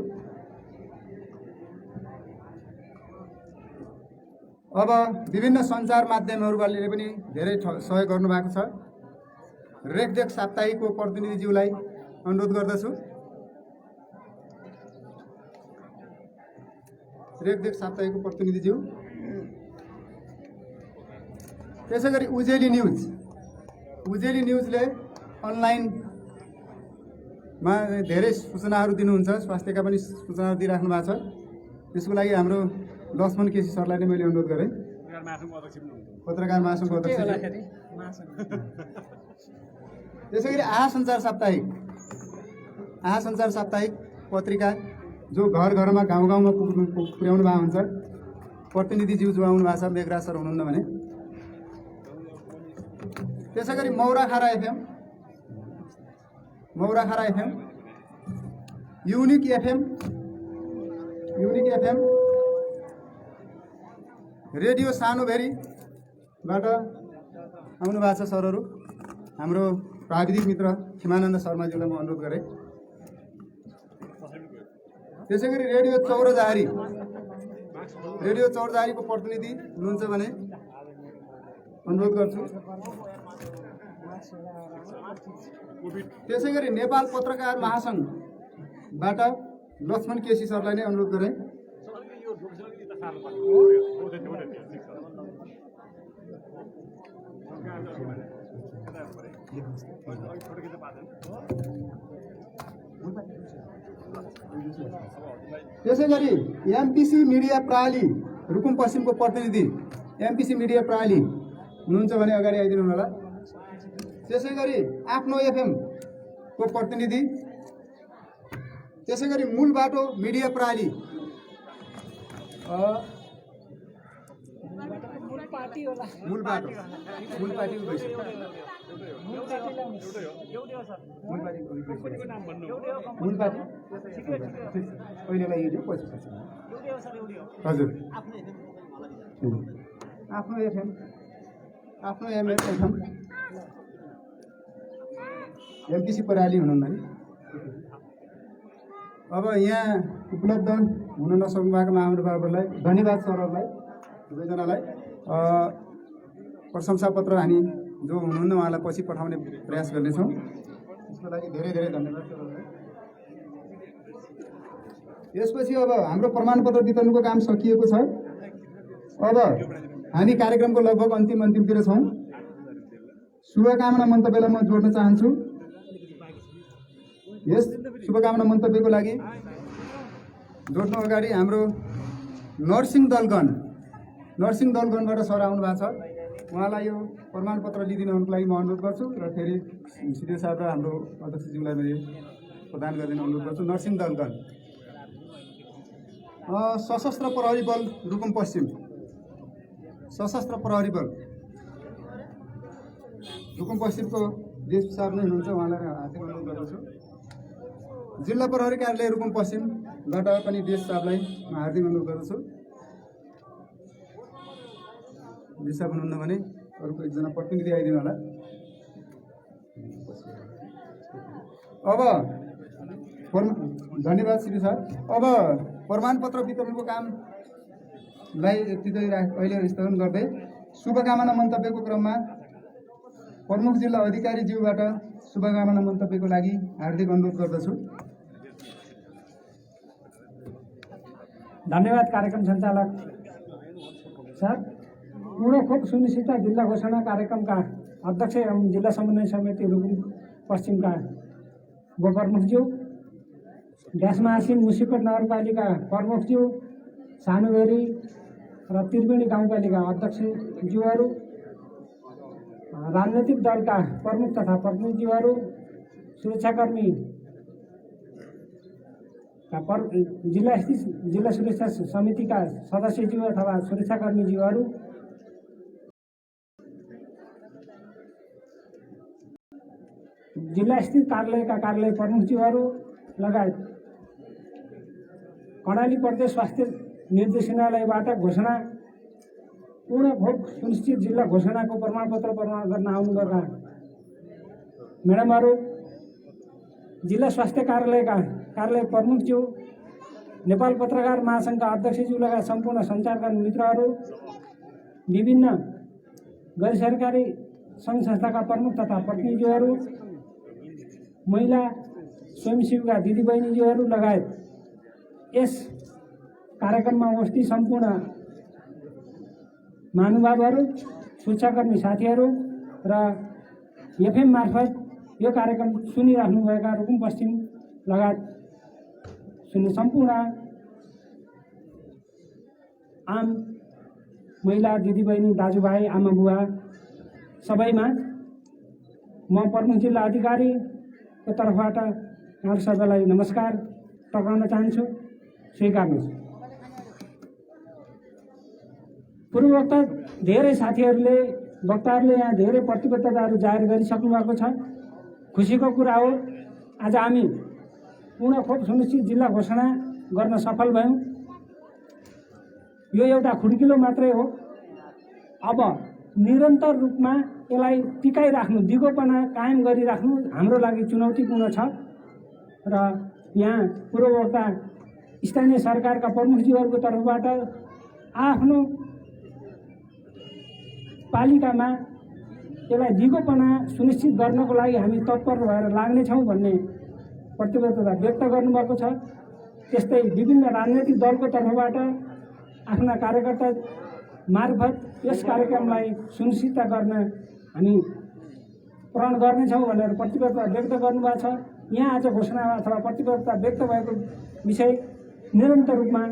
अब विभिन्न सञ्चार माध्यमहरूले पनि धेरै सहयोग गर्नुभएको छ। रेखदेख साप्ताहिकको प्रतिनिधिज्यूलाई अनुरोध गर्दछु। रेखदेख साप्ताहिकको प्रतिनिधिज्यू। त्यसै गरी उजेली न्युजले अनलाइनमा धेरै सूचनाहरू दिनुहुन्छ, स्वास्थ्यका पनि सूचनाहरू दिइराख्नु भएको छ। त्यसको लागि हाम्रो लक्ष्मण केसी सरलाई नै मैले अनुरोध गरेँ। पत्रकार महासङ्घको अध्यक्ष। त्यसै गरी आहा सञ्चार साप्ताहिक पत्रिका जो घर घरमा गाउँ गाउँमा पुर्याउनु भएको हुन्छ, प्रतिनिधिज्यू जो आउनु भएको छ मेघराज सर हुनुहुन्न भने। त्यसै गरी मौराखारा एफएम, युनिक एफएम, रेडियो सानोभेरीबाट आउनु भएको छ सरहरू। हाम्रो प्राविधिक मित्र खिमानन्द शर्माज्यूलाई म अनुरोध गरेँ। त्यसै गरी रेडियो चौरजारीको प्रतिनिधि हुनुहुन्छ भने अनुरोध गर्छु। त्यसै गरी नेपाल पत्रकार महासङ्घबाट लक्ष्मण केसी सरलाई नै अनुरोध गरेँ। त्यसै गरी एमपिसी मिडिया प्रणाली रुकुम पश्चिमको प्रतिनिधि एमपिसी मिडिया प्रणाली हुनुहुन्छ भने अगाडि आइदिनु होला। त्यसै गरी आफ्नो एफएम को प्रतिनिधि। त्यसै गरी मूल बाटो मिडिया प्रणाली मूल पार्टी हजुर आफ्नो एफएम एमपिसी प्रणाली हुनुहुन्न नि। अब यहाँ उपलब्ध हुन नसक्नु भएको महानुभावहरूलाई धन्यवाद सरहरूलाई दुवैजनालाई प्रशंसा पत्र हामी जो हुनुहुन्न उहाँलाई पछि पठाउने प्रयास गर्नेछौँ। त्यसको लागि धेरै धेरै धन्यवाद सरहरूलाई। यसपछि अब हाम्रो प्रमाणपत्र वितरणको काम सकिएको छ। अब हामी कार्यक्रमको लगभग अन्तिमतिर छौँ। शुभकामना मन्तव्यलाई म जोड्न चाहन्छु। यस शुभकामना मन्तव्यको लागि जोड्नु अगाडि हाम्रो नर्सिङ दलगणबाट सर आउनु भएको छ, उहाँलाई यो प्रमाणपत्र लिइदिनुको लागि म अनुरोध गर्छु र फेरि सिडिओ साहब र हाम्रो अध्यक्षज्यूलाई मैले प्रदान गरिदिन अनुरोध गर्छु। नर्सिङ दलगण सशस्त्र प्रहरी बल रुकुम पश्चिम, सशस्त्र प्रहरी बल रुकुम पश्चिमको डिएसपी साहब नै हुनुहुन्छ, उहाँलाई हार्दिक अनुरोध गर्दछु। जिल्ला प्रहरी कार्यालय रुकुम पश्चिमबाट पनि डिएसपी साहबलाई म हार्दिक अनुरोध गर्दछु। डिएसपी हुनुहुन्न भने अर्को एकजना प्रतिनिधि आइदिनु होला। अब धन्यवाद श्री सर। अब प्रमाणपत्र वितरणको कामलाई अहिले स्थगन गर्दै शुभकामना मन्तव्यको क्रममा प्रमुख जिल्ला अधिकारीज्यूबाट शुभकामना मन्तव्यको लागि हार्दिक अनुरोध गर्दछु। धन्यवाद कार्यक्रम सञ्चालक सर। पूर्ण खोप सुनिश्चितता जिल्ला घोषणा कार्यक्रमका अध्यक्ष एवं जिल्ला समन्वय समिति रुकुम पश्चिमका उपप्रमुखज्यू, ड्यासमासिन मुसिकोट नगरपालिका प्रमुखज्यू, सानुबेरी र त्रिवेणी गाउँपालिका अध्यक्षज्यूहरू, राजनैतिक दलका प्रमुख तथा प्रतिनिधिज्यूहरू, सुरक्षाकर्मी जिल्ला स्थित जिल्ला सुरक्षा समितिका सदस्यज्यू अथवा सुरक्षाकर्मीज्यूहरू, जिल्ला स्थित कार्यालयका कार्यालय प्रमुखज्यूहरू लगायत कर्णाली प्रदेश स्वास्थ्य निर्देशनालयबाट घोषणा पूर्ण खोप सुनिश्चित जिल्ला घोषणाको प्रमाणपत्र प्रमाण गर्न आउनुभएका म्याडमहरू, जिल्ला स्वास्थ्य कार्यालयका कार्यालय प्रमुखज्यू, नेपाल पत्रकार महासङ्घका अध्यक्षज्यू लगायत सम्पूर्ण सञ्चारकर्मी मित्रहरू, विभिन्न गैर सरकारी सङ्घ संस्थाका प्रमुख तथा प्रतिनिधिहरू, महिला स्वयंसेविका दिदीबहिनीज्यूहरू लगायत यस कार्यक्रममा उपस्थित सम्पूर्ण महानुभावहरू, सुरक्षाकर्मी साथीहरू र एफएम मार्फत यो कार्यक्रम सुनिराख्नुभएका रुकुम पश्चिम लगायत सुन्ने सम्पूर्ण आम महिला दिदीबहिनी दाजुभाइ आमा बुवा सबैमा म प्रमुख जिल्ला अधिकारीको तर्फबाट यहाँहरू सबैलाई नमस्कार टक्राउन चाहन्छु। स्वीकार्नुहोस्। पूर्ववक्ता धेरै साथीहरूले वक्ताहरूले यहाँ धेरै प्रतिबद्धताहरू जाहेर गरिसक्नु भएको छ। खुसीको कुरा हो आज हामी पूर्ण खोप सुनिश्चित जिल्ला घोषणा गर्न सफल भयौँ। यो एउटा खुड्किलो मात्रै हो। अब निरन्तर रूपमा यसलाई टिकाइराख्नु, दिगोपना कायम गरिराख्नु हाम्रो लागि चुनौतीपूर्ण छ र यहाँ पूर्ववक्ता स्थानीय सरकारका प्रमुखज्यूहरूको तर्फबाट आफ्नो पालिकामा यसलाई दिगोपना सुनिश्चित गर्नको लागि हामी तत्पर भएर लाग्नेछौँ भन्ने प्रतिबद्धता व्यक्त गर्नुभएको छ। त्यस्तै विभिन्न राजनैतिक दलको तर्फबाट आफ्ना कार्यकर्ता मार्फत यस कार्यक्रमलाई सुनिश्चितता गर्न हामी प्रण गर्नेछौँ भनेर प्रतिबद्धता व्यक्त गर्नुभएको छ। यहाँ आज घोषणा अथवा प्रतिबद्धता व्यक्त भएको विषय निरन्तर रूपमा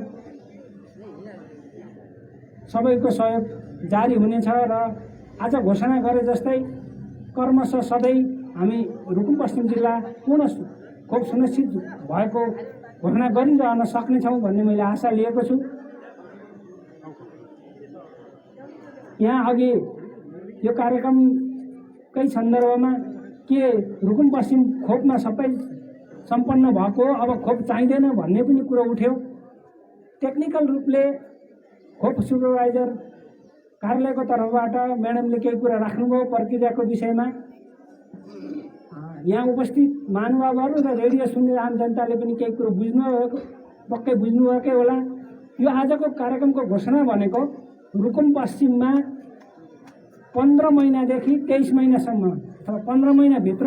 सबैको सहयोग जारी हुनेछ र आज घोषणा गरे जस्तै कर्मशः सधैँ हामी रुकुम पश्चिम जिल्ला पूर्ण खोप सुनिश्चित भएको घोषणा गरिरहन सक्नेछौँ भन्ने मैले आशा लिएको छु। यहाँ अघि यो कार्यक्रमकै सन्दर्भमा के रुकुम पश्चिम खोपमा सबै सम्पन्न भएको अब खोप चाहिँदैन भन्ने पनि कुरो उठ्यो। टेक्निकल रूपले खोप सुपरभाइजर कार्यालयको तर्फबाट म्याडमले केही कुरा राख्नुभयो प्रक्रियाको विषयमा। यहाँ उपस्थित महानुभावहरू र रेडियो सुन्ने आम जनताले पनि केही कुरो बुझ्नुभएको पक्कै बुझ्नुभएकै होला। यो आजको कार्यक्रमको घोषणा भनेको रुकुम पश्चिममा 15 महिनादेखि 23 महिनासम्म अथवा 15 महिनाभित्र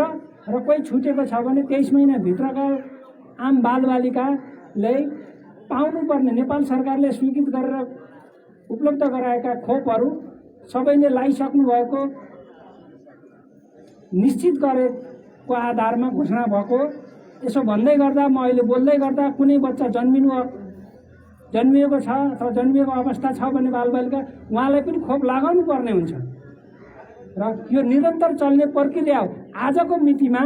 र कोही छुटेको छ भने 23 महिनाभित्रका आम बालबालिकाले पाउनुपर्ने नेपाल सरकारले स्वीकृत गरेर उपलब्ध गराएका खोपहरू सबैले लगाइसक्नु भएको निश्चित गरेको आधारमा घोषणा भएको। यसो भन्दै गर्दा म अहिले बोल्दै गर्दा कुनै बच्चा जन्मिएको छ अथवा जन्मिएको अवस्था छ भने बालबालिका उहाँलाई पनि खोप लगाउनु पर्ने हुन्छ र यो निरन्तर चल्ने प्रक्रिया हो। आजको मितिमा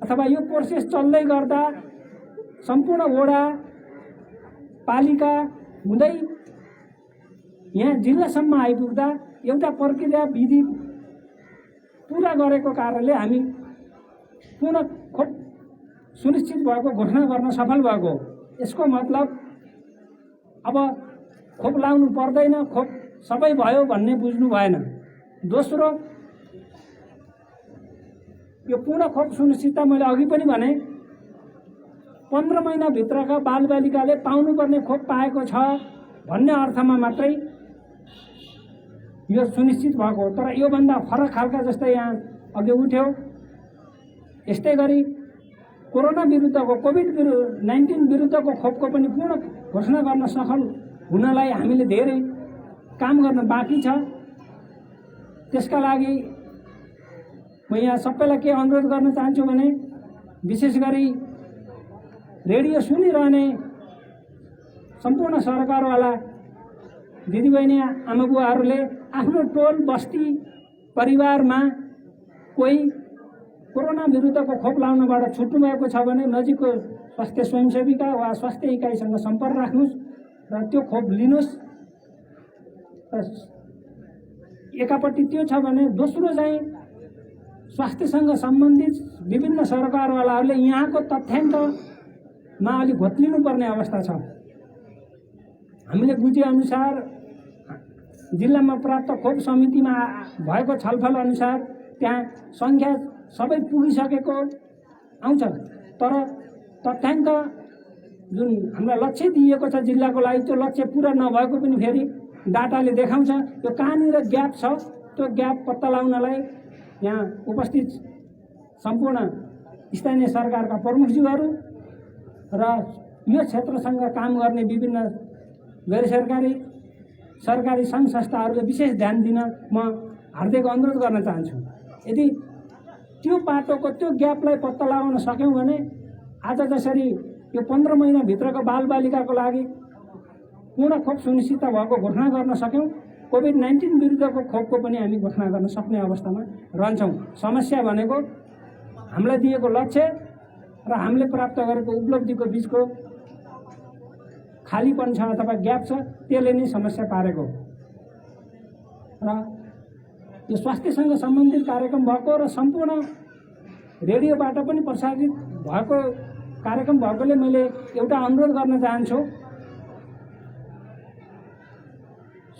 अथवा यो प्रोसेस चल्दै गर्दा सम्पूर्ण वडा पालिका हुँदै यहाँ जिल्लासम्म आइपुग्दा एउटा प्रक्रिया विधि पुरा गरेको कारणले हामी पूर्ण खोप सुनिश्चित भएको घोषणा गर्न सफल भएको। यसको मतलब अब खोप लाउनु पर्दैन, खोप सबै भयो भन्ने बुझ्नु भएन। दोस्रो, यो पूर्ण खोप सुनिश्चितता मैले अघि पनि भने 15 महिनाभित्रका बालबालिकाले पाउनुपर्ने खोप पाएको छ भन्ने अर्थमा मात्रै यो सुनिश्चित भएको हो। तर योभन्दा फरक खालका जस्तै यहाँ अघि उठ्यो, यस्तै गरी कोरोना विरुद्धको कोभिड-19 विरुद्धको खोपको पनि पूर्ण घोषणा गर्न सफल हुनलाई हामीले धेरै काम गर्न बाँकी छ। त्यसका लागि म यहाँ सबैलाई के अनुरोध गर्न चाहन्छु भने विशेष गरी रेडियो सुनिरहने सम्पूर्ण सरकारवाला दिदीबहिनी आमाबुवाहरूले आफ्नो टोल बस्ती परिवारमा कोही कोरोना विरुद्धको खोप लाउनबाट छुट्नु भएको छ भने नजिकको स्वास्थ्य स्वयंसेविका वा स्वास्थ्य इकाइसँग सम्पर्क राख्नुहोस् र त्यो खोप लिनुहोस्। एकापट्टि त्यो छ भने दोस्रो चाहिँ स्वास्थ्यसँग सम्बन्धित विभिन्न सरकारवालाहरूले यहाँको तथ्याङ्कमा अलिक घोत्लिनुपर्ने अवस्था छ। हामीले बुझेअनुसार जिल्लामा प्राप्त खोप समितिमा भएको छलफल अनुसार त्यहाँ सङ्ख्या सबै पुगिसकेको आउँछ, तर तथ्याङ्क जुन हामीलाई लक्ष्य दिएको छ जिल्लाको लागि त्यो लक्ष्य पुरा नभएको पनि फेरि डाटाले देखाउँछ। त्यो कहाँनिर ग्याप छ त्यो ग्याप पत्ता लगाउनलाई यहाँ उपस्थित सम्पूर्ण स्थानीय सरकारका प्रमुखज्यूहरू र यो क्षेत्रसँग काम गर्ने विभिन्न गैर सरकारी सरकारी सङ्घ संस्थाहरूले विशेष ध्यान दिन म हार्दिक अनुरोध गर्न चाहन्छु। यदि त्यो बाटोको त्यो ग्यापलाई पत्ता लगाउन सक्यौँ भने आज जसरी यो 15 महिनाभित्रको बालबालिकाको लागि पूर्ण खोप सुनिश्चितता भएको घोषणा गर्न सक्यौँ, कोभिड-19 विरुद्धको खोपको पनि हामी घोषणा गर्न सक्ने अवस्थामा रहन्छौँ। समस्या भनेको हामीलाई दिएको लक्ष्य र हामीले प्राप्त गरेको उपलब्धिको बिचको खालीपन छ अथवा ग्याप छ, त्यसले नै समस्या पारेको र यो स्वास्थ्यसँग सम्बन्धित कार्यक्रम भएको र सम्पूर्ण रेडियोबाट पनि प्रसारित भएको कार्यक्रम भएकोले मैले एउटा अनुरोध गर्न चाहन्छु,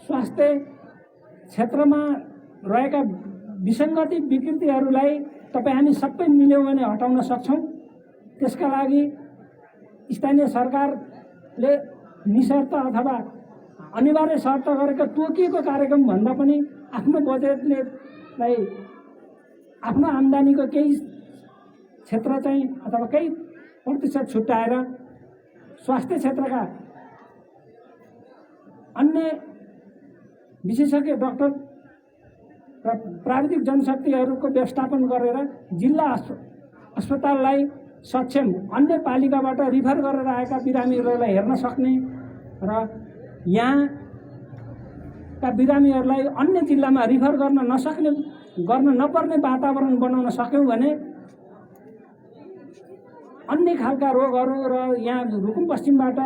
स्वास्थ्य क्षेत्रमा रहेका विसङ्गति विकृतिहरूलाई तपाईँ हामी सबै मिल्यौँ भने हटाउन सक्छौँ। त्यसका लागि स्थानीय सरकारले निशर्त अथवा अनिवार्य शर्त गरेका तोकिएको कार्यक्रम भन्दा पनि आफ्नो बजेटले आफ्नो आम्दानीको केही क्षेत्र चाहिँ अथवा केही प्रतिशत छुट्याएर स्वास्थ्य क्षेत्रका अन्य विशेषज्ञ डाक्टर र प्राविधिक जनशक्तिहरूको व्यवस्थापन गरेर जिल्ला अस्पताललाई सक्षम अन्य पालिकाबाट रिफर गरेर आएका बिरामीहरूलाई हेर्न सक्ने र यहाँका बिरामीहरूलाई अन्य जिल्लामा रिफर गर्न नपर्ने वातावरण बनाउन सक्यौँ भने अन्य खालका रोगहरू र यहाँ रुकुम पश्चिमबाट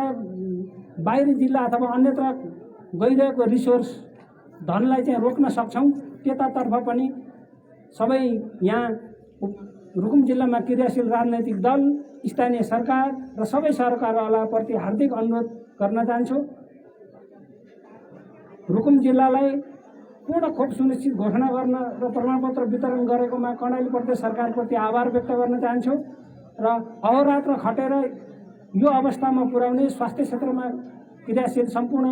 बाहिरी जिल्ला अथवा अन्यत्र गइरहेको रिसोर्स धनलाई चाहिँ रोक्न सक्छौँ। त्यतातर्फ पनि सबै यहाँ रुकुम जिल्लामा क्रियाशील राजनैतिक दल, स्थानीय सरकार र सबै सरकारवालाप्रति हार्दिक अनुरोध गर्न चाहन्छु। रुकुम जिल्लालाई पूर्ण खोप सुनिश्चित घोषणा गर्न र प्रमाणपत्र वितरण गरेकोमा कर्णाली प्रदेश सरकारप्रति आभार व्यक्त गर्न चाहन्छु र अहोरात्र खटेर यो अवस्थामा पुर्याउने स्वास्थ्य क्षेत्रमा क्रियाशील सम्पूर्ण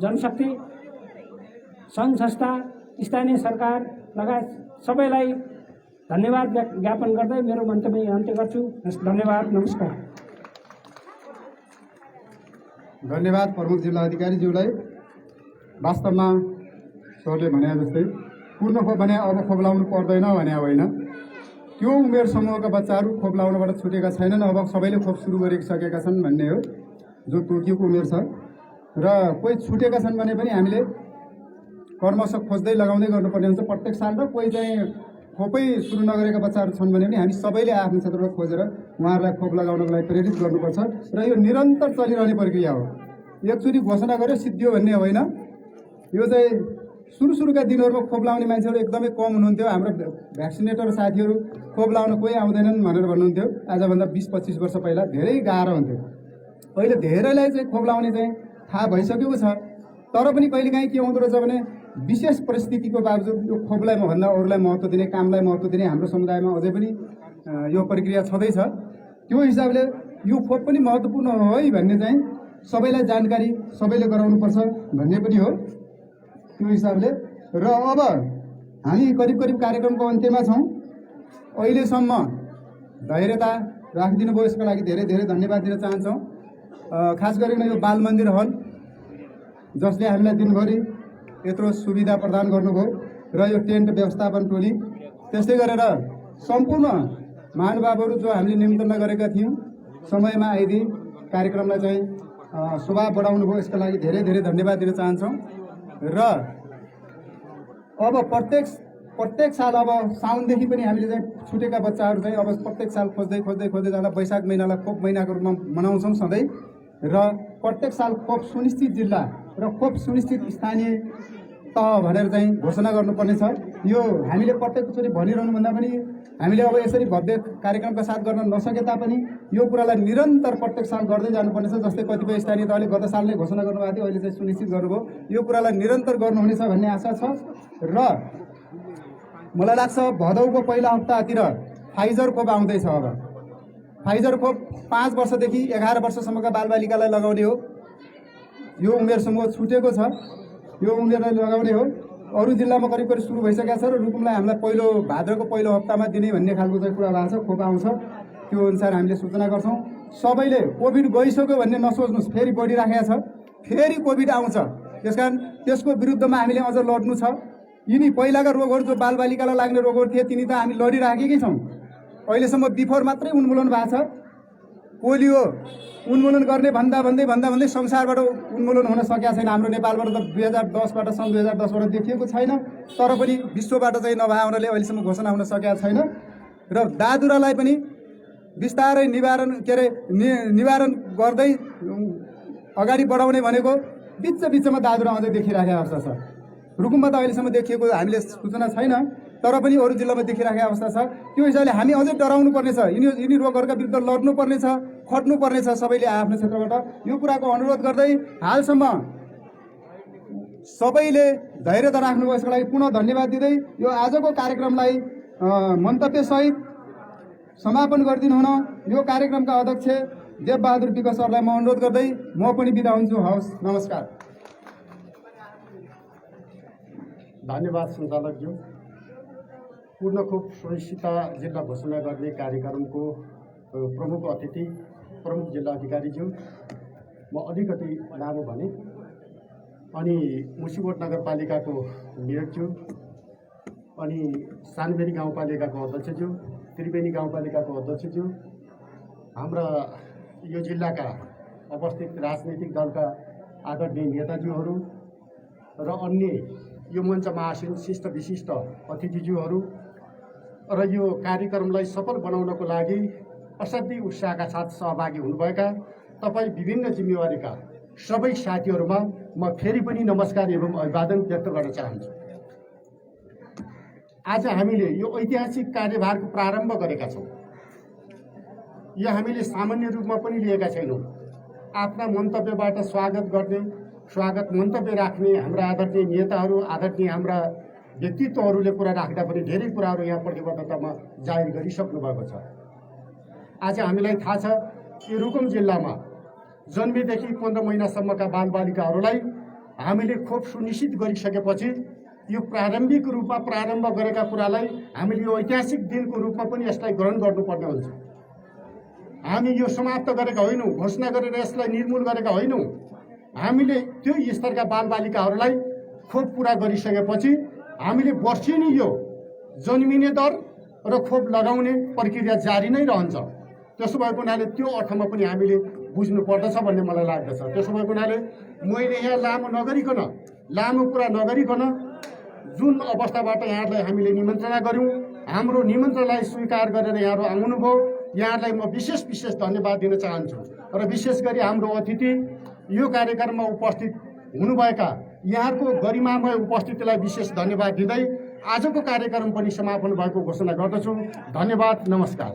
जनशक्ति, सङ्घ संस्था, स्थानीय सरकार लगायत सबैलाई धन्यवाद ज्ञापन गर्दै मेरो मन्तव्य अन्त्य गर्छु। धन्यवाद, नमस्कार। धन्यवाद प्रमुख जिल्ला अधिकारीज्यूलाई। वास्तवमा सरले भने जस्तै पूर्ण खोप भने अब खोप लाउनु पर्दैन भने होइन, त्यो उमेर समूहका बच्चाहरू खोप लाउनबाट छुटेका छैनन्, अब सबैले खोप सुरु गरिसकेका छन् भन्ने हो जो तोकिएको उमेर छ। र कोही छुटेका छन् भने पनि हामीले कर्मशः खोज्दै लगाउँदै गर्नुपर्ने हुन्छ प्रत्येक साल, र कोही चाहिँ खोपै सुरु नगरेका बच्चाहरू छन् भने पनि हामी सबैले आफ्नो क्षेत्रमा खोजेर उहाँहरूलाई खोप लगाउनको लागि प्रेरित गर्नुपर्छ र यो निरन्तर चलिरहने प्रक्रिया हो। एकचोटि घोषणा गर्यो सिद्धियो भन्ने होइन। यो चाहिँ सुरुका दिनहरूमा खोप लाउने मान्छेहरू एकदमै कम हुनुहुन्थ्यो। हाम्रो भ्याक्सिनेटर साथीहरू खोप लाउन कोही आउँदैनन् भनेर भन्नुहुन्थ्यो। आजभन्दा 20-25 वर्ष पहिला धेरै गाह्रो हुन्थ्यो। अहिले धेरैलाई चाहिँ खोप लाउने चाहिँ थाहा भइसकेको छ, तर पनि कहिलेकाहीँ के हुँदो रहेछ भने विशेष परिस्थितिको बावजुद यो खोपलाई भन्दा अरूलाई महत्त्व दिने, कामलाई महत्त्व दिने हाम्रो समुदायमा अझै पनि यो प्रक्रिया छँदैछ। त्यो हिसाबले यो खोप पनि महत्त्वपूर्ण हो है भन्ने चाहिँ सबैलाई जानकारी सबैले गराउनुपर्छ भन्ने पनि हो। त्यो हिसाबले र अब हामी करिब करिब कार्यक्रमको अन्त्यमा छौँ। अहिलेसम्म धैर्यता राखिदिनु भयो यसको लागि धेरै धेरै धन्यवाद दिन चाहन्छौँ। खास गरिकन यो बाल मन्दिर हल जसले हामीलाई दिनभरि यत्रो सुविधा प्रदान गर्नुभयो र यो टेन्ट व्यवस्थापन टोली, त्यस्तै गरेर सम्पूर्ण महानुभावहरू जो हामीले निमन्त्रणा गरेका थियौँ समयमा आइदिई कार्यक्रमलाई चाहिँ शोभा बढाउनु भयो, यसको लागि धेरै धेरै धन्यवाद दिन चाहन्छौँ। र अब प्रत्येक साल अब साउनदेखि पनि हामीले चाहिँ छुटेका बच्चाहरू चाहिँ अब प्रत्येक साल खोज्दै खोज्दै खोज्दै जाँदा वैशाख महिनालाई खोप महिनाको रूपमा मनाउँछौँ सधैँ। र प्रत्येक साल खोप सुनिश्चित जिल्ला र खोप सुनिश्चित स्थानीय तह भनेर चाहिँ घोषणा गर्नुपर्ने छ। यो हामीले प्रत्येकचोटि भनिरहनु भन्दा पनि हामीले अब यसरी भव्य कार्यक्रमका साथ गर्न नसके तापनि यो कुरालाई निरन्तर प्रत्येक साल गर्दै जानुपर्नेछ। जस्तै कतिपय स्थानीय तहले गत साल नै घोषणा गर्नुभएको थियो, अहिले चाहिँ सुनिश्चित गर्नुभयो। यो कुरालाई निरन्तर गर्नुहुनेछ भन्ने आशा छ। र मलाई लाग्छ भदौको पहिला हप्तातिर फाइजर खोप आउँदैछ। अब फाइजर खोप 5 वर्षदेखि 11 वर्षसम्मका बालबालिकालाई लगाउने हो। यो उमेर समूह छुटेको छ, यो उमेरलाई लगाउने हो। अरू जिल्लामा करिब करिब सुरु भइसकेको छ र रुकुमलाई हामीलाई भाद्रको पहिलो हप्तामा दिने भन्ने खालको चाहिँ कुरा भएको छ। खोप आउँछ, त्यो अनुसार हामीले सूचना गर्छौँ। सबैले कोभिड गइसक्यो भन्ने नसोच्नुहोस्, फेरि बढिराखेको छ, फेरि कोभिड आउँछ। त्यसकारण त्यसको विरुद्धमा हामीले अझ लड्नु छ। यिनी पहिलाका रोगहरू जो बालबालिकालाई लाग्ने रोगहरू थिए तिनी त हामी लडिराखेकै छौँ। अहिलेसम्म बिफोर मात्रै उन्मूलन भएको छ। पोलियो उन्मूलन गर्ने भन्दै संसारबाट उन्मूलन हुन सकेका छैन। हाम्रो नेपालबाट त 2010बाट सन् 2010बाट देखिएको छैन, तर पनि विश्वबाट चाहिँ नभए हुनाले अहिलेसम्म घोषणा हुन सकेका छैन। र दादुरालाई पनि बिस्तारै निवारण गर्दै अगाडि बढाउने भनेको बिचमा दादुरा अझै देखिराखेको अवस्था छ। रुकुममा त अहिलेसम्म देखिएको हामीले सूचना छैन, तर पनि अरू जिल्लामा देखिराखेको अवस्था छ। त्यो हिसाबले हामी अझै डराउनु पर्नेछ। यिनी रोगहरूका विरुद्ध लड्नु पर्नेछ, खट्नु पर्नेछ सबैले आफ्नो क्षेत्रबाट। यो कुराको अनुरोध गर्दै हालसम्म सबैले धैर्यता राख्नुभयो, यसको लागि पुनः धन्यवाद दिँदै यो आजको कार्यक्रमलाई मन्तव्यसहित समापन गरिदिनु हुन यो कार्यक्रमका अध्यक्ष देवबहादुर विक सरलाई म अनुरोध गर्दै म पनि बिदा हुन्छु। हवस्, नमस्कार। धन्यवाद सञ्चालकज्यू। पूर्ण खोप सुनिश्चितता जिल्ला घोषणा गर्ने कार्यक्रमको प्रमुख अतिथि प्रमुख जिल्ला अधिकारीज्यू, म अलिकति लामो भने, अनि मुसिकोट नगरपालिकाको मेयरज्यू, अनि सानबेरी गाउँपालिकाको अध्यक्षज्यू, त्रिवेणी गाउँपालिकाको अध्यक्षज्यू, हाम्रा यो जिल्लाका उपस्थित राजनीतिक दलका आदरणीय नेताज्यूहरू र अन्य यो मञ्चमा आसीन शिष्ट विशिष्ट अतिथिज्यूहरू र यो कार्यक्रमलाई सफल बनाउनको लागि असाध्यै उत्साहका साथ सहभागी हुनुभएका तपाईँ विभिन्न जिम्मेवारीका सबै साथीहरूमा म फेरि पनि नमस्कार एवं अभिवादन व्यक्त गर्न चाहन्छु। आज हामीले यो ऐतिहासिक कार्यभारको प्रारम्भ गरेका छौँ। यो हामीले सामान्य रूपमा पनि लिएका छैनौँ। आफ्ना मन्तव्यबाट स्वागत मन्तव्य राख्ने हाम्रा आदरणीय नेताहरू, आदरणीय हाम्रा व्यक्तित्वहरूले कुरा राख्दा पनि धेरै कुराहरू यहाँ प्रतिबद्धतामा जाहेर गरिसक्नु भएको छ। आज हामीलाई थाहा छ यो रुकुम जिल्लामा जन्मेदेखि 15 महिनासम्मका बालबालिकाहरूलाई हामीले खोप सुनिश्चित गरिसकेपछि यो प्रारम्भिक रूपमा प्रारम्भ गरेका कुरालाई हामीले यो ऐतिहासिक दिनको रूपमा पनि यसलाई ग्रहण गर्नुपर्ने हुन्छ। हामी यो समाप्त गरेका होइनौँ, घोषणा गरेर यसलाई निर्मूल गरेका होइनौँ। हामीले त्यो स्तरका बालबालिकाहरूलाई खोप पुरा गरिसकेपछि हामीले वर्षेनी यो जन्मिने दर र खोप लगाउने प्रक्रिया जारी नै रहन्छ। त्यसो भएको हुनाले त्यो अर्थमा पनि हामीले बुझ्नु पर्दछ भन्ने मलाई लाग्दछ। त्यसो भएको हुनाले मैले यहाँ लामो कुरा नगरिकन जुन अवस्थाबाट यहाँलाई हामीले निमन्त्रणा गऱ्यौँ, हाम्रो निमन्त्रणलाई स्वीकार गरेर यहाँहरू आउनुभयो, यहाँलाई म विशेष धन्यवाद दिन चाहन्छु। र विशेष गरी हाम्रो अतिथि यो कार्यक्रममा उपस्थित हुनुभएका यहाँहरूको गरिमामय उपस्थितिलाई विशेष धन्यवाद दिँदै आजको कार्यक्रम पनि समापन भएको घोषणा गर्दछु। धन्यवाद, नमस्कार।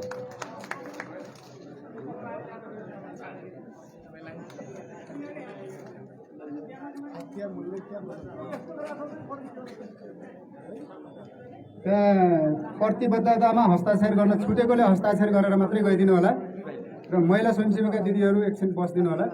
त्यहाँ प्रतिबद्धतामा हस्ताक्षर गर्न छुटेकोले हस्ताक्षर गरेर मात्रै गइदिनु होला र महिला स्वयंसेविका दिदीहरू एकछिन बसिदिनु होला।